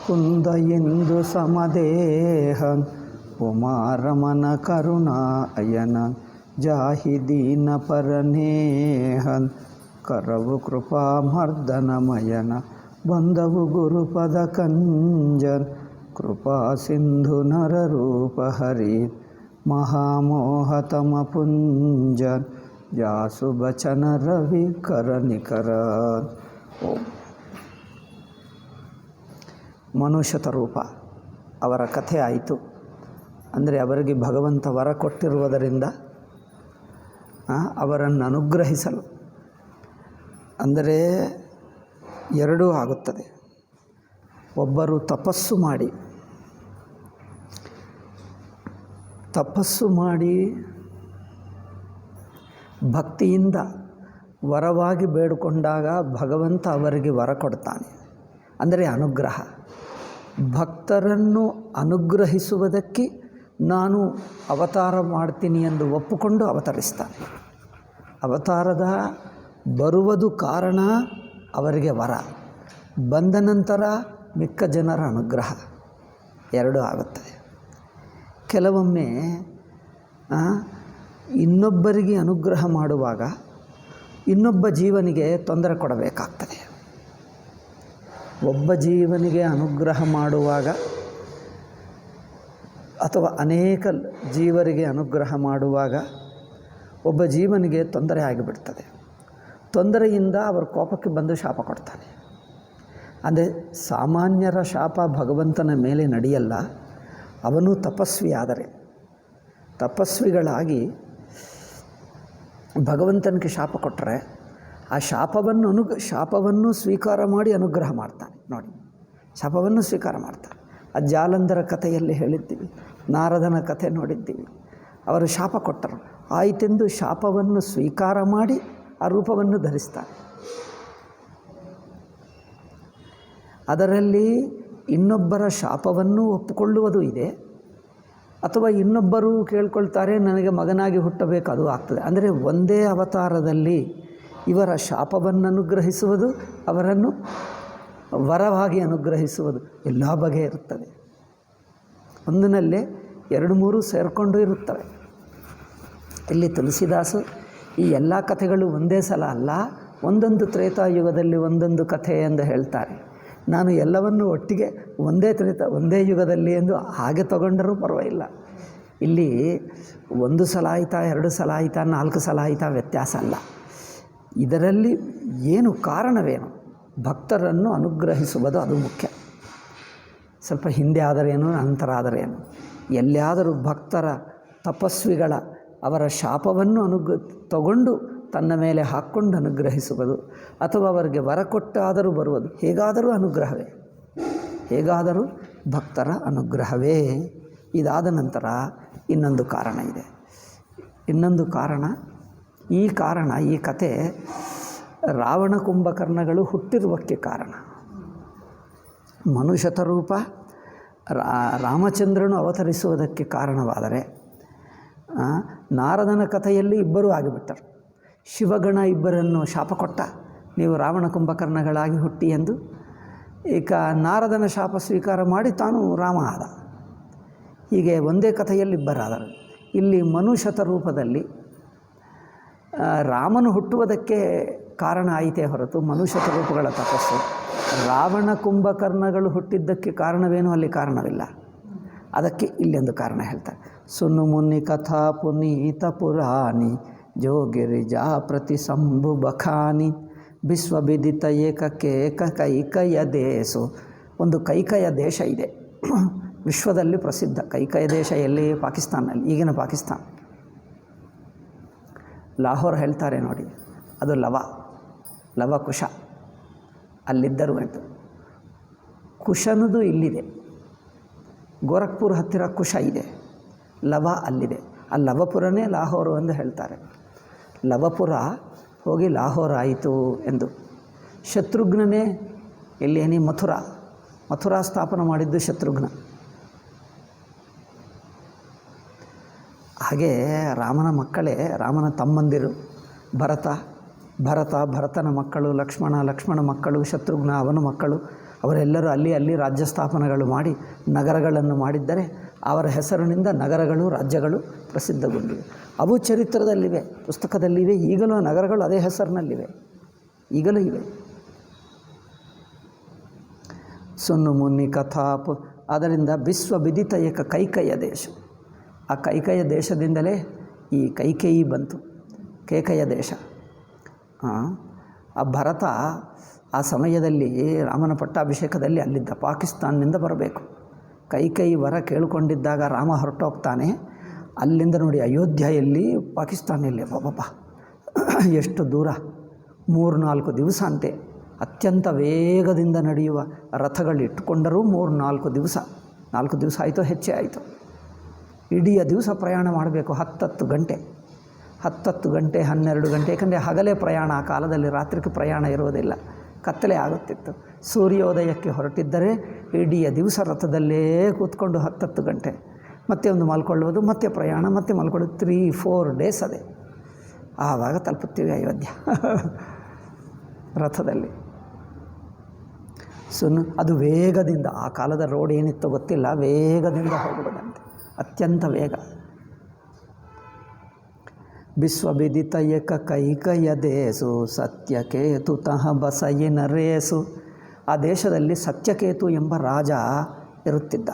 ಕುಂದಯಿಂದು ಸಮದೇಹನ್ ಉಮಾರಮನ ಕರುಣಾಯನ ಜಾಹಿದೀನ ಪರನೇಹನ್ ಕರವು ಕೃಪಾಮರ್ದನಮಯನ ಬಂದವು ಗುರುಪದ ಕಂಜನ್ ಕೃಪಾ ಸಿಂಧು ನರರೂಪ ಹರಿ ಮಹಾಮೋಹತಮ ಪುಂಜನ್ ಜಾಸು ಬಚನ ರವಿ ಕರನಿಕರ. ಓಂ. ಮನುಷ್ಯತ ರೂಪ ಅವರ ಕಥೆ ಆಯಿತು. ಅಂದರೆ ಅವರಿಗೆ ಭಗವಂತ ವರ ಕೊಟ್ಟಿರುವುದರಿಂದ ಅವರನ್ನು ಅನುಗ್ರಹಿಸಲು ಅಂದರೆ ಎರಡೂ ಆಗುತ್ತದೆ. ಒಬ್ಬರು ತಪಸ್ಸು ಮಾಡಿ ಭಕ್ತಿಯಿಂದ ವರವಾಗಿ ಬೇಡಿಕೊಂಡಾಗ ಭಗವಂತ ಅವರಿಗೆ ವರ ಕೊಡ್ತಾನೆ. ಅಂದರೆ ಅನುಗ್ರಹ. ಭಕ್ತರನ್ನು ಅನುಗ್ರಹಿಸುವುದಕ್ಕೆ ನಾನು ಅವತಾರ ಮಾಡ್ತೀನಿ ಎಂದು ಒಪ್ಪಿಕೊಂಡು ಅವತರಿಸ್ತಾನೆ. ಅವತಾರದ ಬರುವುದು ಕಾರಣ ಅವರಿಗೆ ವರ, ಬಂದ ನಂತರ ಮಿಕ್ಕ ಜನರ ಅನುಗ್ರಹ ಎರಡೂ ಆಗುತ್ತದೆ. ಕೆಲವೊಮ್ಮೆ ಇನ್ನೊಬ್ಬರಿಗೆ ಅನುಗ್ರಹ ಮಾಡುವಾಗ ಇನ್ನೊಬ್ಬ ಜೀವನಿಗೆ ತೊಂದರೆ ಕೊಡಬೇಕಾಗ್ತದೆ. ಒಬ್ಬ ಜೀವನಿಗೆ ಅನುಗ್ರಹ ಮಾಡುವಾಗ ಅಥವಾ ಅನೇಕ ಜೀವರಿಗೆ ಅನುಗ್ರಹ ಮಾಡುವಾಗ ಒಬ್ಬ ಜೀವನಿಗೆ ತೊಂದರೆ ಆಗಿಬಿಡ್ತದೆ. ತೊಂದರೆಯಿಂದ ಅವರು ಕೋಪಕ್ಕೆ ಬಂದು ಶಾಪ ಕೊಡ್ತಾನೆ. ಅಂದರೆ ಸಾಮಾನ್ಯರ ಶಾಪ ಭಗವಂತನ ಮೇಲೆ ನಡೆಯಲ್ಲ. ಅವನು ತಪಸ್ವಿಗಳಾಗಿ ಭಗವಂತನಿಗೆ ಶಾಪ ಕೊಟ್ಟರೆ ಆ ಶಾಪವನ್ನು ಸ್ವೀಕಾರ ಮಾಡಿ ಅನುಗ್ರಹ ಮಾಡ್ತಾನೆ. ನೋಡಿ, ಶಾಪವನ್ನು ಸ್ವೀಕಾರ ಮಾಡ್ತಾನೆ. ಆ ಜಾಲಂಧರ ಕಥೆಯಲ್ಲಿ ಹೇಳಿದ್ದೀವಿ, ನಾರದನ ಕಥೆ ನೋಡಿದ್ದೀವಿ. ಅವರು ಶಾಪ ಕೊಟ್ಟರು, ಆಯಿತೆಂದು ಶಾಪವನ್ನು ಸ್ವೀಕಾರ ಮಾಡಿ ಆ ರೂಪವನ್ನು ಧರಿಸ್ತಾನೆ. ಅದರಲ್ಲಿ ಇನ್ನೊಬ್ಬರ ಶಾಪವನ್ನು ಒಪ್ಪಿಕೊಳ್ಳುವುದು ಇದೆ, ಅಥವಾ ಇನ್ನೊಬ್ಬರು ಕೇಳ್ಕೊಳ್ತಾರೆ ನನಗೆ ಮಗನಾಗಿ ಹುಟ್ಟಬೇಕು, ಅದು ಆಗ್ತದೆ. ಅಂದರೆ ಒಂದೇ ಅವತಾರದಲ್ಲಿ ಇವರ ಶಾಪವನ್ನು ಅನುಗ್ರಹಿಸುವುದು, ಅವರನ್ನು ವರವಾಗಿ ಅನುಗ್ರಹಿಸುವುದು ಎಲ್ಲ ಬಗೆ ಇರುತ್ತದೆ. ಒಂದಿನಲ್ಲೇ 2-3 ಸೇರಿಕೊಂಡು ಇರುತ್ತವೆ. ಇಲ್ಲಿ ತುಳಸಿದಾಸು ಈ ಎಲ್ಲ ಕಥೆಗಳು ಒಂದೇ ಸಲ ಅಲ್ಲ, ಒಂದೊಂದು ತ್ರೇತಾಯುಗದಲ್ಲಿ ಒಂದೊಂದು ಕಥೆ ಎಂದು ಹೇಳ್ತಾರೆ. ನಾನು ಎಲ್ಲವನ್ನು ಒಟ್ಟಿಗೆ ಒಂದೇ ಯುಗದಲ್ಲಿ ಎಂದು ಹಾಗೆ ತಗೊಂಡರೂ ಪರವಾಗಿಲ್ಲ. ಇಲ್ಲಿ 1 ಸಲ ಆಯಿತಾ, 2 ಸಲ ಆಯಿತಾ, 4 ಸಲ ಆಯಿತಾ ವ್ಯತ್ಯಾಸ ಅಲ್ಲ. ಇದರಲ್ಲಿ ಏನು ಕಾರಣವೇನು, ಭಕ್ತರನ್ನು ಅನುಗ್ರಹಿಸುವುದು ಅದು ಮುಖ್ಯ. ಸ್ವಲ್ಪ ಹಿಂದೆ ಆದರೇನು, ನಂತರ ಆದರೇನು, ಎಲ್ಲಿಯಾದರೂ ಭಕ್ತರ ತಪಸ್ವಿಗಳ ಅವರ ಶಾಪವನ್ನು ತಗೊಂಡು ತನ್ನ ಮೇಲೆ ಹಾಕ್ಕೊಂಡು ಅನುಗ್ರಹಿಸುವುದು, ಅಥವಾ ಅವರಿಗೆ ವರ ಕೊಟ್ಟಾದರೂ ಬರುವುದು, ಹೇಗಾದರೂ ಅನುಗ್ರಹವೇ, ಹೇಗಾದರೂ ಭಕ್ತರ ಅನುಗ್ರಹವೇ. ಇದಾದ ನಂತರ ಇನ್ನೊಂದು ಕಾರಣ ಇದೆ. ಇನ್ನೊಂದು ಕಾರಣ, ಈ ಕತೆ ರಾವಣ ಕುಂಭಕರ್ಣಗಳು ಹುಟ್ಟಿರುವಕ್ಕೆ ಕಾರಣ. ಮನುಷ್ಯತ ರೂಪ ರಾಮಚಂದ್ರನು ಅವತರಿಸುವುದಕ್ಕೆ ಕಾರಣವಾದರೆ, ನಾರದನ ಕಥೆಯಲ್ಲಿ ಇಬ್ಬರೂ ಆಗಿಬಿಟ್ಟರು. ಶಿವಗಣ ಇಬ್ಬರನ್ನು ಶಾಪ ಕೊಟ್ಟ, ನೀವು ರಾವಣ ಕುಂಭಕರ್ಣಗಳಾಗಿ ಹುಟ್ಟಿ ಎಂದು. ಈಗ ನಾರದನ ಶಾಪ ಸ್ವೀಕಾರ ಮಾಡಿ ತಾನು ರಾಮ ಆದ. ಹೀಗೆ ಒಂದೇ ಕಥೆಯಲ್ಲಿ ಇಬ್ಬರಾದರು. ಇಲ್ಲಿ ಮನುಷ್ಯತ ರೂಪದಲ್ಲಿ ರಾಮನು ಹುಟ್ಟುವುದಕ್ಕೆ ಕಾರಣ ಆಯಿತೇ ಹೊರತು ಮನುಷ್ಯತ ರೂಪಗಳ ತಪಸ್ಸು. ರಾವಣ ಕುಂಭಕರ್ಣಗಳು ಹುಟ್ಟಿದ್ದಕ್ಕೆ ಕಾರಣವೇನೂ ಅಲ್ಲಿ ಕಾರಣವಿಲ್ಲ. ಅದಕ್ಕೆ ಇಲ್ಲೊಂದು ಕಾರಣ ಹೇಳ್ತಾರೆ. ಸುನು ಮುನಿ ಕಥಾ ಪುನೀತ ಪುರಾಣಿ ಜೋಗಿರಿಜಾ ಪ್ರತಿ ಸಂಭು ಬಖಾನಿ ವಿಶ್ವವಿದಿತ ಏಕಕೇಕ ಕೈಕಯ ದೇಶು. ಒಂದು ಕೈಕಯ ದೇಶ ಇದೆ, ವಿಶ್ವದಲ್ಲಿ ಪ್ರಸಿದ್ಧ. ಕೈಕಯ ದೇಶ ಎಲ್ಲಿ? ಪಾಕಿಸ್ತಾನಲ್ಲಿ, ಈಗಿನ ಪಾಕಿಸ್ತಾನ. ಲಾಹೋರ್ ಹೇಳ್ತಾರೆ ನೋಡಿ, ಅದು ಲವಕುಶ ಅಲ್ಲಿದ್ದರು ಅಂತ. ಕುಶನದು ಇಲ್ಲಿದೆ, ಗೋರಖ್ಪುರ ಹತ್ತಿರ ಕುಶ ಇದೆ, ಲವ ಅಲ್ಲಿದೆ. ಆ ಲವಪುರನೇ ಲಾಹೋರು ಎಂದು ಹೇಳ್ತಾರೆ. ಲವಪುರ ಹೋಗಿ ಲಾಹೋರ್ ಆಯಿತು ಎಂದು. ಶತ್ರುಘ್ನನೇ ಎಲ್ಲಿ ಮಥುರಾ ಸ್ಥಾಪನೆ ಮಾಡಿದ್ದು ಶತ್ರುಘ್ನ. ಹಾಗೆ ರಾಮನ ಮಕ್ಕಳೇ, ರಾಮನ ತಮ್ಮಂದಿರು ಭರತನ ಮಕ್ಕಳು ಲಕ್ಷ್ಮಣ ಮಕ್ಕಳು, ಶತ್ರುಘ್ನ ಅವನ ಮಕ್ಕಳು, ಅವರೆಲ್ಲರೂ ಅಲ್ಲಿ ರಾಜ್ಯ ಸ್ಥಾಪನೆಗಳು ಮಾಡಿ ನಗರಗಳನ್ನು ಮಾಡಿದ್ದರೆ ಅವರ ಹೆಸರಿನಿಂದ ನಗರಗಳು ರಾಜ್ಯಗಳು ಪ್ರಸಿದ್ಧಗೊಂಡಿವೆ. ಅವು ಚರಿತ್ರದಲ್ಲಿವೆ, ಪುಸ್ತಕದಲ್ಲಿವೆ. ಈಗಲೂ ನಗರಗಳು ಅದೇ ಹೆಸರಿನಲ್ಲಿವೆ, ಈಗಲೂ ಇವೆ. ಸುನ್ನು ಮುನ್ನಿ ಕಥಾಪ್. ಅದರಿಂದ ವಿಶ್ವವಿದಿತ ಏಕ ಕೈಕೇಯ ದೇಶ. ಆ ಕೈಕೇಯ ದೇಶದಿಂದಲೇ ಈ ಕೈಕೇಯಿ ಬಂತು, ಕೇಕಯ ದೇಶ. ಆ ಭರತ ಆ ಸಮಯದಲ್ಲಿ ರಾಮನ ಪಟ್ಟಾಭಿಷೇಕದಲ್ಲಿ ಅಲ್ಲಿದ್ದ, ಪಾಕಿಸ್ತಾನದಿಂದ ಬರಬೇಕು. ಕೈಕೇಯಿ ವರ ಕೇಳಿಕೊಂಡಿದ್ದಾಗ ರಾಮ ಹೊರಟೋಗ್ತಾನೆ. ಅಲ್ಲಿಂದ ನೋಡಿ ಅಯೋಧ್ಯೆಯಲ್ಲಿ, ಪಾಕಿಸ್ತಾನಲ್ಲಿ ಬಾಬಾ ಎಷ್ಟು ದೂರ, 3-4 ದಿವಸ ಅಂತೆ. ಅತ್ಯಂತ ವೇಗದಿಂದ ನಡೆಯುವ ರಥಗಳು ಇಟ್ಟುಕೊಂಡರೂ 3-4 ದಿವಸ, 4 ದಿವಸ ಆಯಿತು, ಹೆಚ್ಚೇ ಆಯಿತು. ಇಡೀ ದಿವಸ ಪ್ರಯಾಣ ಮಾಡಬೇಕು, 10 ಗಂಟೆ, 10 ಗಂಟೆ 12 ಗಂಟೆ. ಏಕೆಂದರೆ ಹಗಲೇ ಪ್ರಯಾಣ, ಆ ಕಾಲದಲ್ಲಿ ರಾತ್ರಿಗೆ ಪ್ರಯಾಣ ಇರುವುದಿಲ್ಲ, ಕತ್ತಲೆ ಆಗುತ್ತಿತ್ತು. ಸೂರ್ಯೋದಯಕ್ಕೆ ಹೊರಟಿದ್ದರೆ ಇಡೀ ದಿವಸ ರಥದಲ್ಲೇ ಕೂತ್ಕೊಂಡು 10 ಗಂಟೆ, ಮತ್ತೆ ಒಂದು ಮಲ್ಕೊಳ್ಳುವುದು, ಮತ್ತೆ ಪ್ರಯಾಣ, ಮತ್ತೆ ಮಲ್ಕೊಳ್ಳೋದು. 3-4 ಡೇಸ್ ಅದೇ. ಆವಾಗ ತಲುಪುತ್ತೀವಿ ಅಯೋಧ್ಯ ರಥದಲ್ಲಿ. ಅದು ವೇಗದಿಂದ, ಆ ಕಾಲದ ರೋಡ್ ಏನಿತ್ತು ಗೊತ್ತಿಲ್ಲ, ವೇಗದಿಂದ ಹೋಗುವುದಂತೆ, ಅತ್ಯಂತ ವೇಗ. ವಿಶ್ವವಿದಿತ ಏಕ ಕೈಕಯ ದೇಸು ಸತ್ಯಕೇತು ತಹ ಬಸಯಿನ ರೇಸು. ಆ ದೇಶದಲ್ಲಿ ಸತ್ಯಕೇತು ಎಂಬ ರಾಜ ಇರುತ್ತಿದ್ದ.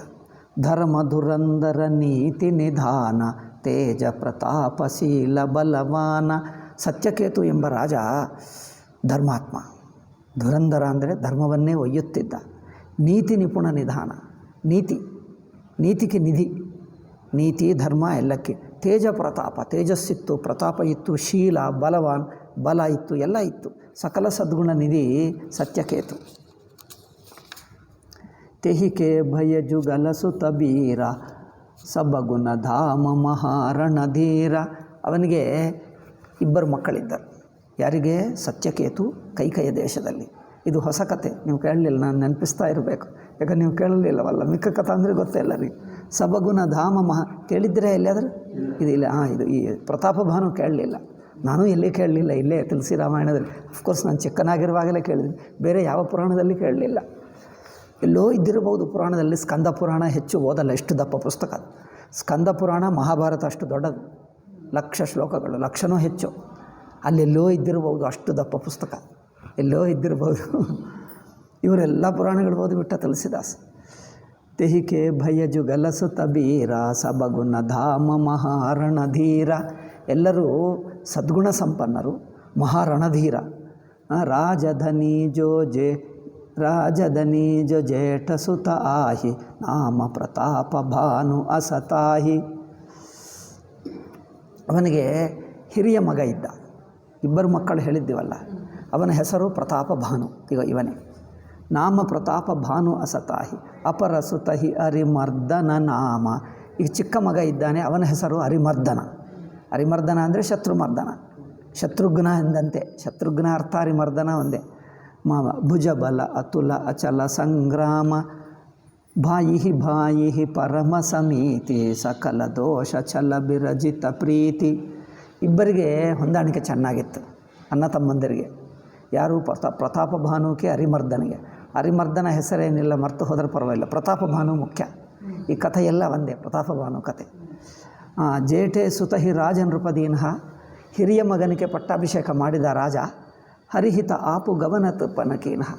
ಧರ್ಮ ಧುರಂಧರ ನೀತಿ ನಿಧಾನ ತೇಜ ಪ್ರತಾಪಶೀಲ ಬಲವಾನ. ಸತ್ಯಕೇತು ಎಂಬ ರಾಜ ಧರ್ಮಾತ್ಮ. ಧುರಂಧರ ಅಂದರೆ ಧರ್ಮವನ್ನೇ ಒಯ್ಯುತ್ತಿದ್ದ. ನೀತಿ ನಿಪುಣ ನಿಧಾನ, ನೀತಿಗೆ ನಿಧಿ, ನೀತಿ ಧರ್ಮ ಎಲ್ಲಕ್ಕೆ. ತೇಜ ಪ್ರತಾಪ, ತೇಜಸ್ಸಿತ್ತು, ಪ್ರತಾಪ ಇತ್ತು, ಶೀಲ ಬಲವಾನ್, ಬಲ ಇತ್ತು, ಎಲ್ಲ ಇತ್ತು. ಸಕಲ ಸದ್ಗುಣ ನಿಧಿ ಸತ್ಯಕೇತು. ತೆಹಿಕೆ ಭಯ ಜುಗಲ ಸುತಬೀರ ಸಬಗುಣ ಧಾಮ ಮಹಾರಣಧೀರ. ಅವನಿಗೆ 2 ಮಕ್ಕಳಿದ್ದರು. ಯಾರಿಗೆ? ಸತ್ಯಕೇತು, ಕೈಕೇಯ ದೇಶದಲ್ಲಿ. ಇದು ಹೊಸ ಕತೆ, ನೀವು ಕೇಳಲಿಲ್ಲ, ನಾನು ನೆನಪಿಸ್ತಾ ಇರಬೇಕು, ಯಾಕಂದ್ರೆ ನೀವು ಕೇಳಲಿಲ್ಲವಲ್ಲ. ಮಿಕ್ಕ ಕಥೆ ಅಂದರೆ ಗೊತ್ತೇ ಇಲ್ಲ ರೀ. ಸಬಗುಣ ಧಾಮ ಕೇಳಿದ್ದರೆ ಎಲ್ಲಿಯಾದರೂ ಇದು ಇಲ್ಲ. ಇದು ಈ ಪ್ರತಾಪ ಭಾನು ಕೇಳಲಿಲ್ಲ, ನಾನು ಎಲ್ಲಿ ಕೇಳಲಿಲ್ಲ, ಇಲ್ಲೇ ತುಳಸಿ ರಾಮಾಯಣದಲ್ಲಿ. ಅಫ್ಕೋರ್ಸ್ ನಾನು ಚಿಕ್ಕನಾಗಿರುವಾಗಲೇ ಕೇಳಿದ್ದೀನಿ, ಬೇರೆ ಯಾವ ಪುರಾಣದಲ್ಲಿ ಕೇಳಲಿಲ್ಲ. ಎಲ್ಲೋ ಇದ್ದಿರಬಹುದು ಪುರಾಣದಲ್ಲಿ. ಸ್ಕಂದ ಪುರಾಣ ಹೆಚ್ಚು ಓದಲ್ಲ, ಎಷ್ಟು ದಪ್ಪ ಪುಸ್ತಕ. ಸ್ಕಂದ ಪುರಾಣ ಮಹಾಭಾರತ ಅಷ್ಟು ದೊಡ್ಡದು, 1,00,000 ಶ್ಲೋಕಗಳು, 1,00,000 ಹೆಚ್ಚು. ಅಲ್ಲೆಲ್ಲೋ ಇದ್ದಿರಬಹುದು, ಅಷ್ಟು ದಪ್ಪ ಪುಸ್ತಕ ಎಲ್ಲೋ ಇದ್ದಿರಬಹುದು. ಇವರೆಲ್ಲ ಪುರಾಣಗಳು ಓದಿಬಿಟ್ಟ ತುಳಸಿದಾಸ್. ತೆಹಿಕೆ ಭಯ ಜುಗಲ ಸುತಬೀರ ಸಬಗುಣ ಧಾಮ ಮಹಾರಣಧೀರ. ಎಲ್ಲರೂ ಸದ್ಗುಣ ಸಂಪನ್ನರು, ಮಹಾರಣಧೀರ. ರಾಜಧನಿ ಜೋ ಜೇಠ ಸುತ ಆಹಿ ನಾಮ ಪ್ರತಾಪ ಭಾನು ಅಸತಾಹಿ. ಅವನಿಗೆ ಹಿರಿಯ ಮಗ ಇದ್ದ, 2 ಮಕ್ಕಳು ಹೇಳಿದ್ದೀವಲ್ಲ, ಅವನ ಹೆಸರು ಪ್ರತಾಪ ಭಾನು. ಈಗ ಇವನೇ ನಾಮ ಪ್ರತಾಪ ಭಾನು ಅಸತಾಹಿ ಅಪರ ಸುತಹಿ ಅರಿಮರ್ದನ ನಾಮ. ಈಗ ಚಿಕ್ಕ ಮಗ ಇದ್ದಾನೆ, ಅವನ ಹೆಸರು ಅರಿಮರ್ದನ. ಅರಿಮರ್ದನ ಅಂದರೆ ಶತ್ರುಮರ್ದನ, ಶತ್ರುಘ್ನ ಎಂದಂತೆ. ಶತ್ರುಘ್ನ ಅರ್ಥ ಅರಿಮರ್ದನ ಒಂದೇ. ಭುಜಬಲ ಅತುಲ ಅಚಲ ಸಂಗ್ರಾಮ ಭಾಯಿ ಪರಮ ಸಮೀತಿ ಸಕಲ ದೋಷ ಛಲ ಬಿರಜಿತ ಪ್ರೀತಿ. ಇಬ್ಬರಿಗೆ ಹೊಂದಾಣಿಕೆ ಚೆನ್ನಾಗಿತ್ತು, ಅಣ್ಣ ತಮ್ಮಂದಿರಿಗೆ. ಯಾರು? ಪ್ರತಾಪ ಭಾನುಕ್ಕೆ, ಅರಿಮರ್ದನಿಗೆ. ಅರಿಮರ್ದನ ಹೆಸರೇನಿಲ್ಲ, ಮರ್ತು ಹೋದರೆ ಪರವಾಗಿಲ್ಲ, ಪ್ರತಾಪ ಭಾನು ಮುಖ್ಯ. ಈ ಕಥೆ ಎಲ್ಲ ಒಂದೇ, ಪ್ರತಾಪ ಭಾನು ಕಥೆ. ಜೇಠೆ ಸುತಹಿ ರಾಜ ನೃಪದೀನಃ. ಹಿರಿಯ ಮಗನಿಗೆ ಪಟ್ಟಾಭಿಷೇಕ ಮಾಡಿದ ರಾಜ. ಹರಿಹಿತ ಆಪು ಗಮನತ್ ಪನಕೀನಃ.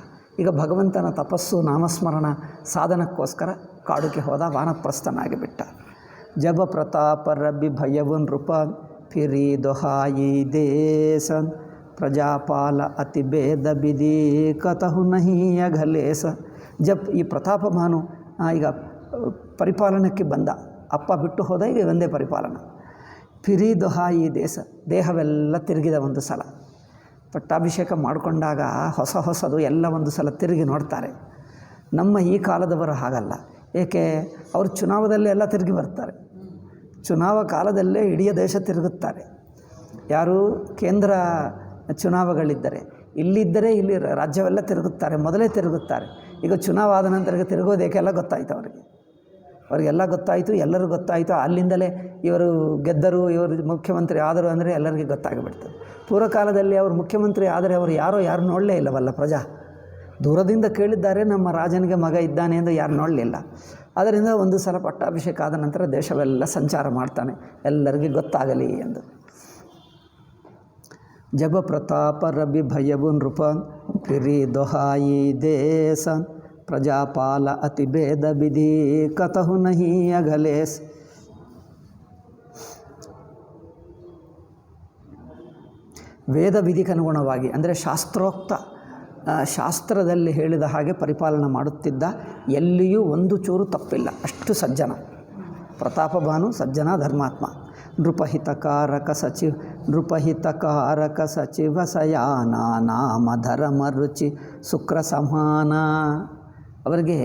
ಈಗ ಭಗವಂತನ ತಪಸ್ಸು ನಾಮಸ್ಮರಣ ಸಾಧನಕ್ಕೋಸ್ಕರ ಕಾಡುಗೆ ಹೋದ, ವಾನಪ್ರಸ್ಥನಾಗಿ ಬಿಟ್ಟ. ಜಬ ಪ್ರತಾಪ ರಬ್ಬಿ ಭಯವು ನೃಪ ಫಿರಿ ದೊಹಾಯಿ ದೇಸನ್ ಪ್ರಜಾಪಾಲ ಅತಿ ಭೇದ ಬಿದಿ ಕತಹು ನಹಿಯ ಘಲೇಸ. ಈ ಪ್ರತಾಪ ಭಾನು ಈಗ ಪರಿಪಾಲನಕ್ಕೆ ಬಂದ. ಅಪ್ಪ ಬಿಟ್ಟು ಹೋದ, ಈಗ ಒಂದೇ ಪರಿಪಾಲನ. ಫಿರಿ ದೊಹಾಯಿ ದೇಹವೆಲ್ಲ ತಿರುಗಿದ ಒಂದು ಸಲ. ಪಟ್ಟಾಭಿಷೇಕ ಮಾಡಿಕೊಂಡಾಗ ಹೊಸದು ಎಲ್ಲ ಒಂದು ಸಲ ತಿರುಗಿ ನೋಡ್ತಾರೆ. ನಮ್ಮ ಈ ಕಾಲದವರು ಹಾಗಲ್ಲ. ಏಕೆ? ಅವರು ಚುನಾವದಲ್ಲಿ ಎಲ್ಲ ತಿರುಗಿ ಬರ್ತಾರೆ. ಚುನಾವ ಕಾಲದಲ್ಲೇ ಇಡೀ ದೇಶ ತಿರುಗುತ್ತಾರೆ. ಯಾರು? ಕೇಂದ್ರ ಚುನಾವಗಳಿದ್ದರೆ, ಇಲ್ಲಿದ್ದರೆ ಇಲ್ಲಿ ರಾಜ್ಯವೆಲ್ಲ ತಿರುಗುತ್ತಾರೆ, ಮೊದಲೇ ತಿರುಗುತ್ತಾರೆ. ಈಗ ಚುನಾವ ಆದ ನಂತರ ತಿರುಗೋದೇಕೆಲ್ಲ ಗೊತ್ತಾಯಿತು ಅವರಿಗೆಲ್ಲ ಗೊತ್ತಾಯಿತು, ಎಲ್ಲರೂ ಗೊತ್ತಾಯಿತು. ಅಲ್ಲಿಂದಲೇ ಇವರು ಗೆದ್ದರು, ಇವರು ಮುಖ್ಯಮಂತ್ರಿ ಆದರು ಅಂದರೆ ಎಲ್ಲರಿಗೂ ಗೊತ್ತಾಗಿಬಿಡ್ತದೆ. ಪೂರ್ವಕಾಲದಲ್ಲಿ ಅವರು ಮುಖ್ಯಮಂತ್ರಿ ಆದರೆ ಅವರು ಯಾರು ನೋಡಲೇ ಇಲ್ಲವಲ್ಲ, ದೂರದಿಂದ ಕೇಳಿದ್ದಾರೆ, ನಮ್ಮ ರಾಜನಿಗೆ ಮಗ ಇದ್ದಾನೆ ಎಂದು ಯಾರು ನೋಡಲಿಲ್ಲ. ಅದರಿಂದ ಒಂದು ಸಲ ಪಟ್ಟಾಭಿಷೇಕ ಆದ ನಂತರ ದೇಶವೆಲ್ಲ ಸಂಚಾರ ಮಾಡ್ತಾನೆ, ಎಲ್ಲರಿಗೂ ಗೊತ್ತಾಗಲಿ ಎಂದು. ಜಬ ಪ್ರತಾಪ ರಬಿ ಭಯವು ನೃಪ ಪಿರಿ ದೊಹಾಯಿ ದೇಸ ಪ್ರಜಾಪಾಲ ಅತಿ ಭೇದ ವಿಧಿ ಕತಹು ನಹಿ ಅಗಲೇಸ್. ವೇದ ವಿಧಿಗನುಗುಣವಾಗಿ ಅಂದರೆ ಶಾಸ್ತ್ರದಲ್ಲಿ ಹೇಳಿದ ಹಾಗೆ ಪರಿಪಾಲನೆ ಮಾಡುತ್ತಿದ್ದ, ಎಲ್ಲಿಯೂ ಒಂದು ಚೂರು ತಪ್ಪಿಲ್ಲ, ಅಷ್ಟು ಸಜ್ಜನ. ಪ್ರತಾಪಭಾನು ಸಜ್ಜನ ಧರ್ಮಾತ್ಮ. ನೃಪಹಿತಕಾರಕ ಸಚಿವ ಸಯಾನ ನಾಮ ಧರ್ಮ ರುಚಿ ಶುಕ್ರ ಸಮಾನ. ಅವನಿಗೆ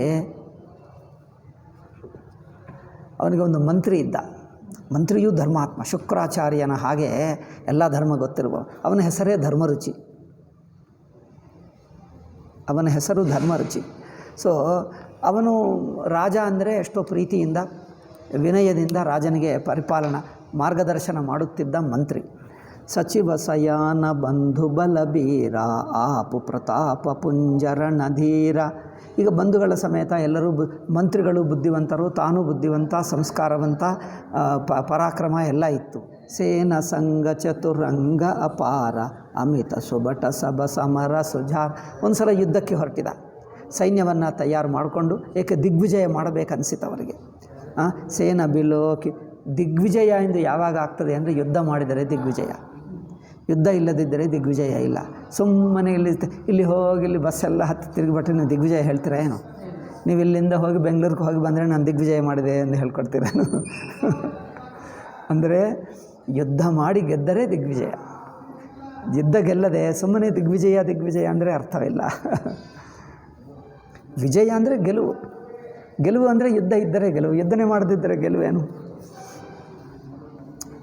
ಒಂದು ಮಂತ್ರಿ ಇದ್ದ, ಮಂತ್ರಿಯೂ ಧರ್ಮಾತ್ಮ, ಶುಕ್ರಾಚಾರ್ಯನ ಹಾಗೆ ಎಲ್ಲ ಧರ್ಮ ಗೊತ್ತಿರುವ. ಅವನ ಹೆಸರೇ ಧರ್ಮರುಚಿ, ಅವನ ಹೆಸರು ಧರ್ಮರುಚಿ. ಸೊ ಅವನು ರಾಜ ಅಂದರೆ ಎಷ್ಟೋ ಪ್ರೀತಿಯಿಂದ ವಿನಯದಿಂದ ರಾಜನಿಗೆ ಪರಿಪಾಲನಾ ಮಾರ್ಗದರ್ಶನ ಮಾಡುತ್ತಿದ್ದ ಮಂತ್ರಿ. ಸಚಿವ ಸಯಾನ ಬಂಧು ಬಲಬೀರ ಆಪು ಪ್ರತಾಪ ಪುಂಜರಣಧೀರ. ಈಗ ಬಂಧುಗಳ ಸಮೇತ ಎಲ್ಲರೂ ಮಂತ್ರಿಗಳು ಬುದ್ಧಿವಂತರು, ತಾನು ಬುದ್ಧಿವಂತ, ಸಂಸ್ಕಾರವಂತ, ಪರಾಕ್ರಮ ಎಲ್ಲ ಇತ್ತು. ಸೇನ ಸಂಗ ಚತುರಂಗ ಅಪಾರ ಅಮಿತ ಸುಬಟ ಸಬ ಸಮರ ಸುಜಾರ್. ಒಂದು ಸಲ ಯುದ್ಧಕ್ಕೆ ಹೊರಟಿದ, ಸೈನ್ಯವನ್ನು ತಯಾರು ಮಾಡಿಕೊಂಡು, ಏಕೆ ದಿಗ್ವಿಜಯ ಮಾಡಬೇಕನ್ನಿಸಿತು ಅವರಿಗೆ. ಸೇನ ಬಿಲೋಕಿ. ದಿಗ್ವಿಜಯ ಎಂದು ಯಾವಾಗ ಆಗ್ತದೆ ಅಂದರೆ ಯುದ್ಧ ಮಾಡಿದರೆ ದಿಗ್ವಿಜಯ, ಯುದ್ಧ ಇಲ್ಲದಿದ್ದರೆ ದಿಗ್ವಿಜಯ ಇಲ್ಲ. ಸುಮ್ಮನೆ ಇಲ್ಲಿ ಹೋಗಿ ಇಲ್ಲಿ ಬಸ್ಸೆಲ್ಲ ಹತ್ತಿ ತಿರುಗಿಬಿಟ್ರೆ ನೀವು ದಿಗ್ವಿಜಯ ಹೇಳ್ತೀರಾ ಏನು? ನೀವು ಇಲ್ಲಿಂದ ಹೋಗಿ ಬೆಂಗಳೂರಿಗೆ ಹೋಗಿ ಬಂದರೆ ನಾನು ದಿಗ್ವಿಜಯ ಮಾಡಿದೆ ಎಂದು ಹೇಳ್ಕೊಡ್ತೀರೇನು? ಅಂದರೆ ಯುದ್ಧ ಮಾಡಿ ಗೆದ್ದರೆ ದಿಗ್ವಿಜಯ, ಯುದ್ಧ ಗೆಲ್ಲದೆ ಸುಮ್ಮನೆ ದಿಗ್ವಿಜಯ ಅಂದರೆ ಅರ್ಥವಿಲ್ಲ. ವಿಜಯ ಅಂದರೆ ಗೆಲುವು ಅಂದರೆ ಯುದ್ಧ ಇದ್ದರೆ ಗೆಲುವು, ಯುದ್ಧನೇ ಮಾಡದಿದ್ದರೆ ಗೆಲುವೇನು?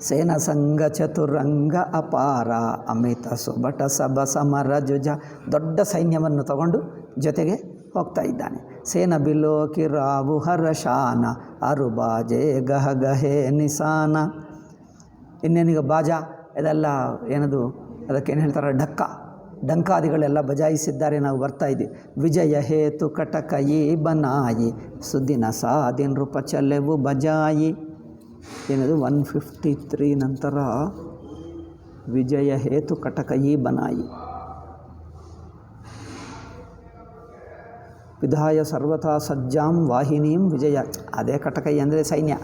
ಸೇನ ಸಂಗ ಚತುರಂಗ ಅಪಾರ ಅಮಿತ ಸುಬಟ ಸಬ ಸಮರ ಜುಜ. ದೊಡ್ಡ ಸೈನ್ಯವನ್ನು ತಗೊಂಡು ಜೊತೆಗೆ ಹೋಗ್ತಾ ಇದ್ದಾನೆ. ಸೇನ ಬಿಲೋಕಿ ರಾವು ಹರಶಾನ ಅರುಬಾಜೆ ಗಹ ಗಹೆ ನಿಸಾನ. ಇನ್ನೇನೀಗ ಬಾಜಾ ಇದೆಲ್ಲ ಏನದು, ಅದಕ್ಕೇನು ಹೇಳ್ತಾರೆ, ಡಂಕಾದಿಗಳೆಲ್ಲ ಬಜಾಯಿಸಿದ್ದಾರೆ, ನಾವು ಬರ್ತಾ ಇದ್ದೀವಿ. ವಿಜಯ ಹೇತು ಕಟಕಯಿ ಬನಾಯಿ ಸುದಿನ ಸಾದಿನ್ ರೂಪ ಚಲೆವು ಬಜಾಯಿ. ಏನದು 153 ನಂತರ ವಿಜಯ ಹೇತು ಕಟಕಯಿ ಬನಾಯಿ ವಿಧಾಯ ಸರ್ವಥಾ ಸಜ್ಜಾಂ ವಾಹಿನೀಂ ವಿಜಯ. ಅದೇ ಕಟಕೈ ಅಂದರೆ ಸೈನ್ಯ.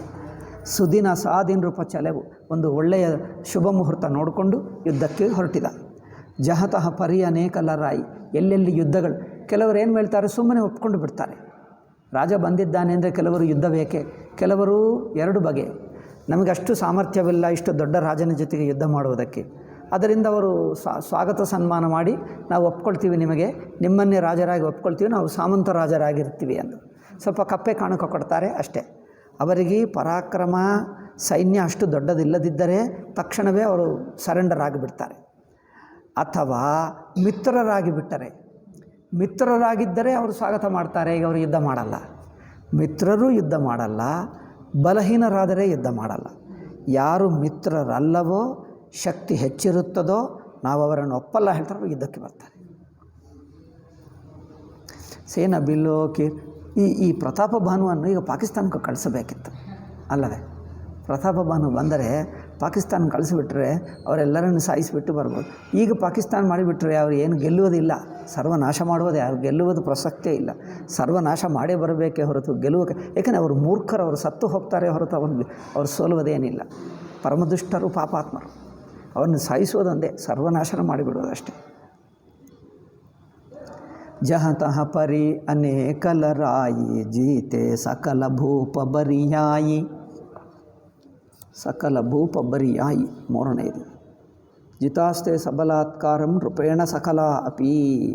ಸುದಿನ ಸಾದಿನ್ ರೂಪ ಚಲೆವು, ಒಂದು ಒಳ್ಳೆಯ ಶುಭ ಮುಹೂರ್ತ ನೋಡಿಕೊಂಡು ಯುದ್ಧಕ್ಕೆ ಹೊರಟಿದ. ಜಹತಃ ಪರಿ ಅನೇಕ ಲರಾಯಿ. ಎಲ್ಲೆಲ್ಲಿ ಯುದ್ಧಗಳು. ಕೆಲವರು ಏನು ಹೇಳ್ತಾರೆ, ಸುಮ್ಮನೆ ಒಪ್ಕೊಂಡು ಬಿಡ್ತಾರೆ. ರಾಜ ಬಂದಿದ್ದಾನೆ ಅಂದರೆ ಕೆಲವರು ಯುದ್ಧ ಬೇಕೇ, ಕೆಲವರು ಎರಡು ಬಗೆ. ನಮಗೆ ಅಷ್ಟು ಸಾಮರ್ಥ್ಯವಿಲ್ಲ ಇಷ್ಟು ದೊಡ್ಡ ರಾಜನ ಜೊತೆಗೆ ಯುದ್ಧ ಮಾಡುವುದಕ್ಕೆ, ಅದರಿಂದ ಅವರು ಸ್ವಾಗತ ಸನ್ಮಾನ ಮಾಡಿ ನಾವು ಒಪ್ಕೊಳ್ತೀವಿ, ನಿಮ್ಮನ್ನೇ ರಾಜರಾಗಿ ಒಪ್ಕೊಳ್ತೀವಿ, ನಾವು ಸಾಮಂತ ರಾಜರಾಗಿರ್ತೀವಿ ಎಂದು ಸ್ವಲ್ಪ ಕಪ್ಪೆ ಕಾಣಿಕೆ ಕೊಡ್ತಾರೆ ಅಷ್ಟೇ. ಅವರಿಗೆ ಪರಾಕ್ರಮ ಸೈನ್ಯ ಅಷ್ಟು ದೊಡ್ಡದಿಲ್ಲದಿದ್ದರೆ ತಕ್ಷಣವೇ ಅವರು ಸರೆಂಡರ್ ಆಗಿಬಿಡ್ತಾರೆ. ಅಥವಾ ಮಿತ್ರರಾಗಿದ್ದರೆ ಅವರು ಸ್ವಾಗತ ಮಾಡ್ತಾರೆ. ಈಗ ಅವರು ಯುದ್ಧ ಮಾಡಲ್ಲ, ಮಿತ್ರರು ಯುದ್ಧ ಮಾಡಲ್ಲ, ಬಲಹೀನರಾದರೆ ಯುದ್ಧ ಮಾಡಲ್ಲ. ಯಾರು ಮಿತ್ರರಲ್ಲವೋ, ಶಕ್ತಿ ಹೆಚ್ಚಿರುತ್ತದೋ, ನಾವು ಅವರನ್ನು ಒಪ್ಪಲ್ಲ ಹೇಳ್ತಾರೆ, ಯುದ್ಧಕ್ಕೆ ಬರ್ತಾರೆ. ಸೇನ ಬಿಲ್ಲೋಕಿ. ಈ ಪ್ರತಾಪ ಭಾನುವನ್ನು ಈಗ ಪಾಕಿಸ್ತಾನಕ್ಕೆ ಕಳಿಸಬೇಕಿತ್ತು ಅಲ್ಲವೇ? ಪ್ರತಾಪ ಭಾನು ಬಂದರೆ ಪಾಕಿಸ್ತಾನ ಕಳಿಸಿಬಿಟ್ರೆ ಅವರೆಲ್ಲರನ್ನು ಸಾಯಿಸಿಬಿಟ್ಟು ಬರ್ಬೋದು. ಈಗ ಪಾಕಿಸ್ತಾನ ಮಾಡಿಬಿಟ್ರೆ ಅವರು ಏನು ಗೆಲ್ಲುವುದಿಲ್ಲ, ಸರ್ವನಾಶ ಮಾಡುವುದೇ, ಅವ್ರು ಗೆಲ್ಲುವುದು ಪ್ರಸಕ್ತೇ ಇಲ್ಲ. ಸರ್ವನಾಶ ಮಾಡೇ ಬರಬೇಕೇ ಹೊರತು ಗೆಲ್ಲುವಕ್ಕೆ, ಏಕೆಂದರೆ ಅವರು ಮೂರ್ಖರು, ಅವರು ಸತ್ತು ಹೋಗ್ತಾರೆ ಹೊರತು ಅವರು ಸೋಲುವುದೇನಿಲ್ಲ. ಪರಮದುಷ್ಟರು, ಪಾಪಾತ್ಮರು, ಅವರನ್ನು ಸಾಯಿಸುವುದೊಂದೇ, ಸರ್ವನಾಶನ ಮಾಡಿಬಿಡುವುದಷ್ಟೇ. ಜಹತಃ ಪರಿ ಅನೇಕಲರಾಯಿ ಜೀತೆ ಸಕಲ ಭೂಪ ಬರಿಯಾಯಿ. ಸಕಲ ಭೂಪ ಬರಿಯಾಯಿ ಮೂರನೇದು. ಜಿತಾಸ್ತೆ ಸಬಲಾತ್ಕಾರಂ ನೃಪೇಣ ಸಕಲ ಅಪಿ.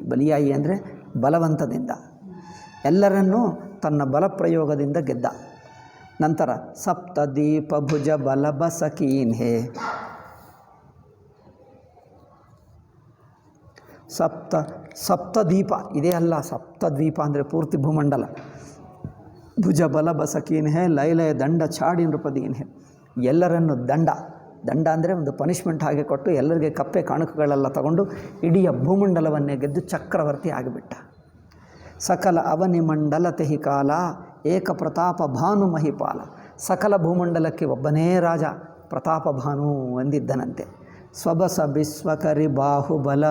ಬಲಿಯಾಯಿ ಅಂದರೆ ಬಲವಂತದಿಂದ, ಎಲ್ಲರನ್ನೂ ತನ್ನ ಬಲಪ್ರಯೋಗದಿಂದ ಗೆದ್ದ. ನಂತರ ಸಪ್ತದೀಪ ಭುಜ ಬಲ ಬಸಕೀನ್ ಹೇ. ಸಪ್ತದೀಪ ಇದೇ ಅಲ್ಲ, ಸಪ್ತದ್ವೀಪ ಅಂದರೆ ಪೂರ್ತಿ ಭೂಮಂಡಲ. ಭುಜ ಬಲ ಬಸಕೀನ್ ಹೇ ಲೈಲಯ ದಂಡ ಛಾಡಿ ನೃಪದೀನ್ ಹೇ. ಎಲ್ಲರನ್ನು ದಂಡ ಅಂದರೆ ಒಂದು ಪನಿಷ್ಮೆಂಟ್ ಹಾಗೆ ಕೊಟ್ಟು ಎಲ್ಲರಿಗೆ ಕಪ್ಪೆ ಕಾಣುಕೆಗಳೆಲ್ಲ ತಗೊಂಡು ಇಡೀ ಭೂಮಂಡಲವನ್ನೇ ಗೆದ್ದು ಚಕ್ರವರ್ತಿ ಆಗಿಬಿಟ್ಟ. ಸಕಲ ಅವನಿ ಮಂಡಲತೆ ಹಿ ಕಾಲ ಏಕ ಪ್ರತಾಪ ಭಾನು ಮಹಿಪಾಲ. ಸಕಲ ಭೂಮಂಡಲಕ್ಕೆ ಒಬ್ಬನೇ ರಾಜ ಪ್ರತಾಪ ಭಾನು ಎಂದಿದ್ದನಂತೆ. ಸ್ವಬಸ ವಿಶ್ವಕರಿ ಬಾಹುಬಲ,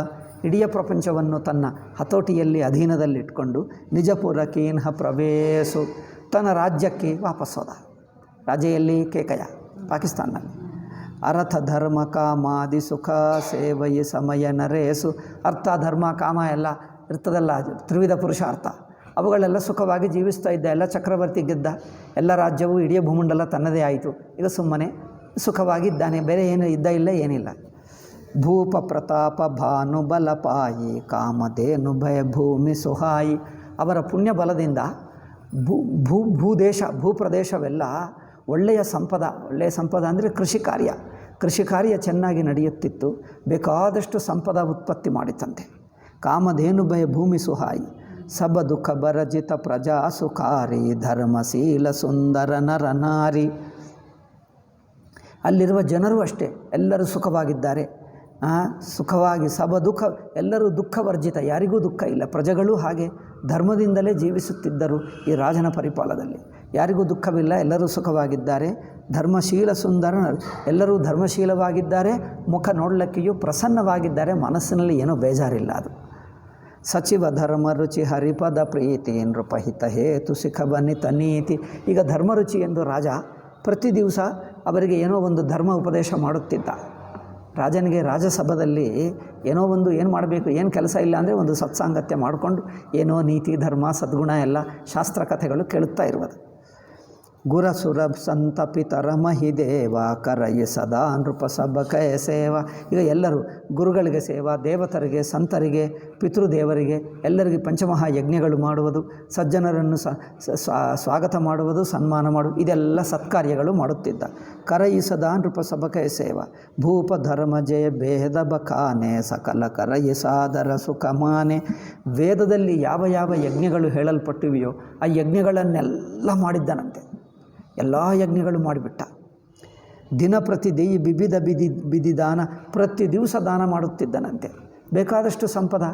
ಇಡೀ ಪ್ರಪಂಚವನ್ನು ತನ್ನ ಹತೋಟಿಯಲ್ಲಿ ಅಧೀನದಲ್ಲಿಟ್ಕೊಂಡು ನಿಜಪುರ ಕೀನ್ಹ ಪ್ರವೇಶು, ತನ್ನ ರಾಜ್ಯಕ್ಕೆ ವಾಪಸ್ಸೋದ. ರಾಜ್ಯದಲ್ಲಿ ಕೇಕಯ ಪಾಕಿಸ್ತಾನಲ್ಲಿ. ಅರ್ಥ ಧರ್ಮ ಕಾಮಾದಿ ಸುಖ ಸೇವಯಿ ಸಮಯ ನರೇಸು. ಅರ್ಥ ಧರ್ಮ ಕಾಮ ಎಲ್ಲ ಇರ್ತದಲ್ಲ, ತ್ರಿವಿಧ ಪುರುಷಾರ್ಥ, ಅವುಗಳೆಲ್ಲ ಸುಖವಾಗಿ ಜೀವಿಸ್ತಾ ಇದ್ದ. ಎಲ್ಲ ಚಕ್ರವರ್ತಿ ಗೆದ್ದ, ಎಲ್ಲ ರಾಜ್ಯವು ಇಡೀ ಭೂಮಂಡಲ ತನ್ನದೇ ಆಯಿತು. ಈಗ ಸುಮ್ಮನೆ ಸುಖವಾಗಿದ್ದಾನೆ, ಬೇರೆ ಏನು ಇಲ್ಲ ಏನಿಲ್ಲ. ಭೂಪ ಪ್ರತಾಪ ಭಾನುಬಲಪಾಯಿ ಕಾಮಧೇನು ಭಯ ಭೂಮಿ ಸುಹಾಯಿ. ಅವರ ಪುಣ್ಯ ಬಲದಿಂದ ಭೂಪ್ರದೇಶವೆಲ್ಲ ಒಳ್ಳೆಯ ಸಂಪದ ಅಂದರೆ ಕೃಷಿ ಕಾರ್ಯ ಚೆನ್ನಾಗಿ ನಡೆಯುತ್ತಿತ್ತು. ಬೇಕಾದಷ್ಟು ಸಂಪದ ಉತ್ಪತ್ತಿ ಮಾಡಿತಂತೆ. ಕಾಮಧೇನು ಭಯ ಭೂಮಿ ಸುಹಾಯಿ ಸಬ ದುಃಖ ಬರಜಿತ ಪ್ರಜಾ ಸುಖಾರಿ ಧರ್ಮಶೀಲ ಸುಂದರ ನರನಾರಿ. ಅಲ್ಲಿರುವ ಜನರು ಅಷ್ಟೇ, ಎಲ್ಲರೂ ಸುಖವಾಗಿದ್ದಾರೆ. ಸುಖವಾಗಿ ಸಬ ದುಃಖ, ಎಲ್ಲರೂ ದುಃಖವರ್ಜಿತ, ಯಾರಿಗೂ ದುಃಖ ಇಲ್ಲ. ಪ್ರಜೆಗಳು ಹಾಗೆ ಧರ್ಮದಿಂದಲೇ ಜೀವಿಸುತ್ತಿದ್ದರು ಈ ರಾಜನ ಪರಿಪಾಲದಲ್ಲಿ. ಯಾರಿಗೂ ದುಃಖವಿಲ್ಲ, ಎಲ್ಲರೂ ಸುಖವಾಗಿದ್ದಾರೆ. ಧರ್ಮಶೀಲ ಸುಂದರ, ಎಲ್ಲರೂ ಧರ್ಮಶೀಲವಾಗಿದ್ದಾರೆ. ಮುಖ ನೋಡಲಿಕ್ಕೆಯೂ ಪ್ರಸನ್ನವಾಗಿದ್ದಾರೆ, ಮನಸ್ಸಿನಲ್ಲಿ ಏನೂ ಬೇಜಾರಿಲ್ಲ. ಅದು ಸಚಿವ ಧರ್ಮ ರುಚಿ ಹರಿಪದ ಪ್ರೀತಿ ನೃಪಹಿತ ಹೇತು ಸಿಖಬನಿತ ನೀತಿ. ಈಗ ಧರ್ಮರುಚಿ ಎಂದು ರಾಜ ಪ್ರತಿ ದಿವಸ ಅವರಿಗೆ ಏನೋ ಒಂದು ಧರ್ಮ ಉಪದೇಶ ಮಾಡುತ್ತಿದ್ದ. ರಾಜನಿಗೆ ರಾಜಸಭದಲ್ಲಿ ಏನೋ ಒಂದು ಏನು ಮಾಡಬೇಕು, ಏನು ಕೆಲಸ ಇಲ್ಲ ಅಂದರೆ ಒಂದು ಸತ್ಸಾಂಗತ್ಯ ಮಾಡಿಕೊಂಡು ಏನೋ ನೀತಿ ಧರ್ಮ ಸದ್ಗುಣ ಎಲ್ಲ ಶಾಸ್ತ್ರ ಕಥೆಗಳು ಕೇಳುತ್ತಾ ಇರುವುದು. ಗುರಸುರ ಸಂತಪಿತರ ಮಹಿದೇವ ಕರಯಿ ಸದಾ ನೃಪ ಸಬಕಯ ಸೇವ. ಈಗ ಎಲ್ಲರೂ ಗುರುಗಳಿಗೆ ಸೇವಾ, ದೇವತರಿಗೆ, ಸಂತರಿಗೆ, ಪಿತೃದೇವರಿಗೆ ಎಲ್ಲರಿಗೆ ಪಂಚಮಹಾಯಜ್ಞಗಳು ಮಾಡುವುದು, ಸಜ್ಜನರನ್ನು ಸ್ವಾಗತ ಮಾಡುವುದು, ಸನ್ಮಾನ ಮಾಡುವುದು, ಇದೆಲ್ಲ ಸತ್ಕಾರ್ಯಗಳು ಮಾಡುತ್ತಿದ್ದ. ಕರಯಿ ಸದಾ ನೃಪ ಸಬಕಯ ಸೇವ ಭೂಪ ಧರ್ಮ ಜಯ ಭೇದ ಬಖಾನೆ ಸಕಲ ಕರಯಿ ಸಾದರ ಸುಖಮಾನೆ. ವೇದದಲ್ಲಿ ಯಾವ ಯಾವ ಯಜ್ಞಗಳು ಹೇಳಲ್ಪಟ್ಟಿವೆಯೋ ಆ ಯಜ್ಞಗಳನ್ನೆಲ್ಲ ಮಾಡಿದ್ದನಂತೆ. ಎಲ್ಲ ಯಜ್ಞಗಳು ಮಾಡಿಬಿಟ್ಟ. ದಿನ ಪ್ರತಿ ದೇಯಿ ಬಿದಿ ದಾನ, ಪ್ರತಿ ದಿವಸ ದಾನ ಮಾಡುತ್ತಿದ್ದನಂತೆ. ಬೇಕಾದಷ್ಟು ಸಂಪದ,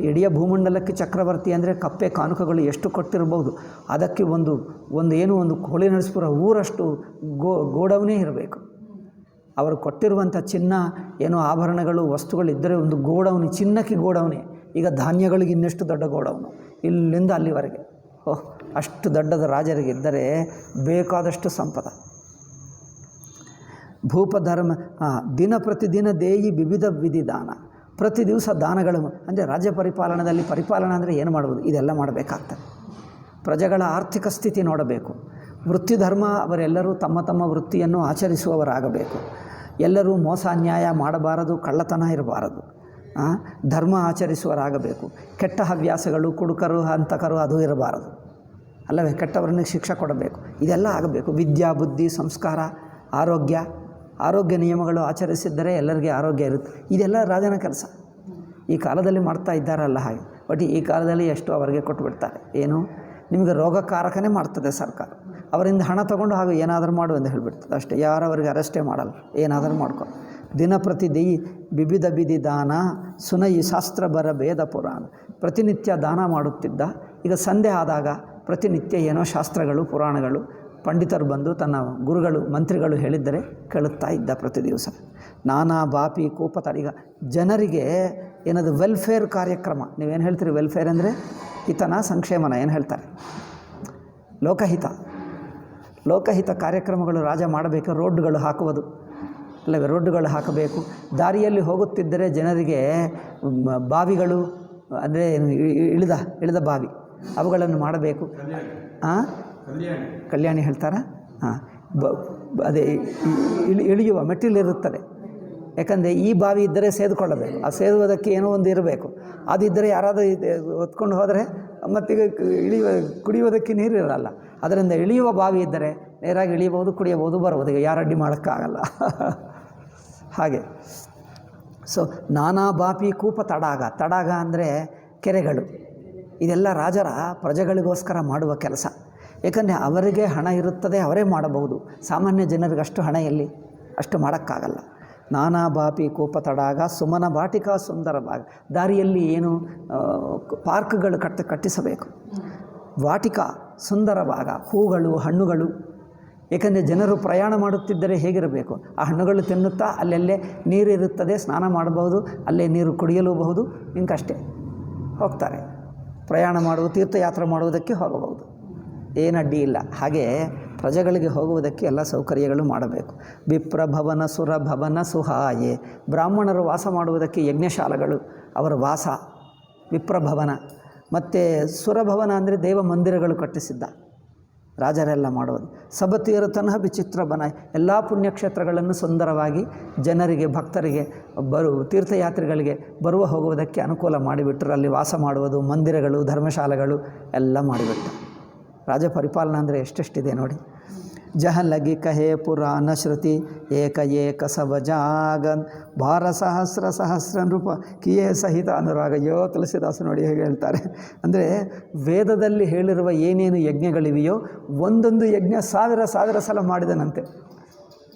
ಇಡೀ ಭೂಮಂಡಲಕ್ಕೆ ಚಕ್ರವರ್ತಿ ಅಂದರೆ ಕಪ್ಪೆ ಕಾನುಕಗಳು ಎಷ್ಟು ಕೊಟ್ಟಿರಬಹುದು. ಅದಕ್ಕೆ ಒಂದು ಹೊಳೆನರಸೀಪುರ ಊರಷ್ಟು ಗೋಡೌನೇ ಇರಬೇಕು. ಅವರು ಕೊಟ್ಟಿರುವಂಥ ಚಿನ್ನ, ಏನೋ ಆಭರಣಗಳು, ವಸ್ತುಗಳಿದ್ದರೆ ಒಂದು ಗೋಡೌನಿ, ಚಿನ್ನಕ್ಕೆ ಗೋಡೌನೇ. ಈಗ ಧಾನ್ಯಗಳಿಗೆ ಇನ್ನೆಷ್ಟು ದೊಡ್ಡ ಗೋಡೌನು, ಇಲ್ಲಿಂದ ಅಲ್ಲಿವರೆಗೆ. ಅಷ್ಟು ದೊಡ್ಡದ ರಾಜರಿಗಿದ್ದರೆ ಬೇಕಾದಷ್ಟು ಸಂಪದ. ಭೂಪಧರ್ಮ ದಿನ ಪ್ರತಿದಿನ ದೇಯಿ ವಿವಿಧ ವಿಧಿ ದಾನ, ಪ್ರತಿ ದಿವಸ ದಾನಗಳು. ಅಂದರೆ ರಾಜ್ಯ ಪರಿಪಾಲನೆ ಅಂದರೆ ಏನು ಮಾಡುವುದು, ಇದೆಲ್ಲ ಮಾಡಬೇಕಾಗ್ತದೆ. ಪ್ರಜೆಗಳ ಆರ್ಥಿಕ ಸ್ಥಿತಿ ನೋಡಬೇಕು. ವೃತ್ತಿ ಧರ್ಮ, ಅವರೆಲ್ಲರೂ ತಮ್ಮ ತಮ್ಮ ವೃತ್ತಿಯನ್ನು ಆಚರಿಸುವವರಾಗಬೇಕು. ಎಲ್ಲರೂ ಮೋಸ ಅನ್ಯಾಯ ಮಾಡಬಾರದು, ಕಳ್ಳತನ ಇರಬಾರದು. ಧರ್ಮ ಆಚರಿಸುವವರಾಗಬೇಕು. ಕೆಟ್ಟ ಹವ್ಯಾಸಗಳು, ಕುಡುಕರು, ಹಂತಕರು ಅದು ಇರಬಾರದು ಅಲ್ಲವೇ. ಕೆಟ್ಟವರನ್ನು ಶಿಕ್ಷೆ ಕೊಡಬೇಕು. ಇದೆಲ್ಲ ಆಗಬೇಕು. ವಿದ್ಯಾ, ಬುದ್ಧಿ, ಸಂಸ್ಕಾರ, ಆರೋಗ್ಯ ನಿಯಮಗಳು ಆಚರಿಸಿದ್ದರೆ ಎಲ್ಲರಿಗೆ ಆರೋಗ್ಯ ಇರುತ್ತೆ. ಇದೆಲ್ಲ ರಾಜನ ಕೆಲಸ. ಈ ಕಾಲದಲ್ಲಿ ಮಾಡ್ತಾ ಇದ್ದಾರಲ್ಲ ಹಾಗೆ. ಬಟ್ ಈ ಕಾಲದಲ್ಲಿ ಎಷ್ಟು ಅವರಿಗೆ ಕೊಟ್ಟುಬಿಡ್ತಾರೆ. ಏನು, ನಿಮಗೆ ರೋಗಕಾರಕನೇ ಮಾಡ್ತದೆ ಸರ್ಕಾರ. ಅವರಿಂದ ಹಣ ತಗೊಂಡು ಹಾಗೂ ಏನಾದರೂ ಮಾಡು ಎಂದು ಹೇಳಿಬಿಡ್ತದೆ ಅಷ್ಟೇ. ಯಾರು ಅವರಿಗೆ ಅರೆಸ್ಟೇ ಮಾಡಲ್ಲ, ಏನಾದರೂ ಮಾಡ್ಕೊ. ದಿನ ಪ್ರತಿ ವಿವಿಧ ವಿಧಿ ದಾನ ಸುನಯಿ ಶಾಸ್ತ್ರ ಬರ ಭೇದ ಪುರಾಣ. ಪ್ರತಿನಿತ್ಯ ದಾನ ಮಾಡುತ್ತಿದ್ದ. ಈಗ ಸಂಧೆ ಆದಾಗ ಪ್ರತಿನಿತ್ಯ ಏನೋ ಶಾಸ್ತ್ರಗಳು, ಪುರಾಣಗಳು, ಪಂಡಿತರು ಬಂದು ತನ್ನ ಗುರುಗಳು, ಮಂತ್ರಿಗಳು ಹೇಳಿದ್ದರೆ ಕೇಳುತ್ತಾ ಇದ್ದ ಪ್ರತಿ ದಿವಸ. ನಾನಾ ಬಾಪಿ ಕೋಪತ. ಈಗ ಜನರಿಗೆ ಏನದು ವೆಲ್ಫೇರ್ ಕಾರ್ಯಕ್ರಮ, ನೀವೇನು ಹೇಳ್ತೀರಿ? ವೆಲ್ಫೇರ್ ಅಂದರೆ ಹಿತನ, ಸಂಕ್ಷೇಮನ, ಏನು ಹೇಳ್ತಾರೆ? ಲೋಕಹಿತ ಕಾರ್ಯಕ್ರಮಗಳು ರಾಜ ಮಾಡಬೇಕು. ರೋಡ್ಗಳು ಹಾಕುವುದು ಅಲ್ಲವೇ, ರೋಡ್ಗಳು ಹಾಕಬೇಕು. ದಾರಿಯಲ್ಲಿ ಹೋಗುತ್ತಿದ್ದರೆ ಜನರಿಗೆ ಬಾವಿಗಳು ಅಂದರೆ ಇಳಿದ ಬಾವಿ ಅವುಗಳನ್ನು ಮಾಡಬೇಕು. ಕಲ್ಯಾಣಿ ಹೇಳ್ತಾರ? ಅದೇ ಇಳಿಯುವ ಮೆಟ್ಟಿಲಿರುತ್ತದೆ. ಯಾಕಂದರೆ ಈ ಬಾವಿ ಇದ್ದರೆ ಸೇದುಕೊಳ್ಳಬೇಕು, ಆ ಸೇದುವುದಕ್ಕೆ ಏನೋ ಒಂದು ಇರಬೇಕು. ಅದಿದ್ದರೆ ಯಾರಾದರೂ ಹೊತ್ಕೊಂಡು ಹೋದರೆ ಮತ್ತೀಗ ಕುಡಿಯುವುದಕ್ಕೆ ನೀರು ಇರಲ್ಲ. ಅದರಿಂದ ಇಳಿಯುವ ಬಾವಿ ಇದ್ದರೆ ನೇರಾಗಿ ಇಳಿಯಬಹುದು, ಕುಡಿಯಬಹುದು, ಬರಬಹುದು. ಈಗ ಯಾರು ಅಡ್ಡಿ ಮಾಡೋಕ್ಕಾಗಲ್ಲ ಹಾಗೆ. ಸೊ ನಾನಾ ಬಾಪಿ ಕೂಪ ತಡಾಗ ಅಂದರೆ ಕೆರೆಗಳು. ಇದೆಲ್ಲ ರಾಜರ ಪ್ರಜೆಗಳಿಗೋಸ್ಕರ ಮಾಡುವ ಕೆಲಸ. ಏಕೆಂದರೆ ಅವರಿಗೆ ಹಣ ಇರುತ್ತದೆ, ಅವರೇ ಮಾಡಬಹುದು. ಸಾಮಾನ್ಯ ಜನರಿಗೆ ಅಷ್ಟು ಹಣ ಎಲ್ಲಿ, ಅಷ್ಟು ಮಾಡೋಕ್ಕಾಗಲ್ಲ. ನಾನಾ ಬಾಪಿ ಕೂಪ ತಡಾಗ ಸುಮನ ಬಾಟಿಕಾ ಸುಂದರ ಭಾಗ. ದಾರಿಯಲ್ಲಿ ಏನು ಪಾರ್ಕ್ಗಳು ಕಟ್ಟಿಸಬೇಕು. ವಾಟಿಕಾ ಸುಂದರ ಭಾಗ, ಹೂಗಳು, ಹಣ್ಣುಗಳು. ಏಕೆಂದರೆ ಜನರು ಪ್ರಯಾಣ ಮಾಡುತ್ತಿದ್ದರೆ ಹೇಗಿರಬೇಕು, ಆ ಹಣ್ಣುಗಳು ತಿನ್ನುತ್ತಾ ಅಲ್ಲೆಲ್ಲೇ ನೀರಿರುತ್ತದೆ, ಸ್ನಾನ ಮಾಡಬಹುದು, ಅಲ್ಲೇ ನೀರು ಕುಡಿಯಲೂಬಹುದು, ಇಂಕಷ್ಟೇ ಹೋಗ್ತಾರೆ. ಪ್ರಯಾಣ ತೀರ್ಥಯಾತ್ರೆ ಮಾಡುವುದಕ್ಕೆ ಹೋಗಬಹುದು, ಏನು ಅಡ್ಡಿ ಇಲ್ಲ. ಹಾಗೆ ಪ್ರಜೆಗಳಿಗೆ ಹೋಗುವುದಕ್ಕೆ ಎಲ್ಲ ಸೌಕರ್ಯಗಳು ಮಾಡಬೇಕು. ವಿಪ್ರಭವನ ಸುರಭವನ ಸುಹಾಯೆ, ಬ್ರಾಹ್ಮಣರು ವಾಸ ಮಾಡುವುದಕ್ಕೆ ಯಜ್ಞಶಾಲೆಗಳು ಅವರ ವಾಸ ವಿಪ್ರಭವನ. ಮತ್ತು ಸುರಭವನ ಅಂದರೆ ದೇವ ಮಂದಿರಗಳು ಕಟ್ಟಿಸಿದ್ದ ರಾಜರೆಲ್ಲ ಮಾಡುವುದು. ಸಬತೀರ ತನಹ ವಿಚಿತ್ರ ಬನ, ಎಲ್ಲ ಪುಣ್ಯಕ್ಷೇತ್ರಗಳನ್ನು ಸುಂದರವಾಗಿ ಜನರಿಗೆ, ಭಕ್ತರಿಗೆ, ತೀರ್ಥಯಾತ್ರಿಗಳಿಗೆ ಬರುವ ಹೋಗುವುದಕ್ಕೆ ಅನುಕೂಲ ಮಾಡಿಬಿಟ್ರು. ಅಲ್ಲಿ ವಾಸ ಮಾಡುವುದು, ಮಂದಿರಗಳು, ಧರ್ಮಶಾಲೆಗಳು ಎಲ್ಲ ಮಾಡಿಬಿಟ್ಟ. ರಾಜ ಪರಿಪಾಲನೆ ಅಂದರೆ ಎಷ್ಟೆಷ್ಟಿದೆ ನೋಡಿ. ಜಹ ಲಗಿ ಕಹೆ ಪುರಾಣ ಶ್ರುತಿ ಏಕ ಏಕ ಸವಜಾಗನ್ ಭಾರ ಸಹಸ್ರ ಸಹಸ್ರ ನೃಪ ಕಿಯೇ ಸಹಿತ ಅನುರಾಗ. ತುಳಸಿದಾಸ ನೋಡಿ ಹೇಗೆ ಹೇಳ್ತಾರೆ ಅಂದರೆ, ವೇದದಲ್ಲಿ ಹೇಳಿರುವ ಏನೇನು ಯಜ್ಞಗಳಿವೆಯೋ ಒಂದೊಂದು ಯಜ್ಞ ಸಾವಿರ ಸಲ ಮಾಡಿದನಂತೆ.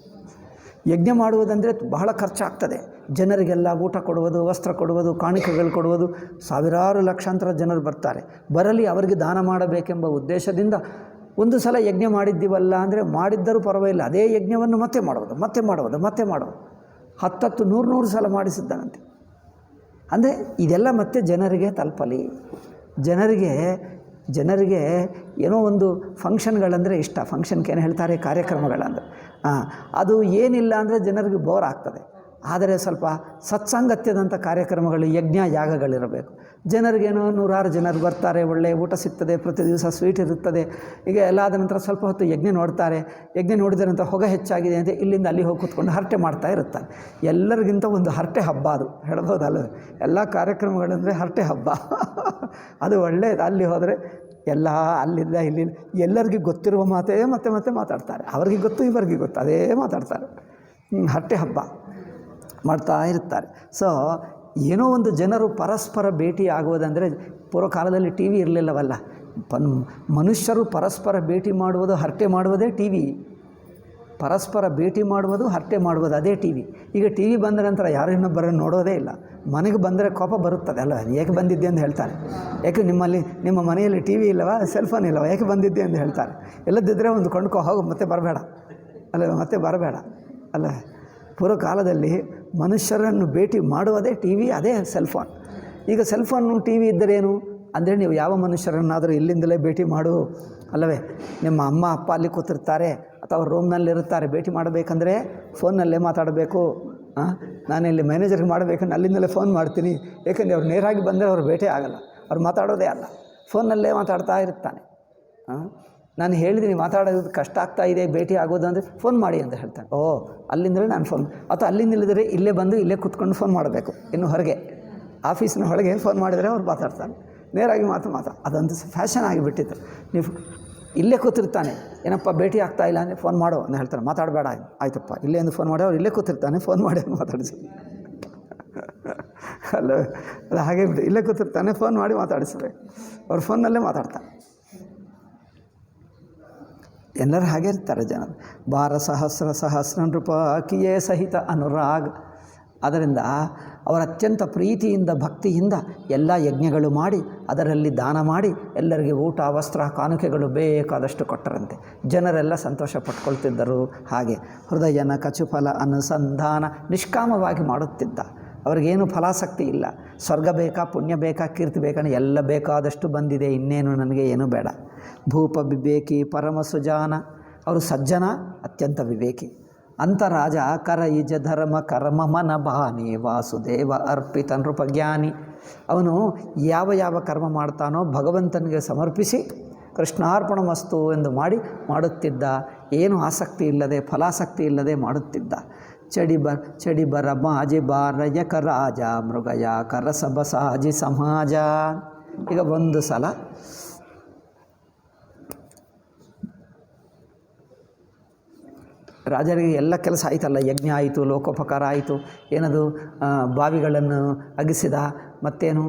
ಯಜ್ಞ ಮಾಡುವುದಂದರೆ ಬಹಳ ಖರ್ಚಾಗ್ತದೆ. ಜನರಿಗೆಲ್ಲ ಊಟ ಕೊಡುವುದು, ವಸ್ತ್ರ ಕೊಡುವುದು, ಕಾಣಿಕೆಗಳು ಕೊಡುವುದು. ಸಾವಿರಾರು ಲಕ್ಷಾಂತರ ಜನರು ಬರ್ತಾರೆ. ಬರಲಿ, ಅವರಿಗೆ ದಾನ ಮಾಡಬೇಕೆಂಬ ಉದ್ದೇಶದಿಂದ ಒಂದು ಸಲ ಯಜ್ಞ ಮಾಡಿದ್ದೀವಲ್ಲ ಅಂದರೆ ಮಾಡಿದ್ದರೂ ಪರವಾಗಿಲ್ಲ, ಅದೇ ಯಜ್ಞವನ್ನು ಮತ್ತೆ ಮಾಡುವುದು 10 100 ಸಲ ಮಾಡಿಸಿದ್ದಾನಂತೆ. ಅಂದರೆ ಇದೆಲ್ಲ ಮತ್ತೆ ಜನರಿಗೆ ತಲುಪಲಿ. ಜನರಿಗೆ ಏನೋ ಒಂದು ಫಂಕ್ಷನ್ಗಳಂದರೆ ಇಷ್ಟ. ಫಂಕ್ಷನ್ಗೆ ಏನು ಹೇಳ್ತಾರೆ, ಕಾರ್ಯಕ್ರಮಗಳಂದರೆ ಅದು ಏನಿಲ್ಲ ಅಂದರೆ ಜನರಿಗೆ ಬೋರ್ ಆಗ್ತದೆ. ಆದರೆ ಸ್ವಲ್ಪ ಸತ್ಸಂಗತ್ಯದಂಥ ಕಾರ್ಯಕ್ರಮಗಳು, ಯಜ್ಞ ಯಾಗಗಳಿರಬೇಕು. ಜನರಿಗೇನೋ 100 ಜನರು ಬರ್ತಾರೆ, ಒಳ್ಳೆಯ ಊಟ ಸಿಗ್ತದೆ, ಪ್ರತಿ ದಿವಸ ಸ್ವೀಟ್ ಇರುತ್ತದೆ. ಈಗ ಎಲ್ಲ ಆದ ನಂತರ ಸ್ವಲ್ಪ ಹೊತ್ತು ಯಜ್ಞ ನೋಡ್ತಾರೆ. ಯಜ್ಞ ನೋಡಿದ ನಂತರ ಹೊಗೆ ಹೆಚ್ಚಾಗಿದೆ ಅಂತ ಇಲ್ಲಿಂದ ಅಲ್ಲಿ ಹೋಗಿ ಕೂತ್ಕೊಂಡು ಹರಟೆ ಮಾಡ್ತಾ ಇರ್ತಾರೆ. ಎಲ್ಲರಿಗಿಂತ ಒಂದು ಹರಟೆ ಹಬ್ಬ ಅದು, ಹೇಳ್ಬೋದಲ್ಲ. ಎಲ್ಲ ಕಾರ್ಯಕ್ರಮಗಳಂದರೆ ಹರಟೆ ಹಬ್ಬ ಅದು ಒಳ್ಳೆಯದು. ಅಲ್ಲಿ ಹೋದರೆ ಎಲ್ಲ ಅಲ್ಲಿಂದ ಇಲ್ಲಿಂದ ಎಲ್ಲರಿಗೂ ಗೊತ್ತಿರುವ ಮಾತೇ ಮತ್ತೆ ಮಾತಾಡ್ತಾರೆ. ಅವ್ರಿಗೆ ಗೊತ್ತು, ಇವರಿಗೆ ಗೊತ್ತು, ಅದೇ ಮಾತಾಡ್ತಾರೆ. ಹರಟೆ ಹಬ್ಬ ಮಾಡ್ತಾ ಇರ್ತಾರೆ. ಸೊ ಏನೋ ಒಂದು ಜನರು ಪರಸ್ಪರ ಭೇಟಿ ಆಗುವುದಂದರೆ, ಪೂರ್ವಕಾಲದಲ್ಲಿ ಟಿ ವಿ ಇರಲಿಲ್ಲವಲ್ಲ. ಮನುಷ್ಯರು ಪರಸ್ಪರ ಭೇಟಿ ಮಾಡುವುದು, ಹರಟೆ ಮಾಡುವುದೇ ಟಿ ವಿ. ಪರಸ್ಪರ ಭೇಟಿ ಮಾಡುವುದು, ಹರಟೆ ಮಾಡುವುದು ಅದೇ ಟಿ ವಿ. ಈಗ ಟಿ ವಿ ಬಂದ ನಂತರ ಯಾರು ಇನ್ನೊಬ್ಬರನ್ನು ನೋಡೋದೇ ಇಲ್ಲ. ಮನೆಗೆ ಬಂದರೆ ಕೋಪ ಬರುತ್ತದೆ ಅಲ್ಲ, ಏಕೆ ಬಂದಿದ್ದೆ ಅಂತ ಹೇಳ್ತಾರೆ. ಏಕೆ ನಿಮ್ಮ ಮನೆಯಲ್ಲಿ ಟಿ ವಿ ಇಲ್ಲವಾ, ಸೆಲ್ಫೋನ್ ಇಲ್ಲವ, ಏಕೆ ಬಂದಿದ್ದೆ ಅಂತ ಹೇಳ್ತಾರೆ. ಎಲ್ಲದಿದ್ದರೆ ಒಂದು ಕೊಂಡ್ಕೊ ಹೋಗು, ಮತ್ತೆ ಬರಬೇಡ ಅಲ್ಲ. ಪೂರ್ವಕಾಲದಲ್ಲಿ ಮನುಷ್ಯರನ್ನು ಭೇಟಿ ಮಾಡುವುದೇ ಟಿ ವಿ, ಅದೇ ಸೆಲ್ಫೋನ್. ಈಗ ಸೆಲ್ಫೋನು ಟಿ ವಿ ಇದ್ದರೇನು ಅಂದರೆ, ನೀವು ಯಾವ ಮನುಷ್ಯರನ್ನಾದರೂ ಇಲ್ಲಿಂದಲೇ ಭೇಟಿ ಮಾಡು ಅಲ್ಲವೇ. ನಿಮ್ಮ ಅಮ್ಮ ಅಪ್ಪ ಅಲ್ಲಿ ಕೂತಿರ್ತಾರೆ ಅಥವಾ ರೂಮ್ನಲ್ಲಿರುತ್ತಾರೆ. ಭೇಟಿ ಮಾಡಬೇಕಂದ್ರೆ ಫೋನ್ನಲ್ಲೇ ಮಾತಾಡಬೇಕು. ನಾನಿಲ್ಲಿ ಮ್ಯಾನೇಜರ್ಗೆ ಮಾಡಬೇಕಂದ್ರೆ ಅಲ್ಲಿಂದಲೇ ಫೋನ್ ಮಾಡ್ತೀನಿ. ಏಕೆಂದರೆ ಅವ್ರು ನೇರಾಗಿ ಬಂದರೆ ಅವ್ರು ಭೇಟಿ ಆಗಲ್ಲ, ಅವ್ರು ಮಾತಾಡೋದೇ ಅಲ್ಲ, ಫೋನ್ನಲ್ಲೇ ಮಾತಾಡ್ತಾ ಇರ್ತಾನೆ. ನಾನು ಹೇಳಿದ್ದೀನಿ ಮಾತಾಡೋದು ಕಷ್ಟ ಆಗ್ತಾ ಇದೆ, ಭೇಟಿ ಆಗೋದು ಅಂದರೆ ಫೋನ್ ಮಾಡಿ ಅಂತ ಹೇಳ್ತಾನೆ. ಅಲ್ಲಿಂದಲೇ ನಾನು ಫೋನ್, ಅಥವಾ ಅಲ್ಲಿಂದ ಇಲ್ಲಿದ್ರೆ ಇಲ್ಲೇ ಬಂದು ಇಲ್ಲೇ ಕೂತ್ಕೊಂಡು ಫೋನ್ ಮಾಡಬೇಕು. ಇನ್ನು ಹೊರಗೆ ಆಫೀಸಿನ ಹೊರಗೆ ಫೋನ್ ಮಾಡಿದರೆ ಅವ್ರು ಮಾತಾಡ್ತಾನೆ, ನೇರಾಗಿ ಅದೊಂದು ಫ್ಯಾಷನ್ ಆಗಿಬಿಟ್ಟಿತ್ತು. ನೀವು ಇಲ್ಲೇ ಕೂತಿರ್ತಾನೆ, ಏನಪ್ಪ ಭೇಟಿ ಆಗ್ತಾ ಇಲ್ಲ ಅಂದರೆ ಫೋನ್ ಮಾಡು ಅಂತ ಹೇಳ್ತಾರೆ. ಮಾತಾಡಬೇಡ, ಆಯ್ತಪ್ಪ ಇಲ್ಲೇ ಒಂದು ಫೋನ್ ಮಾಡಿ, ಅವ್ರು ಇಲ್ಲೇ ಕೂತಿರ್ತಾನೆ, ಫೋನ್ ಮಾಡಿ ಮಾತಾಡಿಸಿ ಅಲ್ಲ. ಅದು ಹಾಗೆ ಬಿಟ್ಟು ಇಲ್ಲೇ ಕೂತಿರ್ತಾನೆ, ಫೋನ್ ಮಾಡಿ ಮಾತಾಡಿಸ್ಬೇಕು. ಅವ್ರು ಫೋನ್ನಲ್ಲೇ ಮಾತಾಡ್ತಾರೆ. ಎಲ್ಲರೂ ಹಾಗೆ ಇರ್ತಾರೆ ಜನರು. ಭಾರ ಸಹಸ್ರ ನೃಪ ಕಿಯೇ ಸಹಿತ ಅನುರಾಗ. ಅದರಿಂದ ಅವರ ಅತ್ಯಂತ ಪ್ರೀತಿಯಿಂದ, ಭಕ್ತಿಯಿಂದ ಎಲ್ಲ ಯಜ್ಞಗಳು ಮಾಡಿ, ಅದರಲ್ಲಿ ದಾನ ಮಾಡಿ, ಎಲ್ಲರಿಗೆ ಊಟ, ವಸ್ತ್ರ, ಕಾನುಕೆಗಳು ಬೇಕಾದಷ್ಟು ಕೊಟ್ಟರಂತೆ. ಜನರೆಲ್ಲ ಸಂತೋಷ ಪಟ್ಕೊಳ್ತಿದ್ದರು. ಹಾಗೆ ಹೃದಯನ ಕಚುಫಲ ಅನುಸಂಧಾನ ನಿಷ್ಕಾಮವಾಗಿ ಮಾಡುತ್ತಿದ್ದ. ಅವ್ರಿಗೇನು ಫಲಾಸಕ್ತಿ ಇಲ್ಲ. ಸ್ವರ್ಗ ಬೇಕಾ, ಪುಣ್ಯ ಬೇಕಾ, ಕೀರ್ತಿ ಬೇಕಾ, ಎಲ್ಲ ಬೇಕಾದಷ್ಟು ಬಂದಿದೆ, ಇನ್ನೇನು ನನಗೆ ಏನೂ ಬೇಡ. ಭೂಪ ವಿವೇಕಿ ಪರಮ ಸುಜಾನ, ಅವರು ಸಜ್ಜನ, ಅತ್ಯಂತ ವಿವೇಕಿ. ಅಂತರಾಜ ಕರ ಇಜ ಧರ್ಮ ಕರ್ಮ ಮನ ಭಾನಿ ವಾಸುದೇವ ಅರ್ಪಿತ ನೃಪಜ್ಞಾನಿ. ಅವನು ಯಾವ ಕರ್ಮ ಮಾಡ್ತಾನೋ ಭಗವಂತನಿಗೆ ಸಮರ್ಪಿಸಿ ಕೃಷ್ಣಾರ್ಪಣ ಮಸ್ತು ಎಂದು ಮಾಡುತ್ತಿದ್ದ. ಏನು ಆಸಕ್ತಿ ಇಲ್ಲದೆ, ಫಲಾಸಕ್ತಿ ಇಲ್ಲದೆ ಮಾಡುತ್ತಿದ್ದ. ಚಡಿಬರ ಮಾಜಿ ಬಾರಯಕ ರಾಜ ಮೃಗಯ ಕರಸಭ ಸಾಜಿ ಸಮಾಜ. ಈಗ ಒಂದು ಸಲ ರಾಜರಿಗೆ ಎಲ್ಲ ಕೆಲಸ ಆಯಿತಲ್ಲ, ಯಜ್ಞ ಆಯಿತು, ಲೋಕೋಪಕಾರ ಆಯಿತು, ಏನದು ಬಾವಿಗಳನ್ನು ಅಗಿಸಿದ, ಮತ್ತೇನು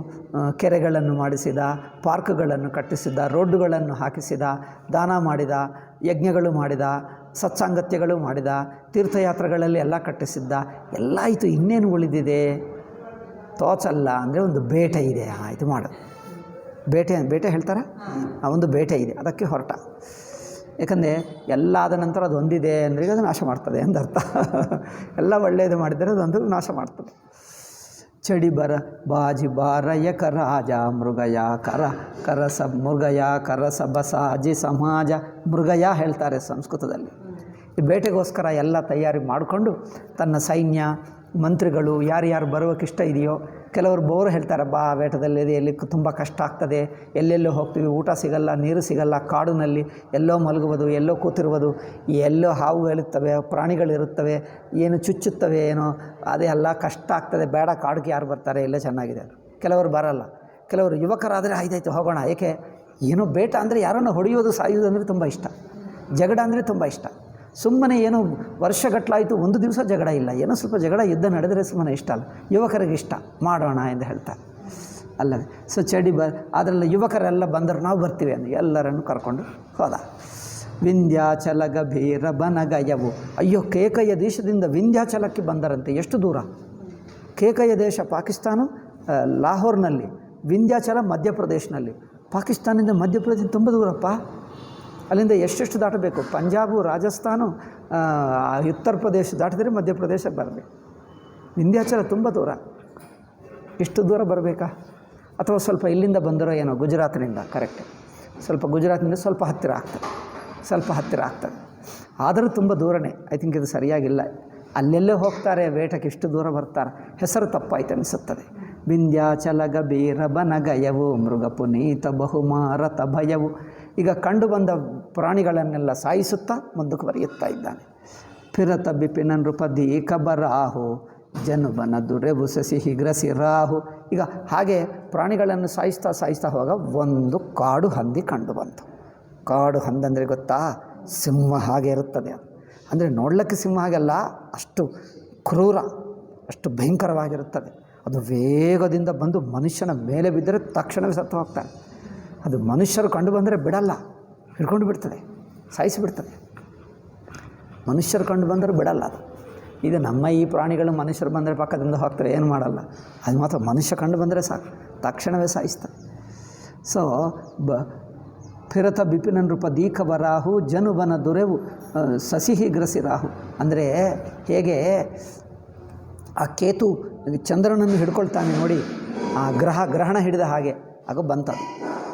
ಕೆರೆಗಳನ್ನು ಮಾಡಿಸಿದ, ಪಾರ್ಕ್ಗಳನ್ನು ಕಟ್ಟಿಸಿದ, ರೋಡ್ಡುಗಳನ್ನು ಹಾಕಿಸಿದ, ದಾನ ಮಾಡಿದ, ಯಜ್ಞಗಳು ಮಾಡಿದ, ಸತ್ಸಾಂಗತ್ಯಗಳು ಮಾಡಿದ, ತೀರ್ಥಯಾತ್ರೆಗಳಲ್ಲಿ ಎಲ್ಲ ಕಟ್ಟಿಸಿದ್ದ, ಎಲ್ಲ ಆಯಿತು. ಇನ್ನೇನು ಉಳಿದಿದೆ? ತೋಚಲ್ಲ ಅಂದರೆ ಒಂದು ಬೇಟೆ ಇದೆ, ಇದು ಮಾಡು. ಬೇಟೆ ಹೇಳ್ತಾರೆ, ಒಂದು ಬೇಟೆ ಇದೆ, ಅದಕ್ಕೆ ಹೊರಟ. ಯಾಕಂದರೆ ಎಲ್ಲ ಆದ ನಂತರ ಅದು ಒಂದಿದೆ ಅಂದರೆ ಅದು ನಾಶ ಮಾಡ್ತದೆ ಅಂತ ಅರ್ಥ. ಎಲ್ಲ ಒಳ್ಳೆಯದು ಮಾಡಿದರೆ ಅದೊಂದು ನಾಶ ಮಾಡ್ತದೆ. ಚಡಿ ಬರ ಬಾಜಿ ಬಾರಯಕ ರಾಜ ಮೃಗಯ ಕರಸ ಮೃಗಯ ಕರಸ ಬಸಾಜಿ ಸಮಾಜ ಮೃಗಯ ಹೇಳ್ತಾರೆ ಸಂಸ್ಕೃತದಲ್ಲಿ. ಈ ಬೇಟೆಗೋಸ್ಕರ ಎಲ್ಲ ತಯಾರಿ ಮಾಡಿಕೊಂಡು ತನ್ನ ಸೈನ್ಯ, ಮಂತ್ರಿಗಳು, ಯಾರ್ಯಾರು ಬರೋಕ್ಕಿಷ್ಟ ಇದೆಯೋ, ಕೆಲವರು ಬೋರು ಹೇಳ್ತಾರೆ, ಬಾ ಬೇಟದಲ್ಲಿ ಎಲ್ಲಿ ತುಂಬ ಕಷ್ಟ ಆಗ್ತದೆ, ಎಲ್ಲೆಲ್ಲೋ ಹೋಗ್ತೀವಿ, ಊಟ ಸಿಗಲ್ಲ, ನೀರು ಸಿಗಲ್ಲ, ಕಾಡಿನಲ್ಲಿ ಎಲ್ಲೋ ಮಲಗುವುದು, ಎಲ್ಲೋ ಕೂತಿರುವುದು, ಎಲ್ಲೋ ಹಾವುಗಳಿರ್ತವೆ, ಪ್ರಾಣಿಗಳಿರುತ್ತವೆ, ಏನು ಚುಚ್ಚುತ್ತವೆ ಏನೋ, ಅದೇ ಎಲ್ಲ ಕಷ್ಟ ಆಗ್ತದೆ, ಬೇಡ, ಕಾಡಿಗೆ ಯಾರು ಬರ್ತಾರೆ, ಎಲ್ಲೇ ಚೆನ್ನಾಗಿದೆ. ಕೆಲವರು ಬರಲ್ಲ. ಕೆಲವರು ಯುವಕರಾದರೆ ಆಯ್ತಾಯ್ತು ಹೋಗೋಣ. ಏಕೆ? ಏನೋ ಬೇಟ ಅಂದರೆ ಯಾರನ್ನು ಹೊಡೆಯೋದು, ಸಾಯೋದು ಅಂದರೆ ತುಂಬ ಇಷ್ಟ, ಜಗಳ ಅಂದರೆ ತುಂಬ ಇಷ್ಟ. ಸುಮ್ಮನೆ ಏನೋ ವರ್ಷಗಟ್ಟಲಾಯಿತು, ಒಂದು ದಿವಸ ಜಗಳ ಇಲ್ಲ, ಏನೋ ಸ್ವಲ್ಪ ಜಗಳ ಯುದ್ಧ ನಡೆದರೆ ಸುಮ್ಮನೆ ಇಷ್ಟ ಅಲ್ಲ. ಯುವಕರಿಗೆ ಇಷ್ಟ, ಮಾಡೋಣ ಎಂದು ಹೇಳ್ತಾರೆ ಅಲ್ಲವೇ. ಸೊ ಚಡಿ ಅದರಲ್ಲಿ ಯುವಕರೆಲ್ಲ ಬಂದರು, ನಾವು ಬರ್ತೀವಿ ಅಂದು ಎಲ್ಲರನ್ನು ಕರ್ಕೊಂಡು ಹೋದ. ವಿಂಧ್ಯಾಚಲ ಗಭೀರ ಬನಗಯವು. ಅಯ್ಯೋ, ಕೇಕಯ್ಯ ದೇಶದಿಂದ ವಿಂಧ್ಯಾಚಲಕ್ಕೆ ಬಂದರಂತೆ. ಎಷ್ಟು ದೂರ? ಕೇಕಯ್ಯ ದೇಶ ಪಾಕಿಸ್ತಾನ, ಲಾಹೋರ್ನಲ್ಲಿ, ವಿಂಧ್ಯಾಚಲ ಮಧ್ಯಪ್ರದೇಶನಲ್ಲಿ. ಪಾಕಿಸ್ತಾನದಿಂದ ಮಧ್ಯಪ್ರದೇಶ ತುಂಬ ದೂರಪ್ಪ. ಅಲ್ಲಿಂದ ಎಷ್ಟೆಷ್ಟು ದಾಟಬೇಕು? ಪಂಜಾಬು, ರಾಜಸ್ಥಾನ, ಉತ್ತರ ಪ್ರದೇಶ ದಾಟಿದರೆ ಮಧ್ಯಪ್ರದೇಶಕ್ಕೆ ಬರಬೇಕು. ವಿಂಧ್ಯಾಚಲ ತುಂಬ ದೂರ. ಇಷ್ಟು ದೂರ ಬರಬೇಕಾ? ಅಥವಾ ಸ್ವಲ್ಪ ಇಲ್ಲಿಂದ ಬಂದರೋ ಏನೋ, ಗುಜರಾತಿನಿಂದ. ಕರೆಕ್ಟ್, ಸ್ವಲ್ಪ ಗುಜರಾತಿನಿಂದ ಸ್ವಲ್ಪ ಹತ್ತಿರ ಆಗ್ತದೆ. ಆದರೂ ತುಂಬ ದೂರನೇ. ಐ ಥಿಂಕ್ ಇದು ಸರಿಯಾಗಿಲ್ಲ. ಅಲ್ಲೆಲ್ಲೇ ಹೋಗ್ತಾರೆ, ಬೇಟಕ್ಕೆ ಇಷ್ಟು ದೂರ ಬರ್ತಾರೆ. ಹೆಸರು ತಪ್ಪಾಯ್ತು ಅನಿಸುತ್ತದೆ. ವಿಂಧ್ಯಾಚಲ ಗಭೀರ ಬನಗಯವು ಮೃಗ ಪುನೀತ ಬಹುಮಾರತ ಭಯವು. ಈಗ ಕಂಡು ಬಂದ ಪ್ರಾಣಿಗಳನ್ನೆಲ್ಲ ಸಾಯಿಸುತ್ತಾ ಮುಂದಕ್ಕೆ ಬರೆಯುತ್ತಾ ಇದ್ದಾನೆ. ಫಿರತ ಬಿಪಿನ ನೃಪದಿ ಕಬರಾಹು ಜನುಬನ ದುರೆಬು ಸಸಿ ಗ್ರಸಿರಾಹು. ಈಗ ಹಾಗೆ ಪ್ರಾಣಿಗಳನ್ನು ಸಾಯಿಸ್ತಾ ಹೋಗ ಒಂದು ಕಾಡು ಹಂದಿ ಕಂಡು ಬಂತು. ಕಾಡು ಹಂದಂದರೆ ಗೊತ್ತಾ? ಸಿಂಹ ಹಾಗೆ ಇರುತ್ತದೆ. ಅದು ಅಂದರೆ ನೋಡಲಿಕ್ಕೆ ಸಿಂಹ ಹಾಗೆಲ್ಲ, ಅಷ್ಟು ಕ್ರೂರ, ಅಷ್ಟು ಭಯಂಕರವಾಗಿರುತ್ತದೆ. ಅದು ವೇಗದಿಂದ ಬಂದು ಮನುಷ್ಯನ ಮೇಲೆ ಬಿದ್ದರೆ ತಕ್ಷಣವೇ ಸತ್ತು ಹೋಗ್ತಾನೆ. ಅದು ಮನುಷ್ಯರು ಕಂಡು ಬಂದರೆ ಬಿಡಲ್ಲ, ಹಿಡ್ಕೊಂಡು ಬಿಡ್ತದೆ, ಸಾಯಿಸಿಬಿಡ್ತದೆ. ಮನುಷ್ಯರು ಕಂಡು ಬಂದರೆ ಬಿಡಲ್ಲ ಅದು. ಈಗ ನಮ್ಮ ಈ ಪ್ರಾಣಿಗಳು ಮನುಷ್ಯರು ಬಂದರೆ ಪಕ್ಕದಿಂದ ಹೋಗ್ತವೆ, ಏನು ಮಾಡಲ್ಲ. ಅದು ಮಾತ್ರ ಮನುಷ್ಯ ಕಂಡು ಬಂದರೆ ಸಾಕು, ತಕ್ಷಣವೇ ಸಾಯಿಸ್ತದೆ. ಸೊ ಫಿರತ ಬಿಪಿನ ನೃಪ ದೀಖ ಬರಾಹು ಜನುಬನ ದೊರೆವು ಸಸಿಹಿ ಗ್ರಸಿರಾಹು. ಅಂದರೆ ಹೇಗೆ ಆ ಕೇತು ಚಂದ್ರನನ್ನು ಹಿಡ್ಕೊಳ್ತಾನೆ ನೋಡಿ, ಆ ಗ್ರಹಣ ಹಿಡಿದ ಹಾಗೆ ಆಗ ಬಂತದು.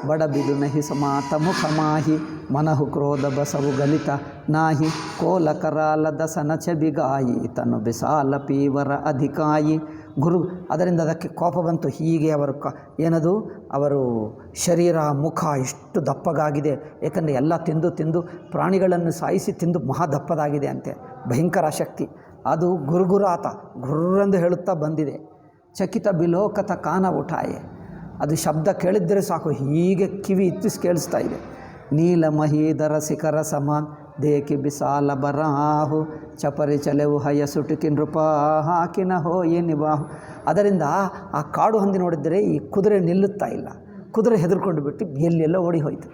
ಬಡ ಬಿದು ನಹಿ ಸಮಾತ ಮುಖ ಮಾಹಿ ಮನಹು ಕ್ರೋಧ ಬಸವು ಗಲಿತ ನಾಹಿ ಕೋಲ ಕರಾಲ ದಸನ ಚಬಿಗಾಯಿ ತನು ಬಿಸಾಲ ಪೀವರ ಅಧಿಕಾಯಿ ಗುರು. ಅದರಿಂದ ಅದಕ್ಕೆ ಕೋಪ ಬಂತು. ಹೀಗೆ ಏನದು ಅವರು ಶರೀರ, ಮುಖ ಇಷ್ಟು ದಪ್ಪಗಾಗಿದೆ. ಏಕೆಂದರೆ ಎಲ್ಲ ತಿಂದು ಪ್ರಾಣಿಗಳನ್ನು ಸಾಯಿಸಿ ತಿಂದು ಮಹಾ ದಪ್ಪದಾಗಿದೆ ಅಂತೆ. ಭಯಂಕರ ಶಕ್ತಿ ಅದು. ಗುರುಗುರಾತ ಗುರ್ರೆಂದು ಹೇಳುತ್ತಾ ಬಂದಿದೆ. ಚಕಿತ ಬಿಲೋಕತ ಕಾನ ಉಠಾಯೆ. ಅದು ಶಬ್ದ ಕೇಳಿದ್ದರೆ ಸಾಕು, ಹೀಗೆ ಕಿವಿ ಇತ್ತಿಸಿ ಕೇಳಿಸ್ತಾ ಇದೆ. ನೀಲ ಮಹೀಧರ ಶಿಖರ ಸಮಾನ್ ದೇಕಿ ಬಿಸಾಲ ಬರಾಹು ಚಪರಿ ಚಲೆವು ಹಯ ಸುಟುಕಿ ನೃಪ ಹಾಕಿನ ಹೋಯಿ ನಿವಾಹು. ಅದರಿಂದ ಆ ಕಾಡು ಹಂದಿ ನೋಡಿದರೆ ಈ ಕುದುರೆ ನಿಲ್ಲುತ್ತಾ ಇಲ್ಲ. ಕುದುರೆ ಹೆದರ್ಕೊಂಡು ಬಿಟ್ಟು ಎಲ್ಲೆಲ್ಲೋ ಓಡಿ ಹೋಯಿತು.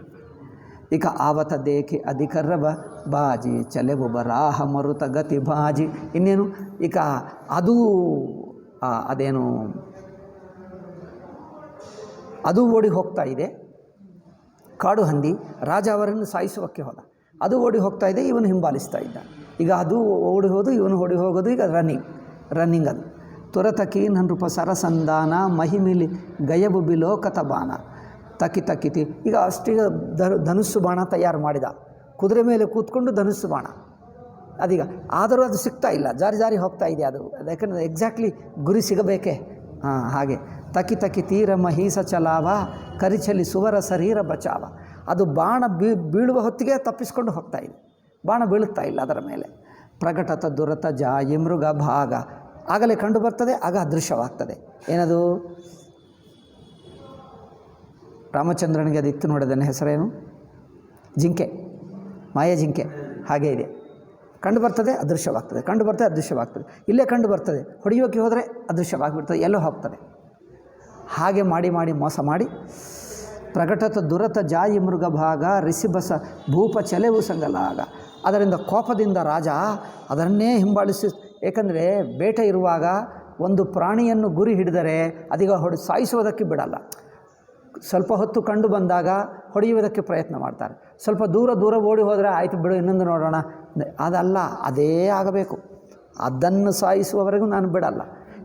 ಈಗ ಆವತ ದೇಕಿ ಅಧಿಕರ್ರವ ಬಾಜಿ ಚಲೆವು ಬರಾಹ ಮರುತ ಗತಿ ಬಾಜಿ. ಇನ್ನೇನು ಈಗ ಅದು ಓಡಿ ಹೋಗ್ತಾ ಇದೆ. ಕಾಡು ಹಂದಿ ರಾಜ ಅವರನ್ನು ಸಾಯಿಸುವಕ್ಕೆ ಹೋದ. ಅದು ಓಡಿ ಹೋಗ್ತಾ ಇದೆ, ಇವನು ಹಿಂಬಾಲಿಸ್ತಾ ಇದ್ದ. ಈಗ ಅದು ಓಡಿ ಹೋದು, ಇವನು ಓಡಿ ಹೋಗೋದು. ಈಗ ರನ್ನಿಂಗ್ ಅದು. ತುರತಕಿ ನೃಪ ಸರಸಂದಾನ ಮಹಿಮಿಲಿ ಗಯಬು ಬಿಲೋಕತ ಬಾಣ ತಕಿತಿ. ಈಗ ಅಷ್ಟೀಗ ಧನುಸ್ಸು ಬಾಣ ತಯಾರು ಮಾಡಿದ. ಕುದುರೆ ಮೇಲೆ ಕೂತ್ಕೊಂಡು ಧನುಸ್ಸು ಬಾಣ ಅದೀಗ. ಆದರೂ ಅದು ಸಿಗ್ತಾ ಇಲ್ಲ, ಜಾರಿ ಹೋಗ್ತಾ ಇದೆ ಅದು. ಯಾಕಂದರೆ ಎಕ್ಸಾಕ್ಟ್ಲಿ ಗುರಿ ಸಿಗಬೇಕೇ. ಹಾಗೆ ತಕಿ ತೀರ ಮಹೀಸ ಚಲಾವ ಕರಿಚಲಿ ಸುವರ ಶರೀರ ಬಚಾವ. ಅದು ಬಾಣ ಬೀಳುವ ಹೊತ್ತಿಗೆ ತಪ್ಪಿಸ್ಕೊಂಡು ಹೋಗ್ತಾ ಇದೆ. ಬಾಣ ಬೀಳುತ್ತಾ ಇಲ್ಲ ಅದರ ಮೇಲೆ. ಪ್ರಕಟತ ದುರತ ಜಾಯಿ ಮೃಗ ಭಾಗ. ಆಗಲೇ ಕಂಡು ಬರ್ತದೆ, ಆಗ ಅದೃಶ್ಯವಾಗ್ತದೆ. ಏನದು? ರಾಮಚಂದ್ರನಿಗೆ ಅದಿತ್ತು ನೋಡೋದನ್ನ ಹೆಸರೇನು? ಜಿಂಕೆ, ಮಾಯ ಜಿಂಕೆ. ಹಾಗೇ ಇದೆ. ಕಂಡು ಬರ್ತದೆ, ಅದೃಶ್ಯವಾಗ್ತದೆ, ಕಂಡು ಬರ್ತದೆ, ಅದೃಶ್ಯವಾಗ್ತದೆ. ಇಲ್ಲೇ ಕಂಡು ಬರ್ತದೆ, ಹೊಡೆಯೋಕ್ಕೆ ಹೋದರೆ ಅದೃಶ್ಯವಾಗಿಬಿಡ್ತದೆ, ಎಲ್ಲೋ ಹೋಗ್ತದೆ. ಹಾಗೆ ಮಾಡಿ ಮೋಸ ಮಾಡಿ ಪ್ರಕಟತ ದುರತ ಜಾಯಿ ಮೃಗ ಭಾಗ ರಿಸಿಬಸ ಭೂಪ ಚಲೆವು ಸಂಗಲಾಗ. ಅದರಿಂದ ಕೋಪದಿಂದ ರಾಜ ಅದನ್ನೇ ಹಿಂಬಾಲಿಸಿ, ಏಕೆಂದರೆ ಬೇಟೆ ಇರುವಾಗ ಒಂದು ಪ್ರಾಣಿಯನ್ನು ಗುರಿ ಹಿಡಿದರೆ ಅದೀಗ ಸಾಯಿಸುವುದಕ್ಕೆ ಬಿಡಲ್ಲ. ಸ್ವಲ್ಪ ಹೊತ್ತು ಕಂಡು ಬಂದಾಗ ಹೊಡೆಯುವುದಕ್ಕೆ ಪ್ರಯತ್ನ ಮಾಡ್ತಾರೆ. ಸ್ವಲ್ಪ ದೂರ ಓಡಿ ಹೋದರೆ ಆಯಿತು ಬಿಡು ಇನ್ನೊಂದು ನೋಡೋಣ, ಅದಲ್ಲ, ಅದೇ ಆಗಬೇಕು. ಅದನ್ನು ಸಾಯಿಸುವವರೆಗೂ ನಾನು ಬಿಡಲ್ಲ.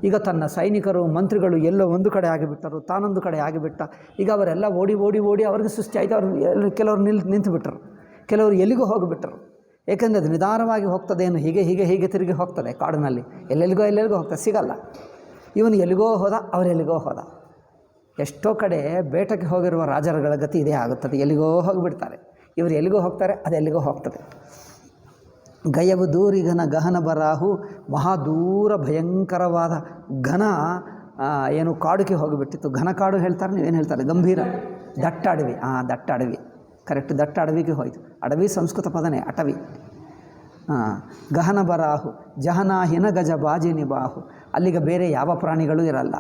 ಈಗ ತನ್ನ ಸೈನಿಕರು ಮಂತ್ರಿಗಳು ಎಲ್ಲೋ ಒಂದು ಕಡೆ ಆಗಿಬಿಟ್ಟರು, ತಾನೊಂದು ಕಡೆ ಆಗಿಬಿಟ್ಟ. ಈಗ ಅವರೆಲ್ಲ ಓಡಿ ಅವ್ರಿಗೆ ಸುಸ್ತಿ ಆಯಿತು. ಅವರು ಕೆಲವರು ನಿಂತು ಬಿಟ್ಟರು, ಕೆಲವರು ಎಲ್ಲಿಗೂ ಹೋಗಿಬಿಟ್ಟರು. ಏಕೆಂದರೆ ಅದು ನಿಧಾನವಾಗಿ ಹೋಗ್ತದೇನು, ಹೀಗೆ ತಿರುಗಿ ಹೋಗ್ತದೆ ಕಾಡಿನಲ್ಲಿ, ಎಲ್ಲೆಲ್ಲಿಗೋ ಹೋಗ್ತದೆ, ಸಿಗಲ್ಲ. ಇವನು ಎಲ್ಲಿಗೋ ಹೋದ, ಅವರೆಲ್ಲಿಗೋ ಹೋದ. ಎಷ್ಟೋ ಕಡೆ ಬೇಟೆಗೆ ಹೋಗಿರುವ ರಾಜರುಗಳ ಗತಿ ಇದೇ ಆಗುತ್ತದೆ, ಎಲ್ಲಿಗೋ ಹೋಗಿಬಿಡ್ತಾರೆ. ಇವರು ಎಲ್ಲಿಗೋ ಹೋಗ್ತಾರೆ, ಅದೆಲ್ಲಿಗೋ ಹೋಗ್ತದೆ. ಗಯವು ದೂರಿಘನ ಗಹನ ಬರಾಹು, ಮಹಾದೂರ ಭಯಂಕರವಾದ ಘನ ಏನು ಕಾಡುಗೆ ಹೋಗಿಬಿಟ್ಟಿತ್ತು. ಘನ ಕಾಡು ಹೇಳ್ತಾರೆ, ನೀವೇನು ಹೇಳ್ತಾರೆ, ಗಂಭೀರ ದಟ್ಟ ಅಡವಿ. ದಟ್ಟ ಅಡವಿ ಕರೆಕ್ಟ್, ದಟ್ಟ ಅಡವಿಗೆ ಹೋಯಿತು. ಅಡವಿ ಸಂಸ್ಕೃತ ಪದನೇ, ಅಟವಿ. ಗಹನ ಬರಾಹು ಜಹನಾಹಿನ ಗಜ ಬಾಜಿ ನಿಬಾಹು, ಅಲ್ಲಿಗೆ ಬೇರೆ ಯಾವ ಪ್ರಾಣಿಗಳೂ ಇರಲ್ಲ.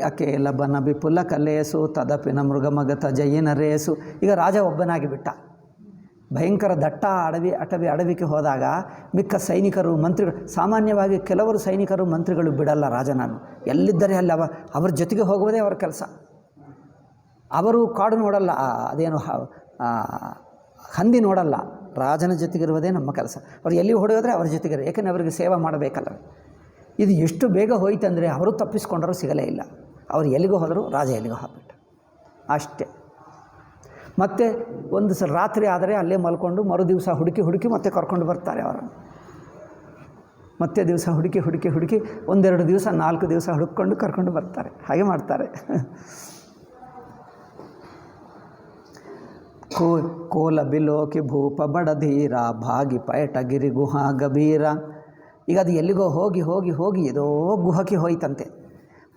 ಅಕೇಲ ಬನ ಬಿಪುಲ ಕಲೇಸು ತದಪಿನ ಮೃಗಮಗತ ಜಯಿನ ರೇಸು. ಈಗ ರಾಜ ಒಬ್ಬನಾಗಿ ಬಿಟ್ಟ. ಭಯಂಕರ ದಟ್ಟ ಅಡವಿಗೆ ಹೋದಾಗ ಮಿಕ್ಕ ಸೈನಿಕರು ಮಂತ್ರಿಗಳು, ಸಾಮಾನ್ಯವಾಗಿ ಕೆಲವರು ಸೈನಿಕರು ಮಂತ್ರಿಗಳು ಬಿಡಲ್ಲ ರಾಜನನ್ನು, ಎಲ್ಲಿದ್ದರೆ ಅಲ್ಲಿ ಅವರ ಜೊತೆಗೆ ಹೋಗುವುದೇ ಅವರ ಕೆಲಸ. ಅವರು ಕಾಡು ನೋಡಲ್ಲ, ಅದೇನು ಹಂದಿ ನೋಡಲ್ಲ, ರಾಜನ ಜೊತೆಗಿರುವುದೇ ನಮ್ಮ ಕೆಲಸ. ಅವರು ಎಲ್ಲಿ ಹೊಡೆಯೋದ್ರೆ ಅವ್ರ ಜೊತೆಗಿರೋ, ಏಕೆಂದರೆ ಅವರಿಗೆ ಸೇವೆ ಮಾಡಬೇಕಲ್ಲ. ಇದು ಎಷ್ಟು ಬೇಗ ಹೋಯ್ತಂದರೆ ಅವರು ತಪ್ಪಿಸ್ಕೊಂಡರೂ ಸಿಗಲೇ ಇಲ್ಲ. ಅವರು ಎಲ್ಲಿಗೂ ಹೋದರು, ರಾಜ ಎಲ್ಲಿಗೂ ಹೋಗ್ಬಿಟ್ಟ ಅಷ್ಟೇ. ಮತ್ತು ಒಂದು ರಾತ್ರಿ ಆದರೆ ಅಲ್ಲೇ ಮಲ್ಕೊಂಡು ಮರು ದಿವಸ ಹುಡುಕಿ ಮತ್ತೆ ಕರ್ಕೊಂಡು ಬರ್ತಾರೆ ಅವರನ್ನು. ಮತ್ತೆ ದಿವಸ ಹುಡುಕಿ 1-2 ದಿವಸ 4 ದಿವಸ ಹುಡುಕೊಂಡು ಕರ್ಕೊಂಡು ಬರ್ತಾರೆ. ಹಾಗೆ ಮಾಡ್ತಾರೆ. ಕೋಲ ಬಿಲೋಕಿ ಭೂಪ ಬಡಧೀರ ಭಾಗಿ ಪಯಟಗಿರಿ ಗುಹಾ ಗಭೀರ. ಈಗ ಅದು ಎಲ್ಲಿಗೋ ಹೋಗಿ ಏದೋ ಗುಹಕ್ಕೆ ಹೋಯ್ತಂತೆ.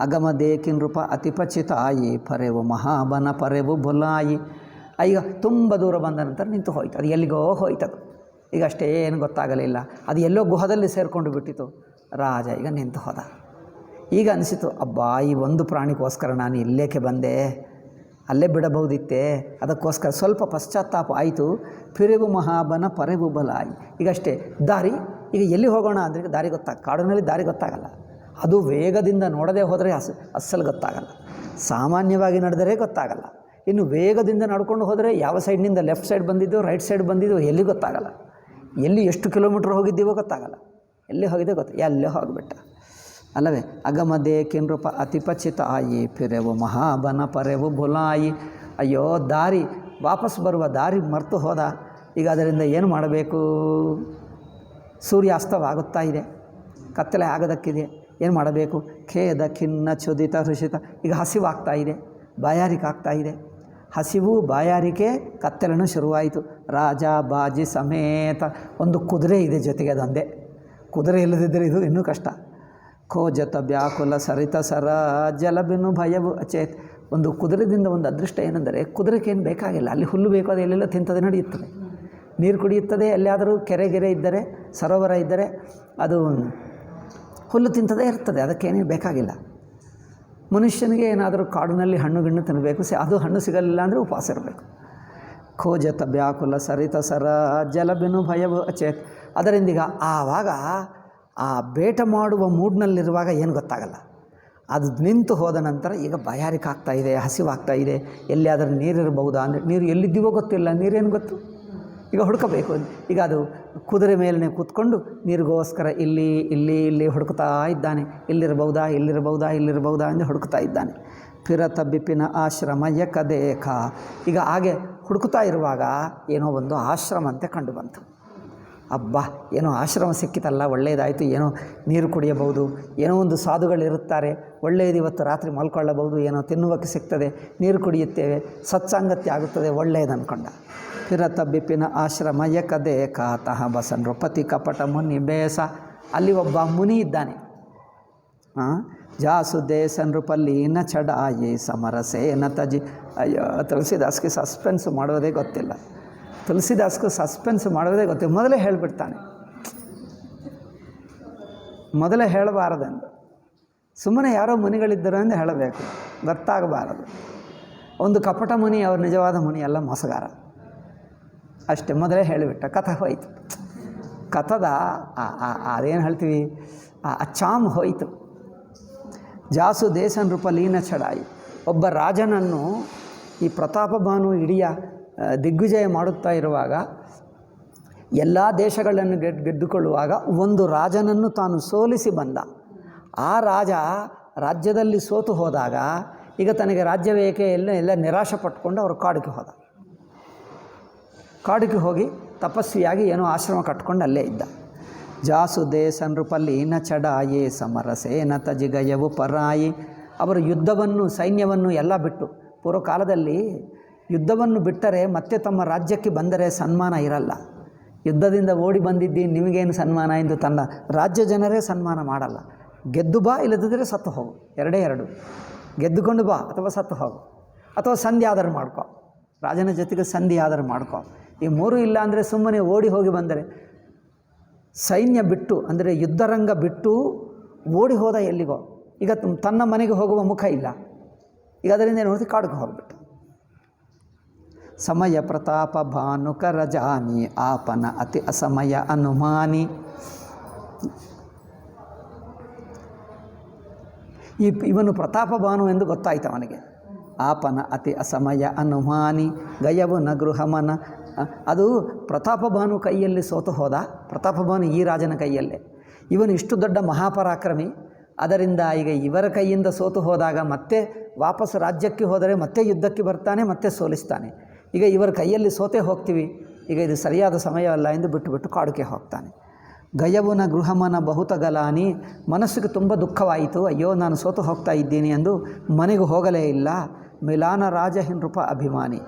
ಅಗಮ ದೇಕಿ ನೃಪ ಅತಿಪಚಿತಾಯಿ ಪರೆವು ಮಹಾಬನ ಪರೆವು ಬೊಲಾಯಿ. ಈಗ ತುಂಬ ದೂರ ಬಂದ ನಂತರ ನಿಂತು ಹೋಯ್ತು. ಅದು ಎಲ್ಲಿಗೋ ಹೋಯ್ತದು. ಈಗ ಅಷ್ಟೇ ಏನು ಗೊತ್ತಾಗಲಿಲ್ಲ. ಅದು ಎಲ್ಲೋ ಗುಹದಲ್ಲಿ ಸೇರಿಕೊಂಡು ಬಿಟ್ಟಿತು. ರಾಜ ಈಗ ನಿಂತು ಹೋದ. ಈಗ ಅನಿಸಿತು, ಅಬ್ಬಾ, ಈ ಒಂದು ಪ್ರಾಣಿಗೋಸ್ಕರ ನಾನು ಇಲ್ಲೇಕೆ ಬಂದೆ, ಅಲ್ಲೇ ಬಿಡಬಹುದಿತ್ತೆ. ಅದಕ್ಕೋಸ್ಕರ ಸ್ವಲ್ಪ ಪಶ್ಚಾತ್ತಾಪ ಆಯಿತು. ಪಿರೆವು ಮಹಾಬನ ಪರೆವು ಬಲಾಯಿ. ಈಗಷ್ಟೇ ದಾರಿ, ಈಗ ಎಲ್ಲಿ ಹೋಗೋಣ ಅಂದರೆ ದಾರಿ ಕಾಡಿನಲ್ಲಿ ದಾರಿ ಗೊತ್ತಾಗಲ್ಲ. ಅದು ವೇಗದಿಂದ ನೋಡದೆ ಹೋದರೆ ಅಸ್ಸಲು ಗೊತ್ತಾಗಲ್ಲ. ಸಾಮಾನ್ಯವಾಗಿ ನಡೆದರೆ ಗೊತ್ತಾಗಲ್ಲ. ಇನ್ನು ವೇಗದಿಂದ ನಡ್ಕೊಂಡು ಹೋದರೆ ಯಾವ ಸೈಡ್ನಿಂದ ಲೆಫ್ಟ್ ಸೈಡ್ ಬಂದಿದ್ದೋ ರೈಟ್ ಸೈಡ್ ಬಂದಿದ್ದೋ ಎಲ್ಲಿ ಗೊತ್ತಾಗಲ್ಲ. ಎಲ್ಲಿ ಎಷ್ಟು ಕಿಲೋಮೀಟ್ರ್ ಹೋಗಿದ್ದೀವೋ ಗೊತ್ತಾಗಲ್ಲ. ಎಲ್ಲಿ ಹೋಗಿದ್ದೆ ಎಲ್ಲೇ ಹೋಗಿಬಿಟ್ಟ ಅಲ್ಲವೇ. ಅಗಮದೆ ಕಿನ್ರೂಪ ಅತಿಪಚಿತ ಆಯಿ ಪಿರೆವು ಮಹಾಬನ ಪರೆವು ಬೊಲಾಯಿ. ಅಯ್ಯೋ, ದಾರಿ ವಾಪಸ್ ಬರುವ ದಾರಿ ಮರೆತು ಹೋದ. ಈಗ ಅದರಿಂದ ಏನು ಮಾಡಬೇಕು? ಸೂರ್ಯಾಸ್ತವಾಗುತ್ತಾ ಇದೆ, ಕತ್ತಲೆ ಆಗೋದಕ್ಕಿದೆ, ಏನು ಮಾಡಬೇಕು? ಖೇದ ಖಿನ್ನ ಚುದಿತ ಹೃಷಿತ. ಈಗ ಹಸಿವಾಗ್ತಾ ಇದೆ, ಬಾಯಾರಿಕೆ ಆಗ್ತಾ ಇದೆ. ಹಸಿವು, ಬಾಯಾರಿಕೆ, ಕತ್ತಲೆನೂ ಶುರುವಾಯಿತು. ರಾಜ ಬಾಜಿ ಸಮೇತ ಒಂದು ಕುದುರೆ ಇದೆ ಜೊತೆಗೆ. ಅದೊಂದೇ ಕುದುರೆ ಇಲ್ಲದಿದ್ದರೆ ಇದು ಇನ್ನೂ ಕಷ್ಟ. ಖೋಜತ ವ್ಯಾಕುಲ ಸರಿತ ಸರ ಜಲಬಿನು ಭಯವು ಅಚೇತ್. ಒಂದು ಕುದುರೆದಿಂದ ಒಂದು ಅದೃಷ್ಟ ಏನೆಂದರೆ, ಕುದುರೆಗೇನು ಬೇಕಾಗಿಲ್ಲ, ಅಲ್ಲಿ ಹುಲ್ಲು ಬೇಕು, ಅದು ಎಲ್ಲೆಲ್ಲ ತಿಂತದೆ, ನಡೆಯುತ್ತದೆ, ನೀರು ಕುಡಿಯುತ್ತದೆ. ಎಲ್ಲಿಯಾದರೂ ಕೆರೆ ಇದ್ದರೆ, ಸರೋವರ ಇದ್ದರೆ ಅದು ಹುಲ್ಲು ತಿಂತದೇ ಇರ್ತದೆ, ಅದಕ್ಕೇನೇ ಬೇಕಾಗಿಲ್ಲ. ಮನುಷ್ಯನಿಗೆ ಏನಾದರೂ ಕಾಡಿನಲ್ಲಿ ಹಣ್ಣು ತಿನ್ನಬೇಕು, ಅದು ಹಣ್ಣು ಸಿಗಲಿಲ್ಲ ಅಂದರೆ ಉಪವಾಸ ಇರಬೇಕು. ಖೋಜತ ವ್ಯಾಕುಲ ಸರಿತ ಸರ ಜಲಬಿನು ಭಯವು ಅಚೇತ್. ಅದರಿಂದೀಗ ಆವಾಗ ಆ ಬೇಟ ಮಾಡುವ ಮೂಡ್ನಲ್ಲಿರುವಾಗ ಏನು ಗೊತ್ತಾಗಲ್ಲ. ಅದು ನಿಂತು ಹೋದ ನಂತರ ಈಗ ಬಾಯಾರಿಕೆ ಆಗ್ತಾಯಿದೆ, ಹಸಿವಾಗ್ತಾ ಇದೆ, ಎಲ್ಲಿಯಾದರೂ ನೀರಿರಬಹುದಾ ಅಂದರೆ ನೀರು ಎಲ್ಲಿದ್ದೀವೋ ಗೊತ್ತಿಲ್ಲ, ನೀರೇನು ಗೊತ್ತು. ಈಗ ಹುಡುಕಬೇಕು. ಈಗ ಅದು ಕುದುರೆ ಮೇಲೆ ಕೂತ್ಕೊಂಡು ನೀರಿಗೋಸ್ಕರ ಇಲ್ಲಿ ಹುಡುಕ್ತಾ ಇದ್ದಾನೆ. ಇಲ್ಲಿರಬಹುದಾ ಎಂದು ಹುಡುಕ್ತಾ ಇದ್ದಾನೆ. ಪಿರತ ಬಿಪಿನ ಆಶ್ರಮ ಯಕದೇಖ. ಈಗ ಹಾಗೆ ಹುಡುಕ್ತಾ ಇರುವಾಗ ಏನೋ ಒಂದು ಆಶ್ರಮ ಅಂತೆ ಕಂಡು ಬಂತು. ಅಬ್ಬಾ, ಏನೋ ಆಶ್ರಮ ಸಿಕ್ಕಿತಲ್ಲ, ಒಳ್ಳೆಯದಾಯಿತು, ಏನೋ ನೀರು ಕುಡಿಯಬಹುದು, ಏನೋ ಒಂದು ಸಾಧುಗಳಿರುತ್ತಾರೆ, ಒಳ್ಳೆಯದು, ಇವತ್ತು ರಾತ್ರಿ ಮಲ್ಕೊಳ್ಳಬಹುದು, ಏನೋ ತಿನ್ನುವಕ್ಕೆ ಸಿಗ್ತದೆ, ನೀರು ಕುಡಿಯುತ್ತೇವೆ, ಸತ್ಸಂಗತಿ ಆಗುತ್ತದೆ, ಒಳ್ಳೆಯದು ಅಂದ್ಕೊಂಡ. ಪಿರತ ಬಿಪಿನ ಆಶ್ರಮ ಯಕದೇಖ ತಹ ಬಸ ನೃಪತಿ ಕಪಟ ಮುನಿ ಬೇಸ. ಅಲ್ಲಿ ಒಬ್ಬ ಮುನಿ ಇದ್ದಾನೆ. ಜಾಸು ದೇಶ ನೃಪಲ್ಲೀನ ಚಡಾಯಿ ಸಮರಸೇನ ತಜಿ. ಅಯ್ಯೋ, ತುಳಸಿದಾಸ್ಗೆ ಸಸ್ಪೆನ್ಸ್ ಮಾಡೋದೇ ಗೊತ್ತಿಲ್ಲ. ತುಳಸಿದಾಸ್ಗೂ ಸಸ್ಪೆನ್ಸ್ ಮಾಡೋದೇ ಗೊತ್ತಿಲ್ಲ. ಮೊದಲೇ ಹೇಳಿಬಿಡ್ತಾನೆ. ಮೊದಲೇ ಹೇಳಬಾರದೆಂದು, ಸುಮ್ಮನೆ ಯಾರೋ ಮುನಿಗಳಿದ್ದರು ಎಂದು ಹೇಳಬೇಕು, ಗೊತ್ತಾಗಬಾರದು. ಒಂದು ಕಪಟ ಮುನಿ, ಅವರು ನಿಜವಾದ ಮುನಿ ಅಲ್ಲ, ಮೋಸಗಾರ. ಅಷ್ಟೇ, ಮೊದಲೇ ಹೇಳಿಬಿಟ್ಟ, ಕಥೆ ಹೋಯಿತು. ಕಥದ ಅದೇನು ಹೇಳ್ತೀವಿ, ಆ ಚಾಮ್ ಹೋಯಿತು. ಜಾಸು ದೇಶನ್ ರೂಪ ಲೀನ ಚಡಾಯಿ. ಒಬ್ಬ ರಾಜನನ್ನು ಈ ಪ್ರತಾಪಭಾನು ಇಡೀ ದಿಗ್ವಿಜಯ ಮಾಡುತ್ತಾ ಇರುವಾಗ, ಎಲ್ಲ ದೇಶಗಳನ್ನು ಗೆದ್ದುಕೊಳ್ಳುವಾಗ ಒಂದು ರಾಜನನ್ನು ತಾನು ಸೋಲಿಸಿ ಬಂದ. ಆ ರಾಜ ರಾಜ್ಯದಲ್ಲಿ ಸೋತು ಹೋದಾಗ ಈಗ ತನಗೆ ರಾಜ್ಯ ಬೇಕೆ ಎಲ್ಲ ನಿರಾಶೆ ಪಟ್ಕೊಂಡು ಅವರು ಕಾಡಿಗೆ ಹೋದ. ಕಾಡಿಗೆ ಹೋಗಿ ತಪಸ್ವಿಯಾಗಿ ಏನೋ ಆಶ್ರಮ ಕಟ್ಕೊಂಡು ಅಲ್ಲೇ ಇದ್ದ. ಜಾಸು ದೇಶನ್ ರೂಪಲೀನ ಚಡಾಯೇ ಸಮರಸೇನ ತಜಿಗಯವು ಪರಾಯಿ. ಅವರು ಯುದ್ಧವನ್ನು, ಸೈನ್ಯವನ್ನು ಎಲ್ಲ ಬಿಟ್ಟು, ಪೂರ್ವಕಾಲದಲ್ಲಿ ಯುದ್ಧವನ್ನು ಬಿಟ್ಟರೆ ಮತ್ತೆ ತಮ್ಮ ರಾಜ್ಯಕ್ಕೆ ಬಂದರೆ ಸನ್ಮಾನ ಇರಲ್ಲ. ಯುದ್ಧದಿಂದ ಓಡಿ ಬಂದಿದ್ದೀನಿ ನಿಮಗೇನು ಸನ್ಮಾನ ಎಂದು ತನ್ನ ರಾಜ್ಯ ಜನರೇ ಸನ್ಮಾನ ಮಾಡಲ್ಲ. ಗೆದ್ದು ಬಾ, ಇಲ್ಲದಿದ್ದರೆ ಸತ್ತು ಹೋಗು, ಎರಡೇ ಎರಡು. ಗೆದ್ದುಕೊಂಡು ಬಾ ಅಥವಾ ಸತ್ತು ಹೋಗು, ಅಥವಾ ಸಂಧಿ ಆಧಾರ ಮಾಡ್ಕೊ, ರಾಜನ ಜೊತೆಗೆ ಸಂಧಿ ಆಧಾರ ಮಾಡ್ಕೊ. ಈ ಮೂರು ಇಲ್ಲ ಅಂದರೆ ಸುಮ್ಮನೆ ಓಡಿ ಹೋಗಿ ಬಂದರೆ, ಸೈನ್ಯ ಬಿಟ್ಟು ಅಂದರೆ ಯುದ್ಧರಂಗ ಬಿಟ್ಟು ಓಡಿ ಹೋದ ಎಲ್ಲಿಗೋ. ಈಗ ತನ್ನ ಮನೆಗೆ ಹೋಗುವ ಮುಖ ಇಲ್ಲ. ಈಗ ಅದರಿಂದ ಏನು ನೋಡ್ತೀವಿ, ಕಾಡಿಗೆ ಹೋಗ್ಬಿಟ್ಟು. ಸಮಯ ಪ್ರತಾಪ ಭಾನುಕರ ಜಾನಿ ಆಪನ ಅತಿ ಅಸಮಯ ಅನುಮಾನಿ. ಇವನು ಪ್ರತಾಪ ಭಾನು ಎಂದು ಗೊತ್ತಾಯಿತು ಅವನಿಗೆ. ಆಪನ ಅತಿ ಅಸಮಯ ಅನುಮಾನಿ ಗಯವು ನ ಗೃಹಮನ. ಅದು ಪ್ರತಾಪಭಾನು ಕೈಯಲ್ಲಿ ಸೋತು ಹೋದ. ಪ್ರತಾಪಭಾನು ಈ ರಾಜನ ಕೈಯಲ್ಲೇ. ಇವನು ಇಷ್ಟು ದೊಡ್ಡ ಮಹಾಪರಾಕ್ರಮಿ. ಅದರಿಂದ ಈಗ ಇವರ ಕೈಯಿಂದ ಸೋತು ಹೋದಾಗ ಮತ್ತೆ ವಾಪಸ್ ರಾಜ್ಯಕ್ಕೆ ಹೋದರೆ ಮತ್ತೆ ಯುದ್ಧಕ್ಕೆ ಬರ್ತಾನೆ, ಮತ್ತೆ ಸೋಲಿಸ್ತಾನೆ. ಈಗ ಇವರ ಕೈಯಲ್ಲಿ ಸೋತೇ ಹೋಗ್ತೀವಿ, ಈಗ ಇದು ಸರಿಯಾದ ಸಮಯವಲ್ಲ ಎಂದು ಬಿಟ್ಟು ಕಾಡಿಗೆ ಹೋಗ್ತಾನೆ. ಗಯವುನ ಗೃಹಮನ ಬಹುತ ಗಲಾನಿ. ಮನಸ್ಸಿಗೆ ತುಂಬ ದುಃಖವಾಯಿತು. ಅಯ್ಯೋ, ನಾನು ಸೋತು ಹೋಗ್ತಾ ಇದ್ದೀನಿ ಎಂದು ಮನೆಗೆ ಹೋಗಲೇ ಇಲ್ಲ. ಮಿಲಾನ ರಾಜ ಹಿನ್ರೂಪ ಅಭಿಮಾನಿ.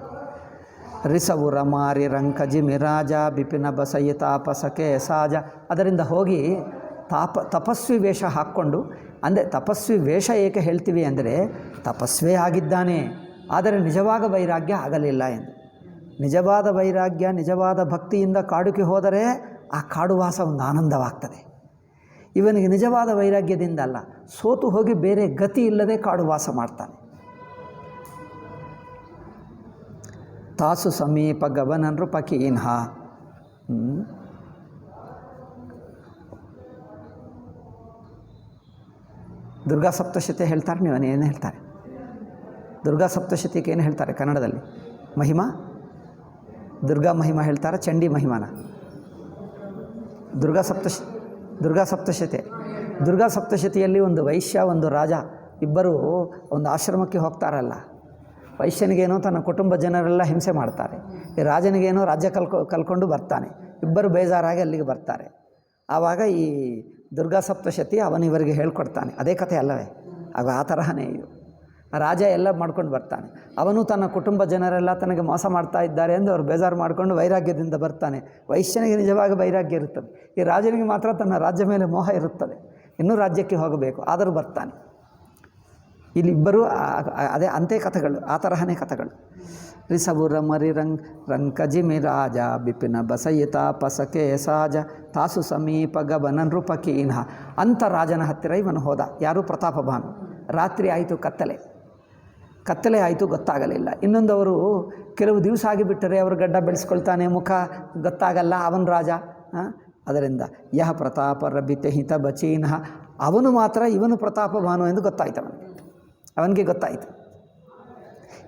ರಿಸವು ರಮಾರಿ ರಂಕಜಿ ಮಿರಾಜ ಬಿಪಿನ ಬಸಯಿ ತಾಪಸಕೆ ಸಾಜ. ಅದರಿಂದ ಹೋಗಿ ತಪಸ್ವಿ ವೇಷ ಹಾಕ್ಕೊಂಡು, ಅಂದರೆ ತಪಸ್ವಿ ವೇಷ ಏಕೆ ಹೇಳ್ತೀವಿ ಅಂದರೆ ತಪಸ್ವೇ ಆಗಿದ್ದಾನೆ, ಆದರೆ ನಿಜವಾದ ವೈರಾಗ್ಯ ಆಗಲಿಲ್ಲ ಎಂದು. ನಿಜವಾದ ವೈರಾಗ್ಯ, ನಿಜವಾದ ಭಕ್ತಿಯಿಂದ ಕಾಡಿಗೆ ಹೋದರೆ ಆ ಕಾಡುವಾಸ ಒಂದು ಆನಂದವಾಗ್ತದೆ. ಇವನಿಗೆ ನಿಜವಾದ ವೈರಾಗ್ಯದಿಂದ ಅಲ್ಲ, ಸೋತು ಹೋಗಿ ಬೇರೆ ಗತಿ ಇಲ್ಲದೆ ಕಾಡುವಾಸ ಮಾಡ್ತಾನೆ. ತಾಸು ಸಮೀಪ ಗವನ ನೃಪಕೀನ್ಹ. ದುರ್ಗಾ ಸಪ್ತಶತಿ ಹೇಳ್ತಾರೆ, ನೀವು ಏನು ಹೇಳ್ತಾರೆ? ದುರ್ಗಾ ಸಪ್ತಶತಿಗೆ ಏನು ಹೇಳ್ತಾರೆ ಕನ್ನಡದಲ್ಲಿ? ಮಹಿಮಾ, ದುರ್ಗಾ ಮಹಿಮಾ ಹೇಳ್ತಾರೆ, ಚಂಡಿ ಮಹಿಮಾನ? ದುರ್ಗಾ ಸಪ್ತಶತಿ. ದುರ್ಗಾ ಸಪ್ತಶತಿಯಲ್ಲಿ ಒಂದು ವೈಶ್ಯ, ಒಂದು ರಾಜ ಇಬ್ಬರು ಒಂದು ಆಶ್ರಮಕ್ಕೆ ಹೋಗ್ತಾರಲ್ಲ. ವೈಶ್ಯನಿಗೇನೋ ತನ್ನ ಕುಟುಂಬ ಜನರೆಲ್ಲ ಹಿಂಸೆ ಮಾಡ್ತಾರೆ, ಈ ರಾಜನಿಗೇನೋ ರಾಜ್ಯ ಕಲ್ಕೊಂಡು ಬರ್ತಾನೆ. ಇಬ್ಬರು ಬೇಜಾರಾಗಿ ಅಲ್ಲಿಗೆ ಬರ್ತಾರೆ. ಆವಾಗ ಈ ದುರ್ಗಾ ಸಪ್ತಶತಿ ಅವನಿವರಿಗೆ ಹೇಳ್ಕೊಡ್ತಾನೆ. ಅದೇ ಕಥೆ ಅಲ್ಲವೇ? ಆಗ ಆ ತರಹನೇ ಇದು. ರಾಜ ಎಲ್ಲ ಮಾಡ್ಕೊಂಡು ಬರ್ತಾನೆ. ಅವನು ತನ್ನ ಕುಟುಂಬ ಜನರೆಲ್ಲ ತನಗೆ ಮೋಸ ಮಾಡ್ತಾ ಇದ್ದಾರೆ ಎಂದು ಅವ್ರು ಬೇಜಾರು ಮಾಡಿಕೊಂಡು ವೈರಾಗ್ಯದಿಂದ ಬರ್ತಾನೆ. ವೈಶ್ಯನಿಗೆ ನಿಜವಾಗಿ ವೈರಾಗ್ಯ ಇರುತ್ತದೆ, ಈ ರಾಜನಿಗೆ ಮಾತ್ರ ತನ್ನ ರಾಜ್ಯ ಮೇಲೆ ಮೋಹ ಇರುತ್ತದೆ, ಇನ್ನೂ ರಾಜ್ಯಕ್ಕೆ ಹೋಗಬೇಕು, ಆದರೂ ಬರ್ತಾನೆ. ಇಲ್ಲಿಬ್ಬರು ಅದೇ ಅಂತೆ ಕಥೆಗಳು, ಆ ತರಹನೇ ಕಥೆಗಳು. ರಿಸವು ರಮರಿ ರಂಕಜಿಮಿ ರಾಜ ಬಿಪಿನ ಬಸಯಿತ ಪಸಕೆ ಸಾಜ ತಾಸು ಸಮೀಪ ಗಬನ ನೃಪಕೀನ್ಹ. ಅಂಥ ರಾಜನ ಹತ್ತಿರ ಇವನು ಹೋದ. ಯಾರು? ಪ್ರತಾಪಭಾನು. ರಾತ್ರಿ ಆಯಿತು, ಕತ್ತಲೆ ಆಯಿತು, ಗೊತ್ತಾಗಲಿಲ್ಲ. ಇನ್ನೊಂದು, ಅವರು ಕೆಲವು ದಿವಸ ಆಗಿಬಿಟ್ಟರೆ ಅವರು ಗಡ್ಡ ಬೆಳೆಸ್ಕೊಳ್ತಾನೆ, ಮುಖ ಗೊತ್ತಾಗಲ್ಲ, ಅವನು ರಾಜ. ಅದರಿಂದ ಯಹ ಪ್ರತಾಪ ರಬಿತೆ ಹಿತ ಬಚೀನ್ಹ. ಅವನು ಮಾತ್ರ ಇವನು ಪ್ರತಾಪಭಾನು ಎಂದು ಗೊತ್ತಾಯ್ತು ಅವನಿಗೆ ಗೊತ್ತಾಯಿತು.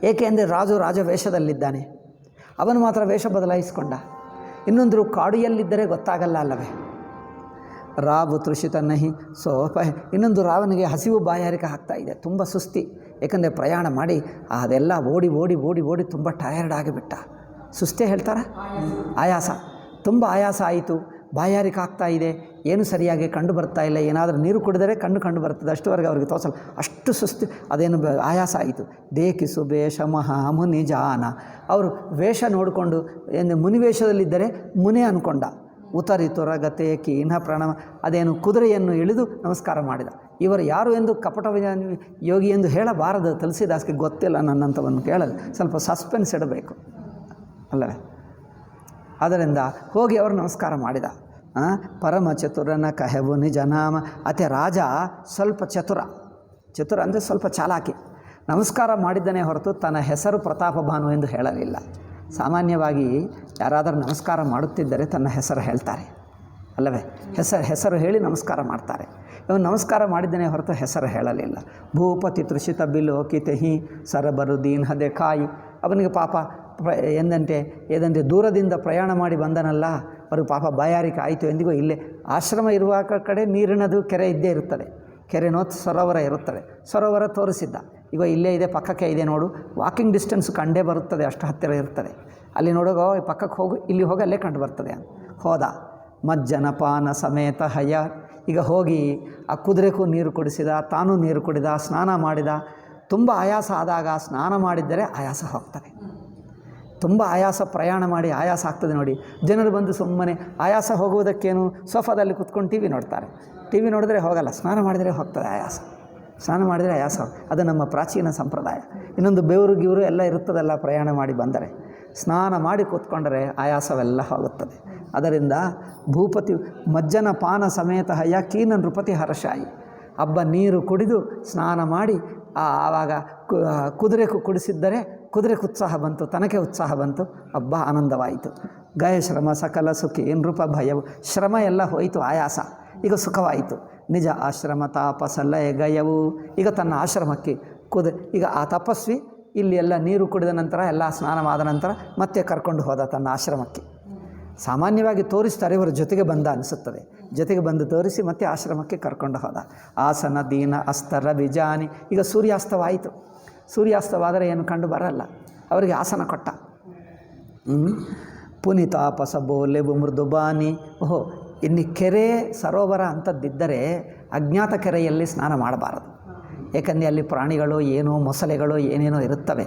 ಏಕೆ ಅಂದರೆ ರಾಜ ವೇಷದಲ್ಲಿದ್ದಾನೆ, ಅವನು ಮಾತ್ರ ವೇಷ ಬದಲಾಯಿಸಿಕೊಂಡ. ಇನ್ನೊಂದು ಕಾಡಿಯಲ್ಲಿದ್ದರೆ ಗೊತ್ತಾಗಲ್ಲ ಅಲ್ಲವೇ? ರಾವು ತೃಷಿತ ನಹಿ ಸೋಪ. ಇನ್ನೊಂದು ರಾವನಿಗೆ ಹಸಿವು ಬಾಯಾರಿಕೆ ಆಗ್ತಾಯಿದೆ, ತುಂಬ ಸುಸ್ತಿ. ಏಕೆಂದರೆ ಪ್ರಯಾಣ ಮಾಡಿ ಅದೆಲ್ಲ ಓಡಿ ತುಂಬ ಟಯರ್ಡ್ ಆಗಿಬಿಟ್ಟ. ಸುಸ್ತೇ ಹೇಳ್ತಾರೆ, ಆಯಾಸ, ತುಂಬ ಆಯಾಸ ಆಯಿತು, ಬಾಯಾರಿಕೆ ಆಗ್ತಾಯಿದೆ, ಏನು ಸರಿಯಾಗಿ ಕಂಡು ಬರ್ತಾ ಇಲ್ಲ. ಏನಾದರೂ ನೀರು ಕುಡಿದರೆ ಕಂಡು ಬರ್ತದೆ, ಅಷ್ಟುವರೆಗೆ ಅವ್ರಿಗೆ ತೋರಿಸಲ್ಲ, ಅಷ್ಟು ಸುಸ್ತು, ಅದೇನು ಆಯಾಸ ಆಯಿತು. ದೇಕಿಸು ಬೇಷ ಮಹಾ ಮುನಿ ಜಾನ. ಅವರು ವೇಷ ನೋಡಿಕೊಂಡು, ಏನು ಮುನಿವೇಷದಲ್ಲಿದ್ದರೆ ಮುನಿ ಅಂದ್ಕೊಂಡ. ಉತರಿತು ರಗತೆ ಕೀನ ಪ್ರಣವ. ಅದೇನು ಕುದುರೆಯನ್ನು ಇಳಿದು ನಮಸ್ಕಾರ ಮಾಡಿದ. ಇವರು ಯಾರು ಎಂದು ಕಪಟ ಯೋಗಿ ಎಂದು ಹೇಳಬಾರದು. ತುಳಸಿದಾಸ್ಗೆ ಗೊತ್ತಿಲ್ಲ ನನ್ನಂಥವನ್ನು ಕೇಳಲು, ಸ್ವಲ್ಪ ಸಸ್ಪೆನ್ಸ್ ಇಡಬೇಕು ಅಲ್ಲವೇ? ಅದರಿಂದ ಹೋಗಿ ಅವರು ನಮಸ್ಕಾರ ಮಾಡಿದ. ಪರಮ ಚತುರನ ಕಹೆವು ನಿಜ ನಾಮ. ಅತೆ ರಾಜ ಸ್ವಲ್ಪ ಚತುರ ಅಂದರೆ ಸ್ವಲ್ಪ ಚಾಲಾಕಿ. ನಮಸ್ಕಾರ ಮಾಡಿದ್ದನೇ ಹೊರತು ತನ್ನ ಹೆಸರು ಪ್ರತಾಪಭಾನು ಎಂದು ಹೇಳಲಿಲ್ಲ. ಸಾಮಾನ್ಯವಾಗಿ ಯಾರಾದರೂ ನಮಸ್ಕಾರ ಮಾಡುತ್ತಿದ್ದರೆ ತನ್ನ ಹೆಸರು ಹೇಳ್ತಾರೆ ಅಲ್ಲವೇ? ಹೆಸರು ಹೇಳಿ ನಮಸ್ಕಾರ ಮಾಡ್ತಾರೆ. ಇವನು ನಮಸ್ಕಾರ ಮಾಡಿದ್ದೇನೆ ಹೊರತು ಹೆಸರು ಹೇಳಲಿಲ್ಲ. ಭೂಪತಿ ತೃಷಿತ ಬಿಲೋಕಿತೆಹಿ ಸರಬರುದೀನ್ ಹದೆ ಕಾಯಿ. ಅವನಿಗೆ ಪಾಪ ಏದಂತೆ ದೂರದಿಂದ ಪ್ರಯಾಣ ಮಾಡಿ ಬಂದನಲ್ಲ, ಅವರು ಪಾಪ ಬಾಯಾರಿಕೆ ಆಯಿತು. ಎಂದಿಗೂ ಇಲ್ಲೇ ಆಶ್ರಮ ಇರುವ ಕಡೆ ನೀರಿನದು ಕೆರೆ ಇದ್ದೇ ಇರುತ್ತದೆ. ಕೆರೆನೋ ಸರೋವರ ಇರುತ್ತದೆ. ಸರೋವರ ತೋರಿಸಿದ್ದ, ಈಗ ಇಲ್ಲೇ ಇದೆ, ಪಕ್ಕಕ್ಕೆ ಇದೆ ನೋಡು, ವಾಕಿಂಗ್ ಡಿಸ್ಟೆನ್ಸ್ ಕಂಡೇ ಬರುತ್ತದೆ, ಅಷ್ಟು ಹತ್ತಿರ ಇರ್ತದೆ. ಅಲ್ಲಿ ನೋಡೋಗೋ ಪಕ್ಕಕ್ಕೆ ಹೋಗು, ಇಲ್ಲಿ ಹೋಗಿ ಅಲ್ಲೇ ಕಂಡು ಬರ್ತದೆ ಅಂತ ಹೋದ. ಮಜ್ಜನಪಾನ ಸಮೇತ ಹಯ. ಈಗ ಹೋಗಿ ಆ ಕುದುರೆಗೂ ನೀರು ಕುಡಿಸಿದ, ತಾನೂ ನೀರು ಕುಡಿದ, ಸ್ನಾನ ಮಾಡಿದ. ತುಂಬ ಆಯಾಸ ಆದಾಗ ಸ್ನಾನ ಮಾಡಿದ್ದರೆ ಆಯಾಸ ಹೋಗ್ತದೆ. ತುಂಬ ಆಯಾಸ, ಪ್ರಯಾಣ ಮಾಡಿ ಆಯಾಸ ಆಗ್ತದೆ ನೋಡಿ. ಜನರು ಬಂದು ಸುಮ್ಮನೆ ಆಯಾಸ ಹೋಗುವುದಕ್ಕೇನು ಸೋಫಾದಲ್ಲಿ ಕುತ್ಕೊಂಡು ಟಿ ವಿ ನೋಡ್ತಾರೆ. ಟಿ ವಿ ನೋಡಿದ್ರೆ ಹೋಗಲ್ಲ, ಸ್ನಾನ ಮಾಡಿದರೆ ಹೋಗ್ತದೆ ಆಯಾಸ. ಸ್ನಾನ ಮಾಡಿದರೆ ಆಯಾಸ, ಅದು ನಮ್ಮ ಪ್ರಾಚೀನ ಸಂಪ್ರದಾಯ. ಇನ್ನೊಂದು ಬೆವರು ಗಿವರು ಎಲ್ಲ ಇರುತ್ತದಲ್ಲ ಪ್ರಯಾಣ ಮಾಡಿ ಬಂದರೆ, ಸ್ನಾನ ಮಾಡಿ ಕೂತ್ಕೊಂಡರೆ ಆಯಾಸವೆಲ್ಲ ಹೋಗುತ್ತದೆ. ಅದರಿಂದ ಭೂಪತಿ ಮಜ್ಜನ ಪಾನ ಸಮೇತ ಹಯ ಕೀನ ನೃಪತಿ ಹರ್ಷಾಯಿ. ಹಬ್ಬ ನೀರು ಕುಡಿದು ಸ್ನಾನ ಮಾಡಿ ಆವಾಗ ಕುದುರೆಗೂ ಕುಡಿಸಿದ್ದರೆ ಕುದುರೆಗೆ ಉತ್ಸಾಹ ಬಂತು, ತನಗೆ ಉತ್ಸಾಹ ಬಂತು, ಹಬ್ಬ ಆನಂದವಾಯಿತು. ಗಯ ಶ್ರಮ ಸಕಲ ಸುಖಿ ನೃಪ ಭಯವು. ಶ್ರಮ ಎಲ್ಲ ಹೋಯಿತು, ಆಯಾಸ, ಈಗ ಸುಖವಾಯಿತು. ನಿಜ ಆಶ್ರಮ ತಾಪಸಲ್ಲಯ ಗಯವು. ಈಗ ತನ್ನ ಆಶ್ರಮಕ್ಕೆ ಈಗ ಆ ತಪಸ್ವಿ ಇಲ್ಲಿ ಎಲ್ಲ ನೀರು ಕುಡಿದ ನಂತರ ಎಲ್ಲ ಸ್ನಾನವಾದ ನಂತರ ಮತ್ತೆ ಕರ್ಕೊಂಡು ಹೋದ ತನ್ನ ಆಶ್ರಮಕ್ಕೆ. ಸಾಮಾನ್ಯವಾಗಿ ತೋರಿಸ್ತಾರೆ, ಇವರು ಜೊತೆಗೆ ಬಂದ ಅನಿಸುತ್ತದೆ. ಜೊತೆಗೆ ಬಂದು ತೋರಿಸಿ ಮತ್ತೆ ಆಶ್ರಮಕ್ಕೆ ಕರ್ಕೊಂಡು ಹೋದ. ಆಸನ ದೀನ ಅಸ್ತರ ಬಿಜಾನಿ. ಈಗ ಸೂರ್ಯಾಸ್ತವಾಯಿತು. ಸೂರ್ಯಾಸ್ತವಾದರೆ ಏನು ಕಂಡು ಬರಲ್ಲ, ಅವರಿಗೆ ಆಸನ ಕೊಟ್ಟ. ಪುನಿತಾಪಸ ಬೋಲೆವು ಮೃದುಬಾನಿ. ಓಹೋ, ಇನ್ನು ಕೆರೆ ಸರೋವರ ಅಂಥದ್ದಿದ್ದರೆ ಅಜ್ಞಾತ ಕೆರೆಯಲ್ಲಿ ಸ್ನಾನ ಮಾಡಬಾರದು. ಏಕೆಂದರೆ ಅಲ್ಲಿ ಪ್ರಾಣಿಗಳು ಏನೋ ಮೊಸಳೆಗಳು ಏನೇನೋ ಇರುತ್ತವೆ.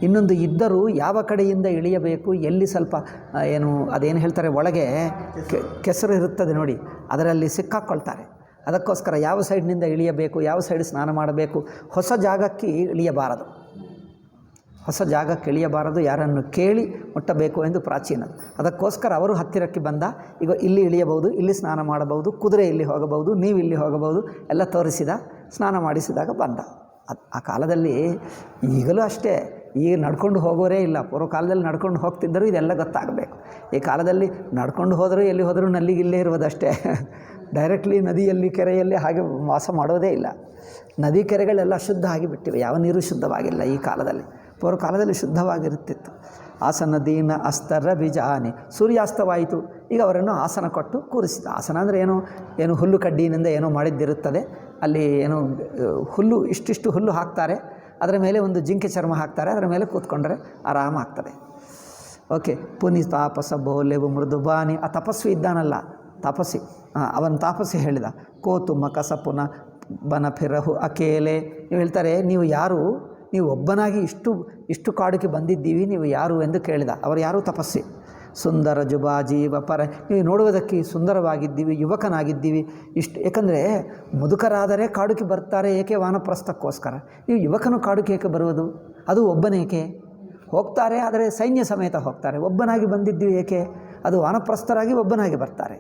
ಇನ್ನೊಂದು ಇದ್ದರೂ ಯಾವ ಕಡೆಯಿಂದ ಇಳಿಯಬೇಕು, ಎಲ್ಲಿ ಸ್ವಲ್ಪ ಅದೇನು ಹೇಳ್ತಾರೆ ಒಳಗೆ ಕೆಸರು ಇರುತ್ತದೆ ನೋಡಿ, ಅದರಲ್ಲಿ ಸಿಕ್ಕಾಕ್ಕೊಳ್ತಾರೆ. ಅದಕ್ಕೋಸ್ಕರ ಯಾವ ಸೈಡ್ನಿಂದ ಇಳಿಯಬೇಕು, ಯಾವ ಸೈಡ್ ಸ್ನಾನ ಮಾಡಬೇಕು, ಹೊಸ ಜಾಗಕ್ಕೆ ಇಳಿಯಬಾರದು. ಹೊಸ ಜಾಗಕ್ಕೆ ಇಳಿಯಬಾರದು, ಯಾರನ್ನು ಕೇಳಿ ಮುಟ್ಟಬೇಕು ಎಂದು ಪ್ರಾಚೀನದು. ಅದಕ್ಕೋಸ್ಕರ ಅವರು ಹತ್ತಿರಕ್ಕೆ ಬಂದ. ಈಗ ಇಲ್ಲಿ ಇಳಿಯಬಹುದು, ಇಲ್ಲಿ ಸ್ನಾನ ಮಾಡಬಹುದು, ಕುದುರೆ ಇಲ್ಲಿ ಹೋಗಬಹುದು, ನೀವು ಇಲ್ಲಿ ಹೋಗಬಹುದು ಎಲ್ಲ ತೋರಿಸಿದ. ಸ್ನಾನ ಮಾಡಿಸಿದಾಗ ಬಂದ. ಆ ಕಾಲದಲ್ಲಿ, ಈಗಲೂ ಅಷ್ಟೇ, ಈಗ ನಡ್ಕೊಂಡು ಹೋಗೋರೇ ಇಲ್ಲ. ಪೂರ್ವ ಕಾಲದಲ್ಲಿ ನಡ್ಕೊಂಡು ಹೋಗ್ತಿದ್ದರೂ ಇದೆಲ್ಲ ಗೊತ್ತಾಗಬೇಕು. ಈ ಕಾಲದಲ್ಲಿ ನಡ್ಕೊಂಡು ಹೋದರೂ ಎಲ್ಲಿ ಹೋದರೂ ನಲ್ಲಿಗಿಲ್ಲೇ ಇರುವುದಷ್ಟೇ. ಡೈರೆಕ್ಟ್ಲಿ ನದಿಯಲ್ಲಿ ಕೆರೆಯಲ್ಲಿ ಹಾಗೆ ವಾಸ ಮಾಡೋದೇ ಇಲ್ಲ. ನದಿ ಕೆರೆಗಳೆಲ್ಲ ಶುದ್ಧ ಆಗಿಬಿಟ್ಟಿವೆ, ಯಾವ ನೀರು ಶುದ್ಧವಾಗಿಲ್ಲ ಈ ಕಾಲದಲ್ಲಿ. ಪೂರ್ವ ಕಾಲದಲ್ಲಿ ಶುದ್ಧವಾಗಿರುತ್ತಿತ್ತು. ಆಸನ ದೀನ ಅಸ್ತರ ಬಿಜಾನಿ. ಸೂರ್ಯಾಸ್ತವಾಯಿತು. ಈಗ ಅವರನ್ನು ಆಸನ ಕೊಟ್ಟು ಕೂರಿಸಿದ. ಆಸನ ಅಂದರೆ ಏನು ಹುಲ್ಲು ಕಡ್ಡಿಯಿಂದ ಏನೋ ಮಾಡಿದ್ದಿರುತ್ತದೆ. ಅಲ್ಲಿ ಹುಲ್ಲು ಇಷ್ಟಿಷ್ಟು ಹುಲ್ಲು ಹಾಕ್ತಾರೆ, ಅದರ ಮೇಲೆ ಒಂದು ಜಿಂಕೆ ಚರ್ಮ ಹಾಕ್ತಾರೆ, ಅದರ ಮೇಲೆ ಕೂತ್ಕೊಂಡ್ರೆ ಆರಾಮಾಗ್ತದೆ. ಓಕೆ. ಪುನಿತಾಪಸ ಬೋಲೆವು ಮೃದುಬಾನಿ. ಆ ತಪಸ್ವಿ ಇದ್ದಾನಲ್ಲ, ತಾಪಸಿ, ಅವನ ತಾಪಸಿ ಹೇಳಿದ, ಕೋತುಮ ಕಸಪುನ ಬನ ಫಿರಹು ಅಕೇಲೆ. ನೀವು ಹೇಳ್ತಾರೆ, ನೀವು ಯಾರು, ನೀವು ಒಬ್ಬನಾಗಿ ಇಷ್ಟು ಕಾಡಿಗೆ ಬಂದಿದ್ದೀವಿ, ನೀವು ಯಾರು ಎಂದು ಕೇಳಿದ. ಅವರು ಯಾರು? ತಪಸ್ಸಿ. ಸುಂದರ ಜುಬಾಜೀವ ಪರ. ನೀವು ನೋಡುವುದಕ್ಕೆ ಸುಂದರವಾಗಿದ್ದೀವಿ, ಯುವಕನಾಗಿದ್ದೀವಿ. ಏಕೆಂದರೆ ಮುದುಕರಾದರೆ ಕಾಡುಗೆ ಬರ್ತಾರೆ, ಏಕೆ? ವಾನಪ್ರಸ್ಥಕ್ಕೋಸ್ಕರ. ನೀವು ಯುವಕನು ಕಾಡುಗೆ ಏಕೆ ಬರುವುದು? ಅದು ಒಬ್ಬನೇಕೆ ಹೋಗ್ತಾರೆ, ಆದರೆ ಸೈನ್ಯ ಸಮೇತ ಹೋಗ್ತಾರೆ. ಒಬ್ಬನಾಗಿ ಬಂದಿದ್ದೀವಿ ಏಕೆ? ಅದು ವಾನಪ್ರಸ್ಥರಾಗಿ ಒಬ್ಬನಾಗಿ ಬರ್ತಾರೆ.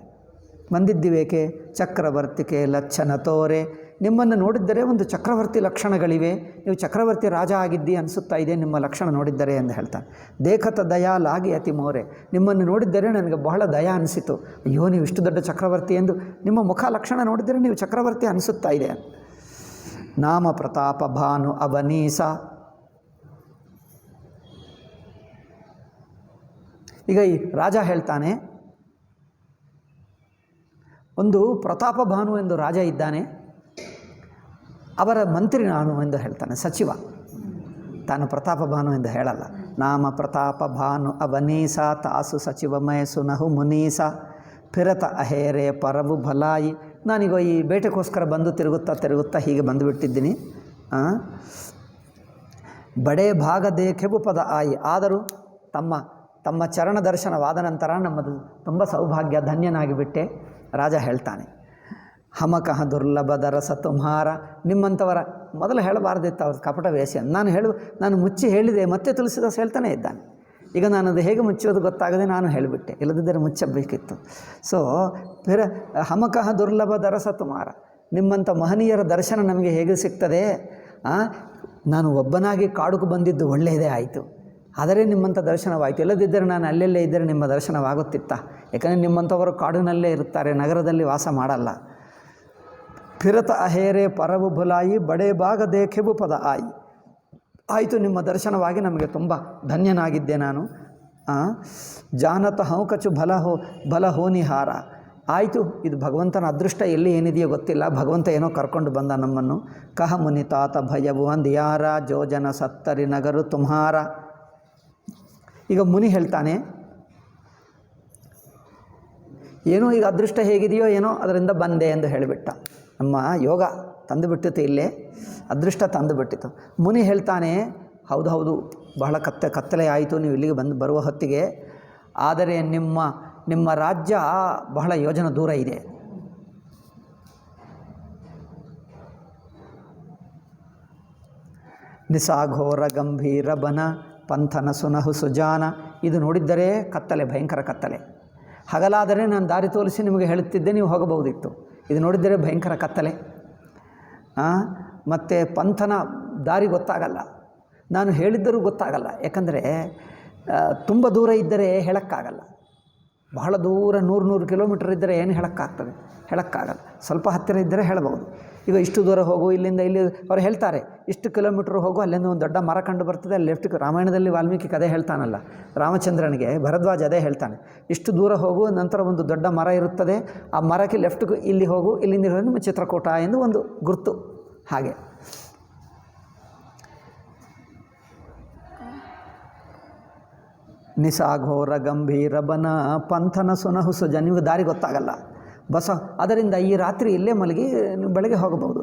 ಬಂದಿದ್ದೀವೇಕೆ? ಚಕ್ರವರ್ತಿಕೆ ಲಕ್ಷಣ ತೋರೆ. ನಿಮ್ಮನ್ನು ನೋಡಿದ್ದರೆ ಒಂದು ಚಕ್ರವರ್ತಿ ಲಕ್ಷಣಗಳಿವೆ, ನೀವು ಚಕ್ರವರ್ತಿ ರಾಜ ಆಗಿದ್ದಿ ಅನಿಸುತ್ತಾ ಇದೆ ನಿಮ್ಮ ಲಕ್ಷಣ ನೋಡಿದ್ದರೆ ಎಂದು ಹೇಳ್ತಾನೆ. ದೇಖತ ದಯಾ ಲಾಗಿ ಅತಿ ಮೋರೆ. ನಿಮ್ಮನ್ನು ನೋಡಿದ್ದರೆ ನನಗೆ ಬಹಳ ದಯ ಅನಿಸಿತು. ಅಯ್ಯೋ, ನೀವು ಇಷ್ಟು ದೊಡ್ಡ ಚಕ್ರವರ್ತಿ ಎಂದು ನಿಮ್ಮ ಮುಖ ಲಕ್ಷಣ ನೋಡಿದರೆ ನೀವು ಚಕ್ರವರ್ತಿ ಅನಿಸುತ್ತಾ ಇದೆ. ನಾಮ ಪ್ರತಾಪ ಭಾನು ಅವನೀಸ. ಈಗ ಈ ರಾಜ ಹೇಳ್ತಾನೆ, ಒಂದು ಪ್ರತಾಪ ಭಾನು ಎಂದು ರಾಜ ಇದ್ದಾನೆ, ಅವರ ಮಂತ್ರಿ ನಾನು ಎಂದು ಹೇಳ್ತಾನೆ, ಸಚಿವ. ತಾನು ಪ್ರತಾಪ ಭಾನು ಎಂದು ಹೇಳಲ್ಲ. ನಾಮ ಪ್ರತಾಪ ಭಾನು ಅವನೀಸ ತಾಸು ಸಚಿವಮಯ ಸುನಹು ಮುನೀಸ ಫಿರತ ಅಹೇರೆ ಪರವು ಭಲಾಯಿ. ನಾನೀಗ ಈ ಬೇಟೆಗೋಸ್ಕರ ಬಂದು ತಿರುಗುತ್ತಾ ಹೀಗೆ ಬಂದುಬಿಟ್ಟಿದ್ದೀನಿ. ಬಡೇ ಭಾಗ ದೇಖೆಬು ಪದ ಆಯಿ. ಆದರೂ ತಮ್ಮ ಚರಣ ದರ್ಶನವಾದ ನಂತರ ನಮ್ಮದು ತುಂಬ ಸೌಭಾಗ್ಯ, ಧನ್ಯನಾಗಿಬಿಟ್ಟೆ. ರಾಜ ಹೇಳ್ತಾನೆ, ಹಮಕಹ ದುರ್ಲಭ ದರಸ ತುಮ್ಹಾರ. ನಿಮ್ಮಂಥವರ ಮೊದಲು ಹೇಳಬಾರ್ದಿತ್ತು ಅವ್ರ ಕಪಟ ವೇಷ. ನಾನು ಮುಚ್ಚಿ ಹೇಳಿದೆ, ಮತ್ತೆ ತುಳಸಿದಾಸ್ ಹೇಳ್ತಾನೆ ಇದ್ದಾನೆ. ಈಗ ನಾನು ಅದು ಹೇಗೆ ಮುಚ್ಚೋದು ಗೊತ್ತಾಗದೆ ನಾನು ಹೇಳಿಬಿಟ್ಟೆ, ಇಲ್ಲದಿದ್ದರೆ ಮುಚ್ಚಬೇಕಿತ್ತು. ಸೊ ಹಮಕಹ ದುರ್ಲಭ ದರಸ ತುಮ್ಹಾರ. ನಿಮ್ಮಂಥ ಮಹನೀಯರ ದರ್ಶನ ನಮಗೆ ಹೇಗೆ ಸಿಗ್ತದೆ? ನಾನು ಒಬ್ಬನಾಗಿ ಕಾಡುಕು ಬಂದಿದ್ದು ಒಳ್ಳೆಯದೇ ಆಯಿತು. ಆದರೆ ನಿಮ್ಮಂಥ ದರ್ಶನವಾಯಿತು. ಇಲ್ಲದಿದ್ದರೆ ನಾನು ಅಲ್ಲೆಲ್ಲೇ ಇದ್ದರೆ ನಿಮ್ಮ ದರ್ಶನವಾಗುತ್ತಿತ್ತ? ಯಾಕಂದರೆ ನಿಮ್ಮಂಥವರು ಕಾಡಿನಲ್ಲೇ ಇರುತ್ತಾರೆ, ನಗರದಲ್ಲಿ ವಾಸ ಮಾಡಲ್ಲ. ಫಿರತ ಅಹೇರೆ ಪರವು ಬುಲಾಯಿ ಬಡೇ ಭಾಗ ದೇಖೆಬು ಪದ ಆಯಿ. ಆಯಿತು, ನಿಮ್ಮ ದರ್ಶನವಾಗಿ ನಮಗೆ ತುಂಬ ಧನ್ಯನಾಗಿದ್ದೆ ನಾನು. ಜಾನತ ಹೌಕಚು ಬಲ ಹೋನಿಹಾರ. ಆಯಿತು, ಇದು ಭಗವಂತನ ಅದೃಷ್ಟ, ಎಲ್ಲಿ ಏನಿದೆಯೋ ಗೊತ್ತಿಲ್ಲ, ಭಗವಂತ ಏನೋ ಕರ್ಕೊಂಡು ಬಂದ ನಮ್ಮನ್ನು. ಕಹ ಮುನಿ ತಾತ ಭಯವು ಅಂದ್ಯಾರ ಜೋಜನ ಸತ್ತರಿ ನಗರು ತುಮ್ಹಾರ. ಈಗ ಮುನಿ ಹೇಳ್ತಾನೆ, ಏನೋ ಈಗ ಅದೃಷ್ಟ ಹೇಗಿದೆಯೋ ಏನೋ ಅದರಿಂದ ಬಂದೆ ಎಂದು ಹೇಳಿಬಿಟ್ಟ. ನಮ್ಮ ಯೋಗ ತಂದುಬಿಟ್ಟಿತು, ಇಲ್ಲೇ ಅದೃಷ್ಟ ತಂದುಬಿಟ್ಟಿತು. ಮುನಿ ಹೇಳ್ತಾನೆ, ಹೌದು ಹೌದು, ಬಹಳ ಕತ್ತಲೆ ಆಯಿತು ನೀವು ಇಲ್ಲಿಗೆ ಬರುವ ಹೊತ್ತಿಗೆ. ಆದರೆ ನಿಮ್ಮ ರಾಜ್ಯ ಬಹಳ ಯೋಜನೆ ದೂರ ಇದೆ. ನಿಸಾಘೋರ ಗಂಭೀರ ಬನ ಪಂಥನ ಸುನಹು ಸುಜಾನ. ಇದು ನೋಡಿದ್ದರೆ ಕತ್ತಲೆ, ಭಯಂಕರ ಕತ್ತಲೆ. ಹಗಲಾದರೆ ನಾನು ದಾರಿ ತೋರಿಸಿ ನಿಮಗೆ ಹೇಳುತ್ತಿದ್ದೆ, ನೀವು ಹೋಗಬಹುದಿತ್ತು. ಇದು ನೋಡಿದ್ದರೆ ಭಯಂಕರ ಕತ್ತಲೆ. ಮತ್ತು ಪಂಥನ ದಾರಿ ಗೊತ್ತಾಗಲ್ಲ, ನಾನು ಹೇಳಿದ್ದರೂ ಗೊತ್ತಾಗಲ್ಲ. ಯಾಕಂದರೆ ತುಂಬ ದೂರ ಇದ್ದರೆ ಹೇಳೋಕ್ಕಾಗಲ್ಲ. ಬಹಳ ದೂರ 100 ಕಿಲೋಮೀಟರ್ ಇದ್ದರೆ ಏನು ಹೇಳೋಕ್ಕಾಗ್ತದೆ? ಹೇಳೋಕ್ಕಾಗಲ್ಲ. ಸ್ವಲ್ಪ ಹತ್ತಿರ ಇದ್ದರೆ ಹೇಳಬಹುದು. ಈಗ ಇಷ್ಟು ದೂರ ಹೋಗು, ಇಲ್ಲಿಂದ ಇಲ್ಲಿ ಅವ್ರು ಹೇಳ್ತಾರೆ, ಇಷ್ಟು ಕಿಲೋಮೀಟ್ರ್ ಹೋಗು, ಅಲ್ಲಿಂದ ಒಂದು ದೊಡ್ಡ ಮರ ಕಂಡು ಬರ್ತದೆ, ಅಲ್ಲಿ ಲೆಫ್ಟ್. ರಾಮಾಯಣದಲ್ಲಿ ವಾಲ್ಮೀಕಿ ಕಥೆ ಹೇಳ್ತಾನಲ್ಲ, ರಾಮಚಂದ್ರನಿಗೆ ಭರದ್ವಾಜ ಅದೇ ಹೇಳ್ತಾನೆ, ಇಷ್ಟು ದೂರ ಹೋಗು, ನಂತರ ಒಂದು ದೊಡ್ಡ ಮರ ಇರುತ್ತದೆ, ಆ ಮರಕ್ಕೆ ಲೆಫ್ಟ್ಗೆ ಇಲ್ಲಿ ಹೋಗು, ಇಲ್ಲಿಂದ ನಿಮ್ಮ ಚಿತ್ರಕೂಟ ಎಂದು ಒಂದು ಗುರುತು. ಹಾಗೆ ನಿಸಾಘೋರ ಗಂಭೀರ ಬನ ಪಂಥನ ಸುನಹು ಸುಜ. ನಿಮಗೆ ದಾರಿ ಗೊತ್ತಾಗಲ್ಲ ಅದರಿಂದ ಈ ರಾತ್ರಿ ಇಲ್ಲೇ ಮಲಗಿ ನೀವು ಬೆಳಗ್ಗೆ ಹೋಗಬಹುದು.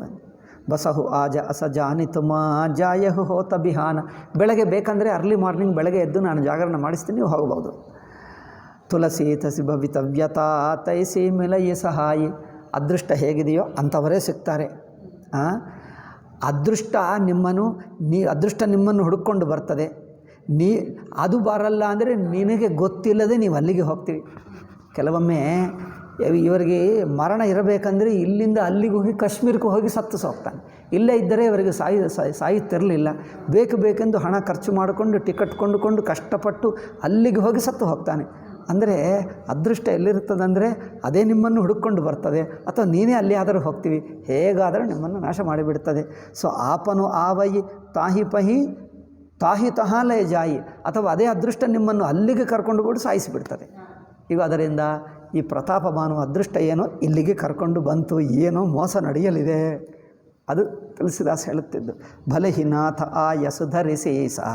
ಬಸಹು ಆಜ ಅಸಜಾನಿತುಮ ಜಾಯಹು ಹೋತ ಬಿಹಾನ. ಬೆಳಗ್ಗೆ ಬೇಕಂದರೆ ಅರ್ಲಿ ಮಾರ್ನಿಂಗ್ ಬೆಳಗ್ಗೆ ಎದ್ದು ನಾನು ಜಾಗರಣೆ ಮಾಡಿಸ್ತೀನಿ, ನೀವು ಹೋಗಬಹುದು. ತುಳಸಿ ತಸಿ ಭವಿತವ್ಯತಾ ತೈಸಿ ಮಿಲಯಿ ಸಹಾಯಿ. ಅದೃಷ್ಟ ಹೇಗಿದೆಯೋ ಅಂಥವರೇ ಸಿಗ್ತಾರೆ. ಅದೃಷ್ಟ ನಿಮ್ಮನ್ನು ಹುಡುಕೊಂಡು ಬರ್ತದೆ. ಅದು ಬರಲ್ಲ ಅಂದರೆ ನಿನಗೆ ಗೊತ್ತಿಲ್ಲದೆ ನೀವು ಅಲ್ಲಿಗೆ ಹೋಗ್ತೀವಿ. ಕೆಲವೊಮ್ಮೆ ಇವರಿಗೆ ಮರಣ ಇರಬೇಕಂದ್ರೆ ಇಲ್ಲಿಂದ ಅಲ್ಲಿಗೆ ಹೋಗಿ ಕಾಶ್ಮೀರಕ್ಕೆ ಹೋಗಿ ಸತ್ತು ಹೋಗ್ತಾನೆ. ಇಲ್ಲೇ ಇದ್ದರೆ ಇವರಿಗೆ ಸಾಯುತ್ತಿರಲಿಲ್ಲ. ಬೇಕೆಂದು ಹಣ ಖರ್ಚು ಮಾಡಿಕೊಂಡು ಟಿಕೆಟ್ ಕೊಂಡುಕೊಂಡು ಕಷ್ಟಪಟ್ಟು ಅಲ್ಲಿಗೆ ಹೋಗಿ ಸತ್ತು ಹೋಗ್ತಾನೆ. ಅಂದರೆ ಅದೃಷ್ಟ ಎಲ್ಲಿರ್ತದಂದರೆ ಅದೇ ನಿಮ್ಮನ್ನು ಹುಡುಕೊಂಡು ಬರ್ತದೆ, ಅಥವಾ ನೀನೇ ಅಲ್ಲಿ ಆದರೂ ಹೋಗ್ತೀವಿ, ಹೇಗಾದರೂ ನಿಮ್ಮನ್ನು ನಾಶ ಮಾಡಿಬಿಡ್ತದೆ. ಸೊ ಆಪನು ಆವಯಿ ತಾಹಿ ಪಹಿ ತಾಹಿ ತಹಾಲಯ ಜಾಯಿ. ಅಥವಾ ಅದೇ ಅದೃಷ್ಟ ನಿಮ್ಮನ್ನು ಅಲ್ಲಿಗೆ ಕರ್ಕೊಂಡು ಬಿಟ್ಟು ಸಾಯಿಸಿಬಿಡ್ತದೆ. ಈಗ ಅದರಿಂದ ಈ ಪ್ರತಾಪಮಾನು ಅದೃಷ್ಟ ಏನೋ ಇಲ್ಲಿಗೆ ಕರ್ಕೊಂಡು ಬಂತು, ಏನೋ ಮೋಸ ನಡೆಯಲಿದೆ. ಅದು ತುಳಸಿದಾಸ್ ಹೇಳುತ್ತಿದ್ದು. ಬಲಹಿನಾಥ ಆ ಯಸುಧರಿಸಿ ಸಹ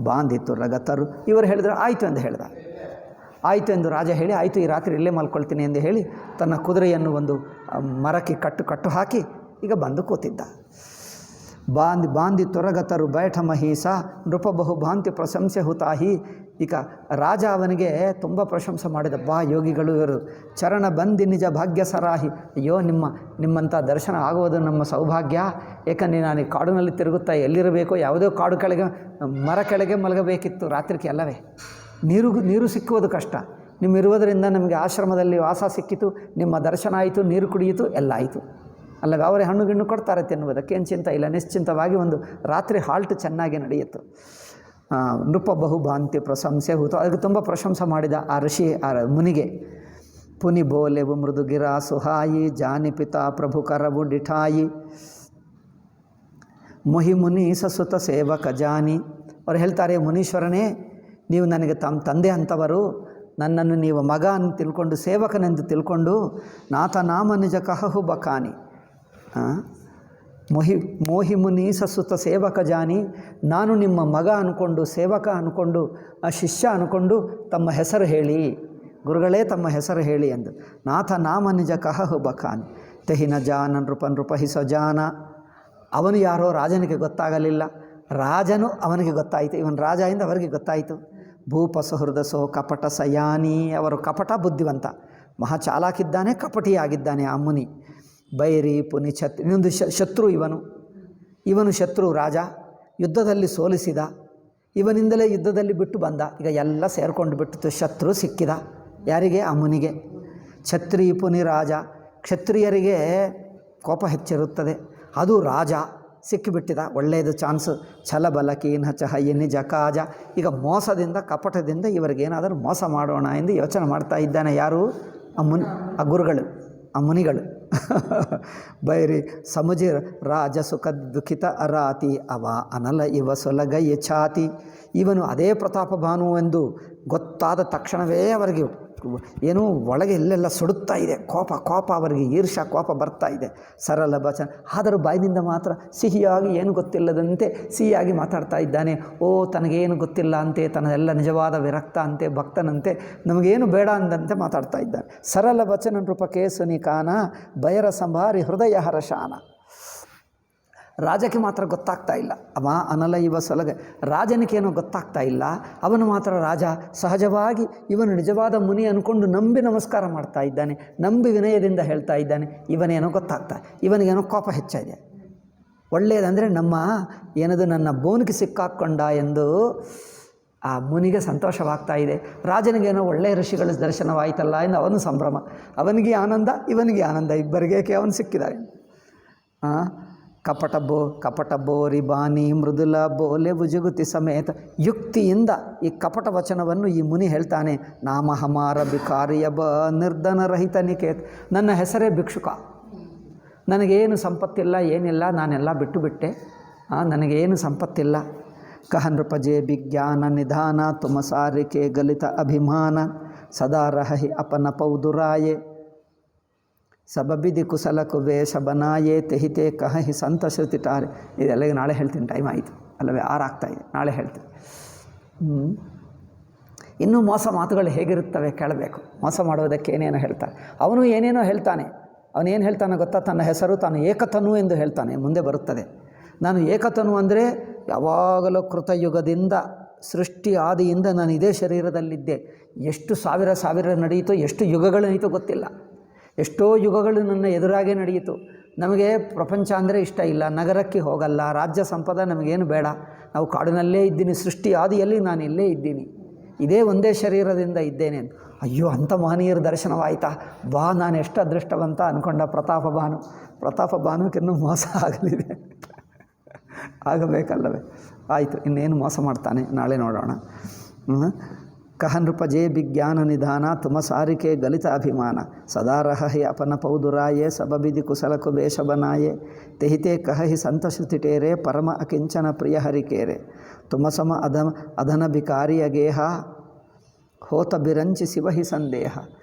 ಬಾಂಧಿತು ರಗತರು. ಇವರು ಹೇಳಿದ್ರೆ ಆಯಿತು ಎಂದು ಹೇಳ್ದ. ಆಯಿತು ಎಂದು ರಾಜ ಹೇಳಿ, ಆಯಿತು ಈ ರಾತ್ರಿ ಇಲ್ಲೇ ಮಲ್ಕೊಳ್ತೀನಿ ಎಂದು ಹೇಳಿ ತನ್ನ ಕುದುರೆಯನ್ನು ಒಂದು ಮರಕ್ಕೆ ಕಟ್ಟು ಹಾಕಿ ಈಗ ಬಂದು ಕೂತಿದ್ದ. ಬಾಂಧಿ ತೊರಗತರು ಬೈಠ ಮಹೀಸ ನೃಪಬಹು ಭಾಂತಿ ಪ್ರಶಂಸೆ ಹುತಾಹಿ. ಈಗ ರಾಜ ಅವನಿಗೆ ತುಂಬ ಪ್ರಶಂಸೆ ಮಾಡಿದ. ಬಾ ಯೋಗಿಗಳು ಇವರು, ಚರಣ ಬಂದಿ ನಿಜ ಭಾಗ್ಯ ಸರಾಹಿ. ಅಯ್ಯೋ ನಿಮ್ಮಂಥ ದರ್ಶನ ಆಗುವುದು ನಮ್ಮ ಸೌಭಾಗ್ಯ. ಏಕೆಂದರೆ ನಾನು ಈ ಕಾಡಿನಲ್ಲಿ ತಿರುಗುತ್ತಾ ಎಲ್ಲಿರಬೇಕೋ, ಯಾವುದೋ ಕಾಡು ಕೆಳಗೆ ಮರ ಕೆಳಗೆ ಮಲಗಬೇಕಿತ್ತು ರಾತ್ರಿಗೆ ಅಲ್ಲವೇ. ನೀರು ಸಿಕ್ಕುವುದು ಕಷ್ಟ. ನಿಮ್ಮಿರುವುದರಿಂದ ನಮಗೆ ಆಶ್ರಮದಲ್ಲಿ ವಾಸ ಸಿಕ್ಕಿತು, ನಿಮ್ಮ ದರ್ಶನ ಆಯಿತು, ನೀರು ಕುಡಿಯಿತು, ಎಲ್ಲ ಆಯಿತು ಅಲ್ಲವೇ. ಅವರೇ ಹಣ್ಣು ಗಿಣ್ಣು ಕೊಡ್ತಾರೆ ತಿನ್ನುವುದಕ್ಕೆ, ಏನು ಚಿಂತೆ ಇಲ್ಲ. ನಿಶ್ಚಿಂತವಾಗಿ ಒಂದು ರಾತ್ರಿ ಹಾಲ್ಟ್ ಚೆನ್ನಾಗಿ ನಡೆಯಿತು. ನೃಪ ಬಹುಭಾಂತಿ ಪ್ರಶಂಸೆ ಹೂತು. ಅದಕ್ಕೆ ತುಂಬ ಪ್ರಶಂಸೆ ಮಾಡಿದ ಆ ಮುನಿಗೆ. ಪುನಿ ಬೋಲೆವು ಮೃದುಗಿರ ಸುಹಾಯಿ ಜಾನಿ ಪಿತಾ ಪ್ರಭು ಕರವು ಡಿಠಾಯಿ ಮೊಹಿ ಮುನಿ ಸಸುತ ಸೇವಕ ಜಾನಿ. ಅವ್ರು ಹೇಳ್ತಾರೆ, ಮುನೀಶ್ವರನೇ, ನೀವು ನನಗೆ ತಂದೆ ಅಂತವರು, ನನ್ನನ್ನು ನೀವು ಮಗ ಅಂತ ತಿಳ್ಕೊಂಡು, ಸೇವಕನೆಂದು ತಿಳ್ಕೊಂಡು, ನಾಥ ನಾಮ ನಿಜ ಕಹಹು ಬಕಾನಿ. ಮೋಹಿ ಮುನಿ ಸಸುತ ಸೇವಕ ಜಾನಿ. ನಾನು ನಿಮ್ಮ ಮಗ ಅಂದ್ಕೊಂಡು, ಸೇವಕ ಅಂದ್ಕೊಂಡು, ಶಿಷ್ಯ ಅಂದ್ಕೊಂಡು ತಮ್ಮ ಹೆಸರು ಹೇಳಿ, ಗುರುಗಳೇ ತಮ್ಮ ಹೆಸರು ಹೇಳಿ ಎಂದು. ನಾಥ ನಾಮ ನಿಜ ಕಹಹು ಬಕಾನಿ. ತೆಹಿನ ಜಾನ ನೃಪ ಹಿಸ ಜಾನ. ಅವನು ಯಾರೋ ರಾಜನಿಗೆ ಗೊತ್ತಾಗಲಿಲ್ಲ, ರಾಜನು ಅವನಿಗೆ ಗೊತ್ತಾಯಿತು. ಇವನು ರಾಜ ಎಂದು ಅವರಿಗೆ ಗೊತ್ತಾಯಿತು. ಭೂಪಸ ಹೃದಸೋ ಕಪಟ ಸಯಾನಿ. ಅವರು ಕಪಟ ಬುದ್ಧಿವಂತ, ಮಹಾ ಚಾಲಾಕಿದ್ದಾನೆ, ಕಪಟಿಯಾಗಿದ್ದಾನೆ ಆ ಮುನಿ. ಬೈರಿ ಪುನಿ ಇನ್ನೊಂದು ಶತ್ರು ಇವನು ಶತ್ರು. ರಾಜ ಯುದ್ಧದಲ್ಲಿ ಸೋಲಿಸಿದ, ಇವನಿಂದಲೇ ಯುದ್ಧದಲ್ಲಿ ಬಿಟ್ಟು ಬಂದ. ಈಗ ಎಲ್ಲ ಸೇರಿಕೊಂಡು ಬಿಟ್ಟಿತು. ಶತ್ರು ಸಿಕ್ಕಿದ ಯಾರಿಗೆ? ಆ ಮುನಿಗೆ. ಕ್ಷತ್ರಿಯ ಪುನಿ ರಾಜ. ಕ್ಷತ್ರಿಯರಿಗೆ ಕೋಪ ಹೆಚ್ಚಿರುತ್ತದೆ, ಅದು ರಾಜ. ಸಿಕ್ಕಿಬಿಟ್ಟಿದ, ಒಳ್ಳೆಯದು ಚಾನ್ಸು. ಛಲಬಲಕೀನ ಚಹಯ್ಯ ನಿಜ ಕಾಜ. ಈಗ ಮೋಸದಿಂದ ಕಪಟದಿಂದ ಇವರಿಗೇನಾದರೂ ಮೋಸ ಮಾಡೋಣ ಎಂದು ಯೋಚನೆ ಮಾಡ್ತಾ ಇದ್ದಾನೆ. ಯಾರು? ಆ ಗುರುಗಳು, ಆ ಮುನಿಗಳು. ಬೈರಿ ಸಮುಜಿ ರಾಜ ಸುಖ ದುಃಖಿತ ಅರಾತಿ ಅವ ಅನಲ ಇವ ಸೊಲಗಯ್ಯ ಛಾತಿ. ಇವನು ಅದೇ ಪ್ರತಾಪ ಭಾನು ಎಂದು ಗೊತ್ತಾದ ತಕ್ಷಣವೇ ಅವರಿಗೆ ಏನೂ ಒಳಗೆ ಎಲ್ಲೆಲ್ಲ ಸುಡುತ್ತಾ ಇದೆ, ಕೋಪ ಅವರಿಗೆ ಈರ್ಷಾ ಕೋಪ ಬರ್ತಾ ಇದೆ. ಸರಳ ವಚನ, ಆದರೂ ಬಾಯಿನಿಂದ ಮಾತ್ರ ಸಿಹಿಯಾಗಿ ಏನು ಗೊತ್ತಿಲ್ಲದಂತೆ ಸಿಹಿಯಾಗಿ ಮಾತಾಡ್ತಾ ಇದ್ದಾನೆ. ತನಗೇನು ಗೊತ್ತಿಲ್ಲ ಅಂತೆ, ತನ್ನೆಲ್ಲ ನಿಜವಾದ ವಿರಕ್ತ ಅಂತೆ, ಭಕ್ತನಂತೆ, ನಮಗೇನು ಬೇಡ ಅಂದಂತೆ ಮಾತಾಡ್ತಾ ಇದ್ದಾನೆ. ಸರಳ ವಚನ ನೃಪಕೆ ಸುನಿಕಾನ ಬಯರ ಸಂಭಾರಿ ಹೃದಯ ಹರಶಾನ. ರಾಜಕ್ಕೆ ಮಾತ್ರ ಗೊತ್ತಾಗ್ತಾ ಇಲ್ಲ, ಅವ ಅನಲ ಇವ ಸೊಲಗ. ರಾಜನಿಗೇನೋ ಗೊತ್ತಾಗ್ತಾ ಇಲ್ಲ, ಅವನು ಮಾತ್ರ ರಾಜ. ಸಹಜವಾಗಿ ಇವನು ನಿಜವಾದ ಮುನಿ ಅಂದ್ಕೊಂಡು ನಂಬಿ ನಮಸ್ಕಾರ ಮಾಡ್ತಾ ಇದ್ದಾನೆ, ನಂಬಿ ವಿನಯದಿಂದ ಹೇಳ್ತಾ ಇದ್ದಾನೆ. ಇವನೇನೋ ಗೊತ್ತಾಗ್ತಾ, ಇವನಿಗೇನೋ ಕೋಪ ಹೆಚ್ಚಾಗಿದೆ. ಒಳ್ಳೆಯದಂದರೆ ನನ್ನ ಬೋನಿಗೆ ಸಿಕ್ಕಾಕ್ಕೊಂಡ ಎಂದು ಆ ಮುನಿಗೆ ಸಂತೋಷವಾಗ್ತಾ ಇದೆ. ರಾಜನಿಗೇನೋ ಒಳ್ಳೆಯ ಋಷಿಗಳ ದರ್ಶನವಾಯಿತಲ್ಲ ಎಂದು ಅವನು ಸಂಭ್ರಮ. ಅವನಿಗೆ ಆನಂದ, ಇವನಿಗೆ ಆನಂದ, ಇಬ್ಬರಿಗೆ ಅವನು ಸಿಕ್ಕಿದ್ದಾನೆ. ಕಪಟ ಬೋರಿ ಬಾನಿ ಮೃದುಲ ಬೋಲೆ ಬುಜುಗುತಿ ಸಮೇತ. ಯುಕ್ತಿಯಿಂದ ಈ ಕಪಟ ವಚನವನ್ನು ಈ ಮುನಿ ಹೇಳ್ತಾನೆ. ನಾಮ ಹಮಾರ ಭಿಕಾರಿಯ ನಿರ್ಧನ ರಹಿತ ನಿಕೇತ್. ನನ್ನ ಹೆಸರೇ ಭಿಕ್ಷುಕ, ನನಗೇನು ಸಂಪತ್ತಿಲ್ಲ, ಏನಿಲ್ಲ, ನಾನೆಲ್ಲ ಬಿಟ್ಟೆ, ನನಗೇನು ಸಂಪತ್ತಿಲ್ಲ. ಕಹ ನೃಪಜೆ ವಿಜ್ಞಾನ ನಿಧಾನ ತುಮ ಸಾರಿಕೆ ಗಲಿತ ಅಭಿಮಾನ ಸದಾ ರಹಿ ಅಪನ ಪೌದುರಾಯೆ ಸಬಬಿದಿ ಕುಸಲಕು ವೇಷ ಬನಾಯೇ ತೆಹಿತೆ ಕಹಿ ಸಂತ ಶ್ರುತಿಟಾರೆ. ಇದೆಲ್ಲ ನಾಳೆ ಹೇಳ್ತೀನಿ, ಟೈಮ್ ಆಯಿತು ಅಲ್ಲವೇ, 6 ಆಗ್ತಾಯಿದೆ, ನಾಳೆ ಹೇಳ್ತೀನಿ. ಇನ್ನೂ ಮೋಸ ಮಾತುಗಳು ಹೇಗಿರುತ್ತವೆ ಕೇಳಬೇಕು. ಮೋಸ ಮಾಡುವುದಕ್ಕೆ ಏನೇನೋ ಹೇಳ್ತಾರೆ, ಅವನು ಏನೇನೋ ಹೇಳ್ತಾನೆ. ಅವನೇನು ಹೇಳ್ತಾನೆ ಗೊತ್ತಾ? ತನ್ನ ಹೆಸರು ತಾನು ಏಕತನು ಎಂದು ಹೇಳ್ತಾನೆ. ಮುಂದೆ ಬರುತ್ತದೆ. ನಾನು ಏಕತನು ಅಂದರೆ ಯಾವಾಗಲೂ ಕೃತಯುಗದಿಂದ ಸೃಷ್ಟಿ ಆದಿಯಿಂದ ನಾನು ಇದೇ ಶರೀರದಲ್ಲಿದ್ದೆ. ಎಷ್ಟು ಸಾವಿರ ನಡೆಯಿತು, ಎಷ್ಟು ಯುಗಗಳು ನಡೀತು ಗೊತ್ತಿಲ್ಲ. ಎಷ್ಟೋ ಯುಗಗಳು ನನ್ನ ಎದುರಾಗೇ ನಡೆಯಿತು. ನಮಗೆ ಪ್ರಪಂಚ ಅಂದರೆ ಇಷ್ಟ ಇಲ್ಲ, ನಗರಕ್ಕೆ ಹೋಗಲ್ಲ, ರಾಜ್ಯ ಸಂಪದ ನಮಗೇನು ಬೇಡ, ನಾವು ಕಾಡಿನಲ್ಲೇ ಇದ್ದೀನಿ, ಸೃಷ್ಟಿ ಆದಿಯಲ್ಲಿ ನಾನು ಇಲ್ಲೇ ಇದ್ದೀನಿ, ಇದೇ ಒಂದೇ ಶರೀರದಿಂದ ಇದ್ದೇನೆ. ಅಯ್ಯೋ, ಅಂಥ ಮಹನೀಯರ ದರ್ಶನವಾಯಿತಾ, ನಾನು ಎಷ್ಟು ಅದೃಷ್ಟವಂತ ಅಂದ್ಕೊಂಡ ಪ್ರತಾಪ ಭಾನುಕಿನ್ನೂ ಮೋಸ ಆಗಲಿದೆ. ಆಗಬೇಕಲ್ಲವೇ? ಆಯಿತು, ಇನ್ನೇನು ಮೋಸ ಮಾಡ್ತಾನೆ, ನಾಳೆ ನೋಡೋಣ. ಕಹ ನೃಪಜೆ ವಿಜ್ಞಾನ ನಿಧಾನ ತುಮ ಸಾರಿಕೆ ಗಲಿತ ಅಭಿಮಾನ ಸದಾ ರಹಿ ಅಪನ ಪೌದುರಾಯೆ ಸಬಬಿದಿ ಕುಸಲಕು ಬೇಷ ಬನಾಯೆ ತೆಹಿತೆ ಕಹಿ ಸಂತ ಶ್ರುತಿಟೇರೆ ಪರಮ ಅಕಿಂಚನ ಪ್ರಿಯ ಹರಿಕೇರೆ ತುಮ ಸಮ ಅಧನ ಭಿಕಾರಿಯ ಗೇಹ ಹೋತ ಬಿರಂಚಿ ಶಿವಹಿ ಸಂದೇಹ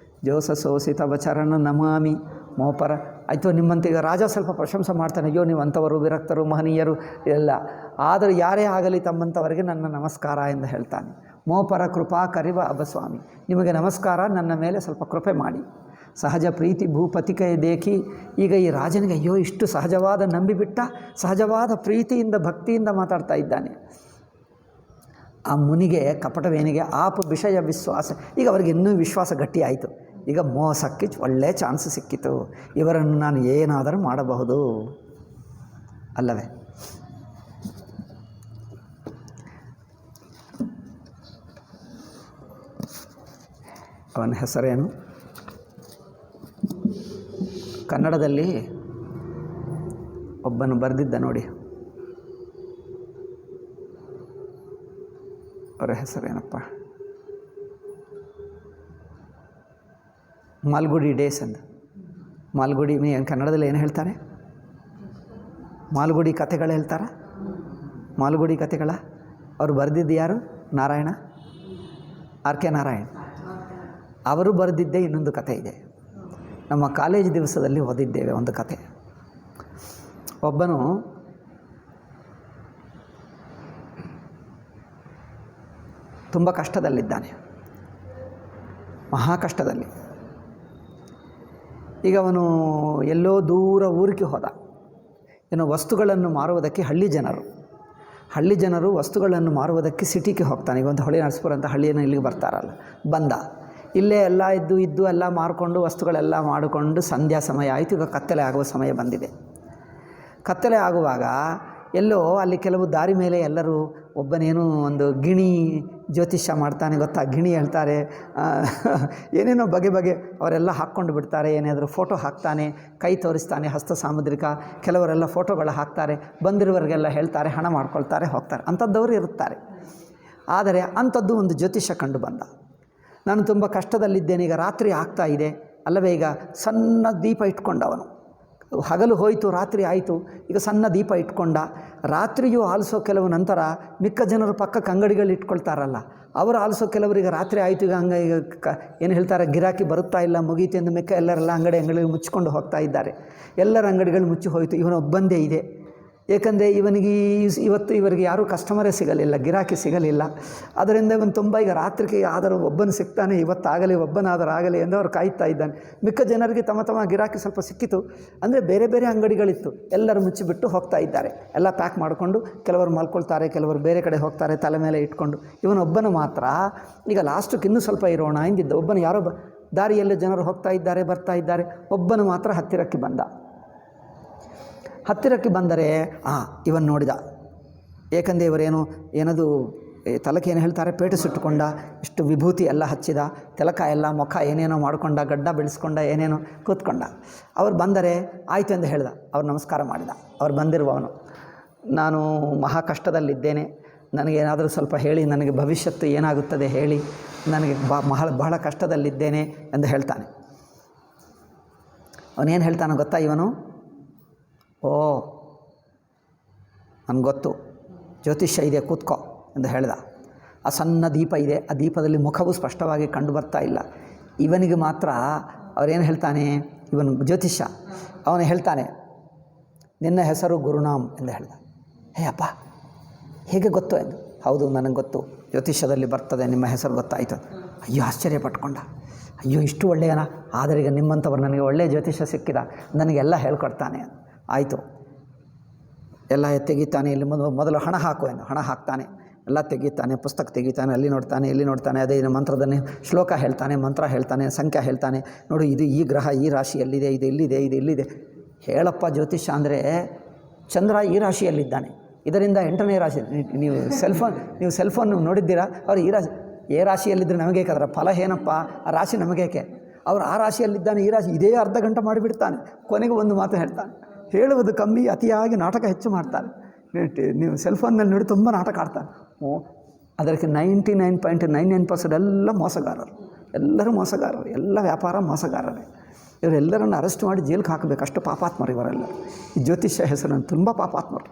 ಜೋಸ ಸೋಸಿತ ವಚರಣ ನಮಾಮಿ ಮೋಪರ. ಆಯಿತು, ನಿಮ್ಮಂತೀಗ ರಾಜ ಸ್ವಲ್ಪ ಪ್ರಶಂಸೆ ಮಾಡ್ತಾನೆ. ಅಯ್ಯೋ, ನೀವು ಅಂಥವರು ವಿರಕ್ತರು ಮಹನೀಯರು ಎಲ್ಲ, ಆದರೆ ಯಾರೇ ಆಗಲಿ ತಮ್ಮಂಥವರಿಗೆ ನನ್ನ ನಮಸ್ಕಾರ ಎಂದು ಹೇಳ್ತಾನೆ. ಮೋಪರ ಕೃಪಾ ಕರಿವ ಅಬಸ್ವಾಮಿ, ನಿಮಗೆ ನಮಸ್ಕಾರ, ನನ್ನ ಮೇಲೆ ಸ್ವಲ್ಪ ಕೃಪೆ ಮಾಡಿ. ಸಹಜ ಪ್ರೀತಿ ಭೂಪತಿಕಯ ದೇಖಿ. ಈಗ ಈ ರಾಜನಿಗೆ ಅಯ್ಯೋ, ಇಷ್ಟು ಸಹಜವಾದ ನಂಬಿಬಿಟ್ಟ, ಸಹಜವಾದ ಪ್ರೀತಿಯಿಂದ ಭಕ್ತಿಯಿಂದ ಮಾತಾಡ್ತಾ ಇದ್ದಾನೆ. ಆ ಮುನಿಗೆ ಕಪಟವೇನಿಗೆ ಆಪ ವಿಷಯ ವಿಶ್ವಾಸ. ಈಗ ಅವರಿಗೆ ಇನ್ನೂ ವಿಶ್ವಾಸ ಗಟ್ಟಿ ಆಯಿತು. ಈಗ ಮೋಸಕ್ಕೆ ಒಳ್ಳೆಯ ಚಾನ್ಸ್ ಸಿಕ್ಕಿತು, ಇವರನ್ನು ನಾನು ಏನಾದರೂ ಮಾಡಬಹುದು ಅಲ್ಲವೇ? ಅವನ ಹೆಸರೇನು? ಕನ್ನಡದಲ್ಲಿ ಒಬ್ಬನು ಬರೆದಿದ್ದ ನೋಡಿ, ಅವರ ಹೆಸರೇನಪ್ಪ? ಮಾಲ್ಗುಡಿ ಡೇಸ್ ಅಂತ. ಮಾಲ್ಗುಡಿ ಕನ್ನಡದಲ್ಲಿ ಏನು ಹೇಳ್ತಾರೆ? ಮಾಲ್ಗುಡಿ ಕಥೆಗಳು ಹೇಳ್ತಾರೆ. ಮಾಲ್ಗುಡಿ ಕಥೆಗಳ ಅವರು ಬರೆದಿದ್ದು ಯಾರು? Narayana, R K Narayan. ಅವರು ಬರೆದಿದ್ದೇ ಇನ್ನೊಂದು ಕಥೆ ಇದೆ. ನಮ್ಮ ಕಾಲೇಜ್ ದಿವಸದಲ್ಲಿ ಓದಿದ್ದೇವೆ ಒಂದು ಕಥೆ. ಒಬ್ಬನು ತುಂಬ ಕಷ್ಟದಲ್ಲಿದ್ದಾನೆ, ಮಹಾ ಕಷ್ಟದಲ್ಲಿ. ಈಗ ಅವನು ಎಲ್ಲೋ ದೂರ ಊರಿಗೆ ಹೋದ. ಏನೋ ವಸ್ತುಗಳನ್ನು ಮಾರುವುದಕ್ಕೆ ಹಳ್ಳಿ ಜನರು ವಸ್ತುಗಳನ್ನು ಮಾರುವುದಕ್ಕೆ ಸಿಟಿಗೆ ಹೋಗ್ತಾನೆ. ಈಗ ಒಂದು ಹೊಳೆ ನರಸೀಪುರ ಅಂತ ಹಳ್ಳಿಯನ್ನು ಇಲ್ಲಿಗೆ ಬರ್ತಾರಲ್ಲ, ಬಂದ. ಇಲ್ಲೇ ಎಲ್ಲ ಇದ್ದು ಎಲ್ಲ ಮಾರಿಕೊಂಡು ವಸ್ತುಗಳೆಲ್ಲ ಮಾಡಿಕೊಂಡು ಸಂಧ್ಯಾ ಸಮಯ ಆಯಿತು. ಈಗ ಕತ್ತಲೆ ಆಗುವ ಸಮಯ ಬಂದಿದೆ. ಕತ್ತಲೆ ಆಗುವಾಗ ಎಲ್ಲೋ ಅಲ್ಲಿ ಕೆಲವು ದಾರಿ ಮೇಲೆ ಎಲ್ಲರೂ ಒಬ್ಬನೇನು ಒಂದು ಗಿಣಿ ಜ್ಯೋತಿಷ್ಯ ಮಾಡ್ತಾನೆ ಗೊತ್ತಾ, ಗಿಣಿ ಹೇಳ್ತಾರೆ, ಏನೇನೋ ಬಗೆ ಬಗೆ ಅವರೆಲ್ಲ ಹಾಕ್ಕೊಂಡು ಬಿಡ್ತಾರೆ. ಏನಾದರೂ ಫೋಟೋ ಹಾಕ್ತಾನೆ, ಕೈ ತೋರಿಸ್ತಾನೆ, ಹಸ್ತ ಸಾಮುದ್ರಿಕ. ಕೆಲವರೆಲ್ಲ ಫೋಟೋಗಳು ಹಾಕ್ತಾರೆ, ಬಂದಿರೋರಿಗೆಲ್ಲ ಹೇಳ್ತಾರೆ, ಹಣ ಮಾಡ್ಕೊಳ್ತಾರೆ, ಹೋಗ್ತಾರೆ. ಅಂಥದ್ದವರು ಇರುತ್ತಾರೆ. ಆದರೆ ಅಂಥದ್ದು ಒಂದು ಜ್ಯೋತಿಷ್ಯ ಕಂಡು ಬಂದ. ನಾನು ತುಂಬ ಕಷ್ಟದಲ್ಲಿದ್ದೇನೆ, ಈಗ ರಾತ್ರಿ ಆಗ್ತಾ ಇದೆ ಅಲ್ಲವೇ, ಈಗ ಸಣ್ಣ ದೀಪ ಇಟ್ಕೊಂಡವನು. ಹಗಲು ಹೋಯಿತು, ರಾತ್ರಿ ಆಯಿತು, ಈಗ ಸಣ್ಣ ದೀಪ ಇಟ್ಕೊಂಡ. ರಾತ್ರಿಯೂ ಆಲಿಸೋ ಕೆಲವು ನಂತರ ಮಿಕ್ಕ ಜನರು ಪಕ್ಕಕ್ಕೆ ಅಂಗಡಿಗಳು ಇಟ್ಕೊಳ್ತಾರಲ್ಲ, ಅವರು ಆಲಿಸೋ ಕೆಲವರಿಗೆ ರಾತ್ರಿ ಆಯಿತು, ಈಗ ಈಗ ಏನು ಹೇಳ್ತಾರೆ, ಗಿರಾಕಿ ಬರುತ್ತಾ ಇಲ್ಲ, ಮುಗೀತು ಎಂದು ಮಿಕ್ಕ ಎಲ್ಲರೆಲ್ಲ ಅಂಗಡಿಗಳು ಮುಚ್ಚಿಕೊಂಡು ಹೋಗ್ತಾ ಇದ್ದಾರೆ. ಎಲ್ಲರ ಅಂಗಡಿಗಳು ಮುಚ್ಚಿ ಹೋಯಿತು, ಇವನೊಬ್ಬಂದೇ ಇದೆ. ಏಕೆಂದರೆ ಇವರಿಗೆ ಯಾರೂ ಕಸ್ಟಮರೇ ಸಿಗಲಿಲ್ಲ, ಗಿರಾಕಿ ಸಿಗಲಿಲ್ಲ. ಅದರಿಂದ ಇವನು ತುಂಬ ಈಗ ರಾತ್ರಿಗೆ ಆದರೂ ಒಬ್ಬನು ಸಿಗ್ತಾನೆ, ಇವತ್ತಾಗಲಿ ಒಬ್ಬನಾದರೂ ಆಗಲಿ ಎಂದು ಅವ್ರು ಕಾಯ್ತಾ ಇದ್ದಾನೆ. ಮಿಕ್ಕ ಜನರಿಗೆ ತಮ್ಮ ಗಿರಾಕಿ ಸ್ವಲ್ಪ ಸಿಕ್ಕಿತು. ಅಂದರೆ ಬೇರೆ ಬೇರೆ ಅಂಗಡಿಗಳಿತ್ತು, ಎಲ್ಲರೂ ಮುಚ್ಚಿಬಿಟ್ಟು ಹೋಗ್ತಾ ಇದ್ದಾರೆ. ಎಲ್ಲ ಪ್ಯಾಕ್ ಮಾಡಿಕೊಂಡು ಕೆಲವರು ಮಲ್ಕೊಳ್ತಾರೆ, ಕೆಲವರು ಬೇರೆ ಕಡೆ ಹೋಗ್ತಾರೆ ತಲೆ ಮೇಲೆ ಇಟ್ಕೊಂಡು. ಇವನೊಬ್ಬನು ಮಾತ್ರ ಈಗ ಲಾಸ್ಟಕ್ಕೆ ಇನ್ನೂ ಸ್ವಲ್ಪ ಇರೋಣ ಎಂದಿದ್ದ. ಒಬ್ಬನು ಯಾರೋ ದಾರಿಯಲ್ಲಿ ಜನರು ಹೋಗ್ತಾ ಇದ್ದಾರೆ, ಬರ್ತಾ ಇದ್ದಾರೆ. ಒಬ್ಬನು ಮಾತ್ರ ಹತ್ತಿರಕ್ಕೆ ಬಂದ. ಹತ್ತಿರಕ್ಕೆ ಬಂದರೆ ಇವನು ನೋಡಿದ. ಏಕೆಂದರೆ ಇವರೇನು ಏನದು ತಲಕ್ಕೆ ಏನು ಹೇಳ್ತಾರೆ, ಪೇಟೆ ಸುಟ್ಟುಕೊಂಡ, ಇಷ್ಟು ವಿಭೂತಿ ಎಲ್ಲ ಹಚ್ಚಿದ, ತಿಲಕ ಎಲ್ಲ ಮುಖ ಏನೇನೋ ಮಾಡಿಕೊಂಡ, ಗಡ್ಡ ಬೆಳೆಸ್ಕೊಂಡ, ಏನೇನೋ ಕೂತ್ಕೊಂಡ. ಅವ್ರು ಬಂದರೆ ಆಯಿತು ಎಂದು ಹೇಳ್ದ. ಅವ್ರು ನಮಸ್ಕಾರ ಮಾಡಿದ. ಅವ್ರು ಬಂದಿರುವವನು, ನಾನು ಮಹಾ ಕಷ್ಟದಲ್ಲಿದ್ದೇನೆ, ನನಗೇನಾದರೂ ಸ್ವಲ್ಪ ಹೇಳಿ, ನನಗೆ ಭವಿಷ್ಯತ್ತು ಏನಾಗುತ್ತದೆ ಹೇಳಿ, ನನಗೆ ಬಹಳ ಕಷ್ಟದಲ್ಲಿದ್ದೇನೆ ಎಂದು ಹೇಳ್ತಾನೆ. ಅವನೇನು ಹೇಳ್ತಾನೆ ಗೊತ್ತಾ ಇವನು, ಓ ನನಗೆ ಗೊತ್ತು, ಜ್ಯೋತಿಷ್ಯ ಇದೆ, ಕೂತ್ಕೋ ಎಂದು ಹೇಳ್ದ. ಆ ಸಣ್ಣ ದೀಪ ಇದೆ, ಆ ದೀಪದಲ್ಲಿ ಮುಖವು ಸ್ಪಷ್ಟವಾಗಿ ಕಂಡು ಬರ್ತಾ ಇಲ್ಲ. ಇವನಿಗೆ ಮಾತ್ರ ಅವರೇನು ಹೇಳ್ತಾನೆ, ಇವನು ಜ್ಯೋತಿಷ್ಯ, ಅವನು ಹೇಳ್ತಾನೆ, ನಿನ್ನ ಹೆಸರು ಗುರುನಾಮ್ ಎಂದು ಹೇಳ್ದ. ಹೇ ಅಪ್ಪ, ಹೇಗೆ ಗೊತ್ತು ಎಂದು. ಹೌದು, ನನಗೆ ಗೊತ್ತು, ಜ್ಯೋತಿಷ್ಯದಲ್ಲಿ ಬರ್ತದೆ, ನಿಮ್ಮ ಹೆಸರು ಗೊತ್ತಾಯಿತು. ಅಯ್ಯೋ, ಆಶ್ಚರ್ಯ ಪಟ್ಕೊಂಡ. ಅಯ್ಯೋ, ಇಷ್ಟು ಒಳ್ಳೆಯನ, ಆದರೆ ಈಗ ನಿಮ್ಮಂಥವ್ರು ನನಗೆ ಒಳ್ಳೆಯ ಜ್ಯೋತಿಷ್ಯ ಸಿಕ್ಕಿದ, ನನಗೆಲ್ಲ ಹೇಳ್ಕೊಡ್ತಾನೆ. ಆಯಿತು, ಎಲ್ಲ ತೆಗಿತಾನೆ. ಇಲ್ಲಿ ಮೊದಲು ಹಣ ಹಾಕು ಎಂದು ಹಣ ಹಾಕ್ತಾನೆ. ಎಲ್ಲ ತೆಗಿತಾನೆ, ಪುಸ್ತಕ ತೆಗಿತಾನೆ, ಅಲ್ಲಿ ನೋಡ್ತಾನೆ, ಇಲ್ಲಿ ನೋಡ್ತಾನೆ. ಅದೇ ಮಂತ್ರದನ್ನೇ ಶ್ಲೋಕ ಹೇಳ್ತಾನೆ, ಮಂತ್ರ ಹೇಳ್ತಾನೆ, ಸಂಖ್ಯೆ ಹೇಳ್ತಾನೆ. ನೋಡು, ಇದು ಈ ಗ್ರಹ ಈ ರಾಶಿಯಲ್ಲಿದೆ, ಇದು ಇಲ್ಲಿದೆ, ಇದು ಇಲ್ಲಿದೆ. ಹೇಳಪ್ಪ, ಜ್ಯೋತಿಷ್ಯ ಅಂದರೆ ಚಂದ್ರ ಈ ರಾಶಿಯಲ್ಲಿದ್ದಾನೆ, ಇದರಿಂದ 8ನೇ ರಾಶಿ. ನೀವು ಸೆಲ್ಫೋನ್ ನೋಡಿದ್ದೀರಾ? ಅವ್ರು ಈ ರಾಶಿ, ಏ ರಾಶಿಯಲ್ಲಿದ್ದರೆ ನಮಗೇಕೆ, ಅದರ ಫಲ ಏನಪ್ಪ, ಆ ರಾಶಿ ನಮಗೇಕೆ? ಅವರು ಆ ರಾಶಿಯಲ್ಲಿದ್ದಾನೆ, ಈ ರಾಶಿ, ಇದೇ ಅರ್ಧ ಗಂಟೆ ಮಾಡಿಬಿಡ್ತಾನೆ. ಕೊನೆಗೆ ಒಂದು ಮಾತು ಹೇಳ್ತಾನೆ. ಹೇಳುವುದು ಕಮ್ಮಿ, ಅತಿಯಾಗಿ ನಾಟಕ ಹೆಚ್ಚು ಮಾಡ್ತಾರೆ. ನೀವು ಸೆಲ್ಫೋನ್ನಲ್ಲಿ ನೋಡಿ ತುಂಬ ನಾಟಕ ಆಡ್ತಾರೆ. ಅದಕ್ಕೆ 99.99% ಎಲ್ಲ ಮೋಸಗಾರರು, ಎಲ್ಲರೂ ಮೋಸಗಾರರು, ಎಲ್ಲ ವ್ಯಾಪಾರ ಮೋಸಗಾರರೇ. ಇವರೆಲ್ಲರನ್ನು ಅರೆಸ್ಟ್ ಮಾಡಿ ಜೈಲಿಗೆ ಹಾಕಬೇಕು, ಅಷ್ಟು ಪಾಪಾತ್ಮರು ಇವರೆಲ್ಲ. ಈ ಜ್ಯೋತಿಷ್ಯ ಹೆಸರನ್ನು ತುಂಬ ಪಾಪಾತ್ಮರು.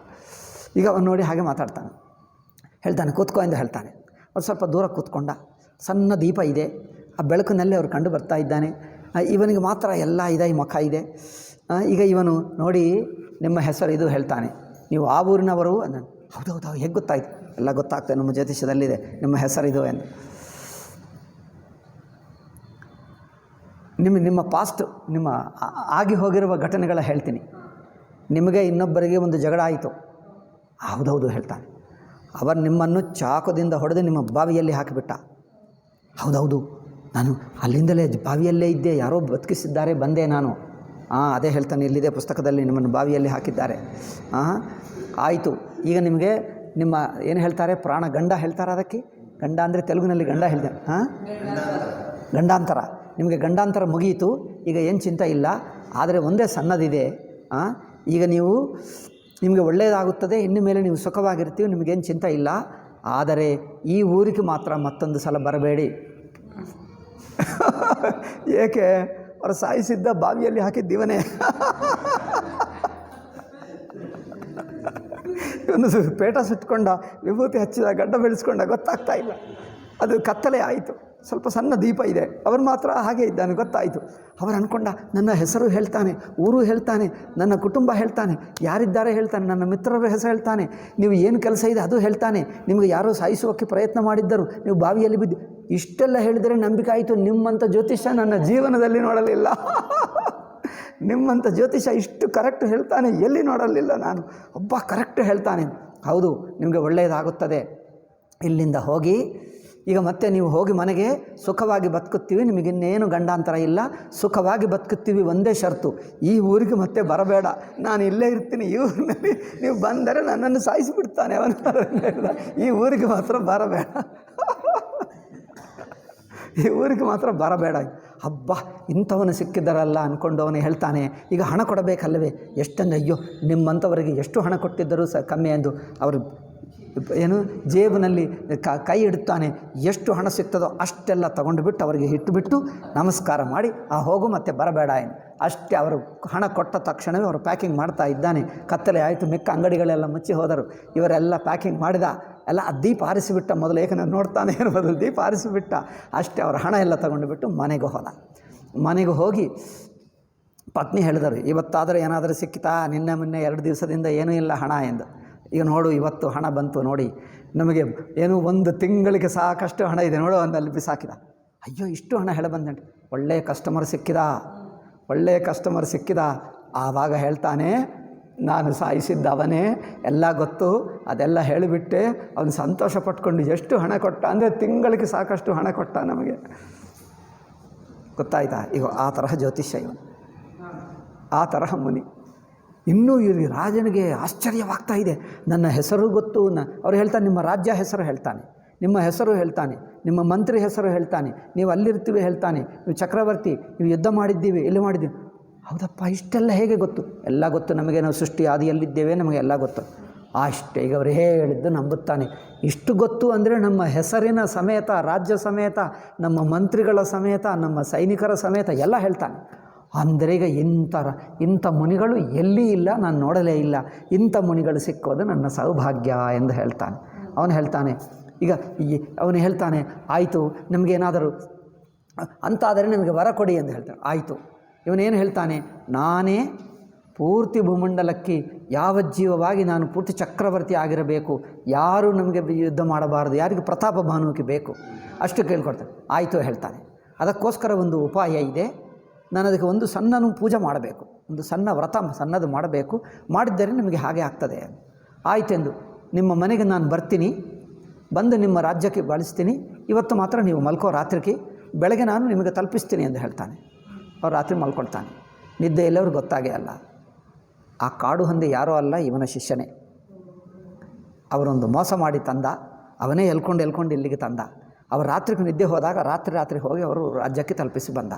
ಈಗ ಅವನು ನೋಡಿ ಹಾಗೆ ಮಾತಾಡ್ತಾನೆ. ಹೇಳ್ತಾನೆ, ಕೂತ್ಕೋ ಎಂದು ಹೇಳ್ತಾನೆ. ಅವ್ರು ಸ್ವಲ್ಪ ದೂರ ಕೂತ್ಕೊಂಡ. ಸಣ್ಣ ದೀಪ ಇದೆ, ಆ ಬೆಳಕಿನಲ್ಲಿ ಅವ್ರು ಕಂಡು ಬರ್ತಾ ಇದ್ದಾನೆ. ಇವನಿಗೆ ಮಾತ್ರ ಎಲ್ಲ ಇದೆ, ಈ ಮುಖ ಇದೆ. ಈಗ ಇವನು ನೋಡಿ, ನಿಮ್ಮ ಹೆಸರು ಇದು ಹೇಳ್ತಾನೆ. ನೀವು ಆ ಊರಿನವರು? ಹೌದೌದು, ಹೇಗೆ ಗೊತ್ತಾಯಿತು? ಎಲ್ಲ ಗೊತ್ತಾಗ್ತದೆ, ನಮ್ಮ ಜ್ಯೋತಿಷ್ಯದಲ್ಲಿದೆ, ನಿಮ್ಮ ಹೆಸರು ಇದು ಎಂದು. ನಿಮ್ಮ ಪಾಸ್ಟ್, ನಿಮ್ಮ ಆಗಿ ಹೋಗಿರುವ ಘಟನೆಗಳ ಹೇಳ್ತೀನಿ. ನಿಮಗೆ ಇನ್ನೊಬ್ಬರಿಗೆ ಒಂದು ಜಗಳ ಆಯಿತು. ಹೌದೌದು ಹೇಳ್ತಾನೆ. ಅವರು ನಿಮ್ಮನ್ನು ಚಾಕುದಿಂದ ಹೊಡೆದು ನಿಮ್ಮ ಬಾವಿಯಲ್ಲಿ ಹಾಕಿಬಿಟ್ಟ. ಹೌದೌದು, ನಾನು ಅಲ್ಲಿಂದಲೇ ಬಾವಿಯಲ್ಲೇ ಇದ್ದೆ, ಯಾರೋ ಬದುಕಿಸಿದ್ದಾರೆ, ಬಂದೆ ನಾನು. ಅದೇ ಹೇಳ್ತಾನೆ, ಇಲ್ಲಿದೆ ಪುಸ್ತಕದಲ್ಲಿ, ನಿಮ್ಮನ್ನು ಬಾವಿಯಲ್ಲಿ ಹಾಕಿದ್ದಾರೆ. ಆಯಿತು, ಈಗ ನಿಮಗೆ ನಿಮ್ಮ ಏನು ಹೇಳ್ತಾರೆ, ಪ್ರಾಣ ಗಂಡ ಹೇಳ್ತಾರೆ. ಅದಕ್ಕೆ ಗಂಡ ಅಂದರೆ ತೆಲುಗಿನಲ್ಲಿ ಗಂಡ ಹೇಳ್ತಾರೆ. ಗಂಡಾಂತರ. ನಿಮಗೆ ಗಂಡಾಂತರ ಮುಗಿಯಿತು, ಈಗ ಏನು ಚಿಂತೆ ಇಲ್ಲ. ಆದರೆ ಒಂದೇ ಸಣ್ಣದಿದೆ, ಈಗ ನಿಮಗೆ ಒಳ್ಳೆಯದಾಗುತ್ತದೆ, ಇನ್ನು ಮೇಲೆ ನೀವು ಸುಖವಾಗಿರ್ತೀವಿ, ನಿಮಗೇನು ಚಿಂತೆ ಇಲ್ಲ. ಆದರೆ ಈ ಊರಿಗೆ ಮಾತ್ರ ಮತ್ತೊಂದು ಸಲ ಬರಬೇಡಿ. ಏಕೆ? ಅವರು ಸಾಯಿಸಿದ್ದ ಬಾವಿಯಲ್ಲಿ ಹಾಕಿದ್ದೀವನೇ. ಇವನು ಪೇಟ ಸುಟ್ಕೊಂಡ, ವಿಭೂತಿ ಹಚ್ಚಿದ, ಗಡ್ಡ ಬೆಳೆಸ್ಕೊಂಡ, ಗೊತ್ತಾಗ್ತಾ ಇಲ್ಲ. ಅದು ಕತ್ತಲೆ ಆಯಿತು. ಸ್ವಲ್ಪ ಸಣ್ಣ ದೀಪ ಇದೆ, ಅವರು ಮಾತ್ರ ಹಾಗೆ ಇದ್ದಾನೆ, ಗೊತ್ತಾಯಿತು. ಅವರು ಅಂದ್ಕೊಂಡ, ನನ್ನ ಹೆಸರು ಹೇಳ್ತಾನೆ, ಊರು ಹೇಳ್ತಾನೆ, ನನ್ನ ಕುಟುಂಬ ಹೇಳ್ತಾನೆ, ಯಾರಿದ್ದಾರೆ ಹೇಳ್ತಾನೆ, ನನ್ನ ಮಿತ್ರರ ಹೆಸರು ಹೇಳ್ತಾನೆ, ನೀವು ಏನು ಕೆಲಸ ಇದೆ ಅದು ಹೇಳ್ತಾನೆ, ನಿಮಗೆ ಯಾರೋ ಸಾಯಿಸುವಕ್ಕೆ ಪ್ರಯತ್ನ ಮಾಡಿದ್ದರು, ನೀವು ಬಾವಿಯಲ್ಲಿ ಬಿದ್ದು, ಇಷ್ಟೆಲ್ಲ ಹೇಳಿದರೆ ನಂಬಿಕೆ ಆಯಿತು. ನಿಮ್ಮಂಥ ಜ್ಯೋತಿಷ್ಯ ನನ್ನ ಜೀವನದಲ್ಲಿ ನೋಡಲಿಲ್ಲ. ನಿಮ್ಮಂಥ ಜ್ಯೋತಿಷ್ಯ ಇಷ್ಟು ಕರೆಕ್ಟ್ ಹೇಳ್ತಾನೆ ಎಲ್ಲಿ ನೋಡಲಿಲ್ಲ ನಾನು. ಒಬ್ಬ ಕರೆಕ್ಟ್ ಹೇಳ್ತಾನೆ. ಹೌದು, ನಿಮಗೆ ಒಳ್ಳೆಯದಾಗುತ್ತದೆ, ಇಲ್ಲಿಂದ ಹೋಗಿ, ಈಗ ಮತ್ತೆ ನೀವು ಹೋಗಿ ಮನೆಗೆ ಸುಖವಾಗಿ ಬದುಕುತ್ತೀವಿ, ನಿಮಗಿನ್ನೇನು ಗಂಡಾಂತರ ಇಲ್ಲ, ಸುಖವಾಗಿ ಬದುಕುತ್ತೀವಿ, ಒಂದೇ ಷರತ್ತು, ಈ ಊರಿಗೆ ಮತ್ತೆ ಬರಬೇಡ, ನಾನು ಇಲ್ಲೇ ಇರ್ತೀನಿ, ಈ ಊರಿನಲ್ಲಿ ನೀವು ಬಂದರೆ ನನ್ನನ್ನು ಸಾಯಿಸಿಬಿಡ್ತಾನೆ ಅವನು. ಈ ಊರಿಗೆ ಮಾತ್ರ ಬರಬೇಡ. ಇವರಿಗೆ ಮಾತ್ರ ಬರಬೇಡ. ಹಬ್ಬ ಇಂಥವನು ಸಿಕ್ಕಿದ್ದಾರಲ್ಲ ಅಂದ್ಕೊಂಡು ಅವನು ಹೇಳ್ತಾನೆ, ಈಗ ಹಣ ಕೊಡಬೇಕಲ್ಲವೇ, ಎಷ್ಟಂದು ಅಯ್ಯೋ ನಿಮ್ಮಂಥವರಿಗೆ ಎಷ್ಟು ಹಣ ಕೊಟ್ಟಿದ್ದರೂ ಕಮ್ಮಿ ಎಂದು ಅವರು ಏನು ಜೇಬಿನಲ್ಲಿ ಕೈ ಇಡುತ್ತಾನೆ. ಎಷ್ಟು ಹಣ ಸಿಗ್ತದೋ ಅಷ್ಟೆಲ್ಲ ತಗೊಂಡು ಬಿಟ್ಟು ಅವರಿಗೆ ಇಟ್ಟುಬಿಟ್ಟು ನಮಸ್ಕಾರ ಮಾಡಿ ಹೋಗು ಮತ್ತೆ ಬರಬೇಡ ಎಂದು ಅಷ್ಟೇ. ಅವರು ಹಣ ಕೊಟ್ಟ ತಕ್ಷಣವೇ ಅವರು ಪ್ಯಾಕಿಂಗ್ ಮಾಡ್ತಾ ಇದ್ದಾನೆ. ಕತ್ತಲೆ ಆಯಿತು, ಮಿಕ್ಕ ಅಂಗಡಿಗಳೆಲ್ಲ ಮುಚ್ಚಿ ಹೋದರು. ಇವರೆಲ್ಲ ಪ್ಯಾಕಿಂಗ್ ಮಾಡಿದ ಎಲ್ಲ ದೀಪ ಆರಿಸಿಬಿಟ್ಟ. ಮೊದಲು ಏಕನ ನೋಡ್ತಾನೆ ಇರ್ಬೋದು, ದೀಪ ಆರಿಸಿಬಿಟ್ಟ. ಅಷ್ಟೇ ಅವರ ಹಣ ಎಲ್ಲ ತಗೊಂಡು ಬಿಟ್ಟು ಮನೆಗೆ ಹೋದ. ಮನೆಗೆ ಹೋಗಿ ಪತ್ನಿ ಹೇಳಿದರು, ಇವತ್ತಾದರೂ ಏನಾದರೂ ಸಿಕ್ಕಿತಾ, ನಿನ್ನೆ ಮೊನ್ನೆ 2 ದಿವಸದಿಂದ ಏನೂ ಇಲ್ಲ ಹಣ ಎಂದು. ಈಗ ನೋಡು ಇವತ್ತು ಹಣ ಬಂತು ನೋಡಿ, ನಮಗೆ ಏನು 1 ತಿಂಗಳಿಗೆ ಸಾಕಷ್ಟು ಹಣ ಇದೆ ನೋಡು ಅಂದಲ್ಲಿ ಬಿಸಾಕಿದ. ಅಯ್ಯೋ ಇಷ್ಟು ಹಣ ಹೇಳ ಬಂದಂತೆ, ಒಳ್ಳೆಯ ಕಸ್ಟಮರ್ ಸಿಕ್ಕಿದ. ಆವಾಗ ಹೇಳ್ತಾನೆ, ನಾನು ಸಾಯಿಸಿದ್ದ ಅವನೇ, ಎಲ್ಲ ಗೊತ್ತು, ಅದೆಲ್ಲ ಹೇಳಿಬಿಟ್ಟೆ. ಅವನು ಸಂತೋಷ ಪಟ್ಕೊಂಡು ಎಷ್ಟು ಹಣ ಕೊಟ್ಟ ಅಂದರೆ ತಿಂಗಳಿಗೆ ಸಾಕಷ್ಟು ಹಣ ಕೊಟ್ಟ ನಮಗೆ. ಗೊತ್ತಾಯ್ತಾ? ಈಗ ಆ ತರಹ ಜ್ಯೋತಿಷ್ಯ ಇವನು, ಆ ತರಹ ಮುನಿ. ಇನ್ನೂ ಈ ರಾಜನಿಗೆ ಆಶ್ಚರ್ಯವಾಗ್ತಾ ಇದೆ. ನನ್ನ ಹೆಸರು ಗೊತ್ತು, ಅವ್ರು ಹೇಳ್ತಾನೆ, ನಿಮ್ಮ ರಾಜ್ಯ ಹೆಸರು ಹೇಳ್ತಾನೆ, ನಿಮ್ಮ ಹೆಸರು ಹೇಳ್ತಾನೆ, ನಿಮ್ಮ ಮಂತ್ರಿ ಹೆಸರು ಹೇಳ್ತಾನೆ, ನೀವು ಅಲ್ಲಿರ್ತೀವಿ ಹೇಳ್ತಾನೆ, ನೀವು ಚಕ್ರವರ್ತಿ, ನೀವು ಯುದ್ಧ ಮಾಡಿದ್ದೀವಿ, ಎಲ್ಲಿ ಮಾಡಿದ್ದೀವಿ. ಹೌದಪ್ಪ, ಇಷ್ಟೆಲ್ಲ ಹೇಗೆ ಗೊತ್ತು? ಎಲ್ಲ ಗೊತ್ತು ನಮಗೆ, ನಾವು ಸೃಷ್ಟಿ ಆದಿಯಲ್ಲಿದ್ದೇವೆ, ನಮಗೆ ಎಲ್ಲ ಗೊತ್ತು. ಅಷ್ಟೇ, ಈಗ ಅವರು ಹೇಳಿದ್ದು ನಂಬುತ್ತಾನೆ. ಇಷ್ಟು ಗೊತ್ತು ಅಂದರೆ ನಮ್ಮ ಹೆಸರಿನ ಸಮೇತ, ರಾಜ್ಯ ಸಮೇತ, ನಮ್ಮ ಮಂತ್ರಿಗಳ ಸಮೇತ, ನಮ್ಮ ಸೈನಿಕರ ಸಮೇತ ಎಲ್ಲ ಹೇಳ್ತಾನೆ. ಅಂದರೆ ಈಗ ಇಂಥ ಮುನಿಗಳು ಎಲ್ಲಿ ಇಲ್ಲ, ನಾನು ನೋಡಲೇ ಇಲ್ಲ. ಇಂಥ ಮುನಿಗಳು ಸಿಕ್ಕೋದು ನನ್ನ ಸೌಭಾಗ್ಯ ಎಂದು ಹೇಳ್ತಾನೆ. ಅವನು ಹೇಳ್ತಾನೆ, ಅವನು ಹೇಳ್ತಾನೆ, ಆಯಿತು ನಮಗೇನಾದರೂ ಅಂತಾದರೆ ನಮಗೆ ವರ ಕೊಡಿ ಎಂದು ಹೇಳ್ತಾನೆ. ಆಯಿತು. ಇವನೇನು ಹೇಳ್ತಾನೆ, ನಾನೇ ಪೂರ್ತಿ ಭೂಮಂಡಲಕ್ಕೆ ಯಾವಜ್ಜೀವವಾಗಿ ನಾನು ಪೂರ್ತಿ ಚಕ್ರವರ್ತಿ ಆಗಿರಬೇಕು, ಯಾರೂ ನಮಗೆ ಯುದ್ಧ ಮಾಡಬಾರದು, ಯಾರಿಗೂ ಪ್ರತಾಪ ಭಾನುವಿಗೆ ಬೇಕು, ಅಷ್ಟು ಕೇಳ್ಕೊಡ್ತಾನೆ. ಆಯಿತು ಹೇಳ್ತಾನೆ. ಅದಕ್ಕೋಸ್ಕರ ಒಂದು ಉಪಾಯ ಇದೆ, ನಾನು ಅದಕ್ಕೆ ಒಂದು ಸಣ್ಣನು ಪೂಜೆ ಮಾಡಬೇಕು, ಒಂದು ಸಣ್ಣ ವ್ರತ ಸಣ್ಣದು ಮಾಡಬೇಕು, ಮಾಡಿದ್ದರೆ ನಿಮಗೆ ಹಾಗೆ ಆಗ್ತದೆ. ಆಯಿತೆಂದು ನಿಮ್ಮ ಮನೆಗೆ ನಾನು ಬರ್ತೀನಿ, ಬಂದು ನಿಮ್ಮ ರಾಜ್ಯಕ್ಕೆ ಬಳಸ್ತೀನಿ, ಇವತ್ತು ಮಾತ್ರ ನೀವು ಮಲ್ಕೋ ರಾತ್ರಿಗೆ, ಬೆಳಗ್ಗೆ ನಾನು ನಿಮಗೆ ತಲುಪಿಸ್ತೀನಿ ಎಂದು ಹೇಳ್ತಾನೆ. ಅವ್ರು ರಾತ್ರಿ ಮಲ್ಕೊಳ್ತಾನೆ. ನಿದ್ದೆ ಎಲ್ಲರೂ ಗೊತ್ತಾಗೇ ಅಲ್ಲ. ಆ ಕಾಡು ಹಂದಿ ಯಾರೋ ಅಲ್ಲ, ಇವನ ಶಿಷ್ಯನೇ. ಅವರೊಂದು ಮೋಸ ಮಾಡಿ ತಂದ, ಅವನೇ ಎಲ್ಕೊಂಡು ಇಲ್ಲಿಗೆ ತಂದ. ಅವರು ರಾತ್ರಿಗೆ ನಿದ್ದೆ ಹೋದಾಗ ರಾತ್ರಿ ಹೋಗಿ ಅವರು ರಾಜ್ಯಕ್ಕೆ ತಲುಪಿಸಿ ಬಂದ.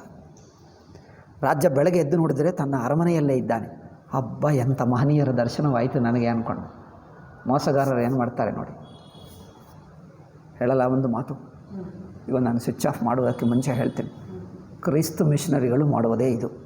ರಾಜ್ಯ ಬೆಳಗ್ಗೆ ಎದ್ದು ನೋಡಿದರೆ ತನ್ನ ಅರಮನೆಯಲ್ಲೇ ಇದ್ದಾನೆ. ಹಬ್ಬ, ಎಂಥ ಮಹನೀಯರ ದರ್ಶನವಾಯಿತು ನನಗೆ ಅಂದ್ಕೊಂಡು. ಮೋಸಗಾರರು ಏನು ಮಾಡ್ತಾರೆ ನೋಡಿ, ಹೇಳಲ್ಲ ಒಂದು ಮಾತು. ಇವಾಗ ನಾನು ಸ್ವಿಚ್ ಆಫ್ ಮಾಡುವುದಕ್ಕೆ ಮುಂಚೆ ಹೇಳ್ತೀನಿ, ಕ್ರೈಸ್ತ ಮಿಷನರಿಗಳು ಮಾಡುವುದೇ ಇದು.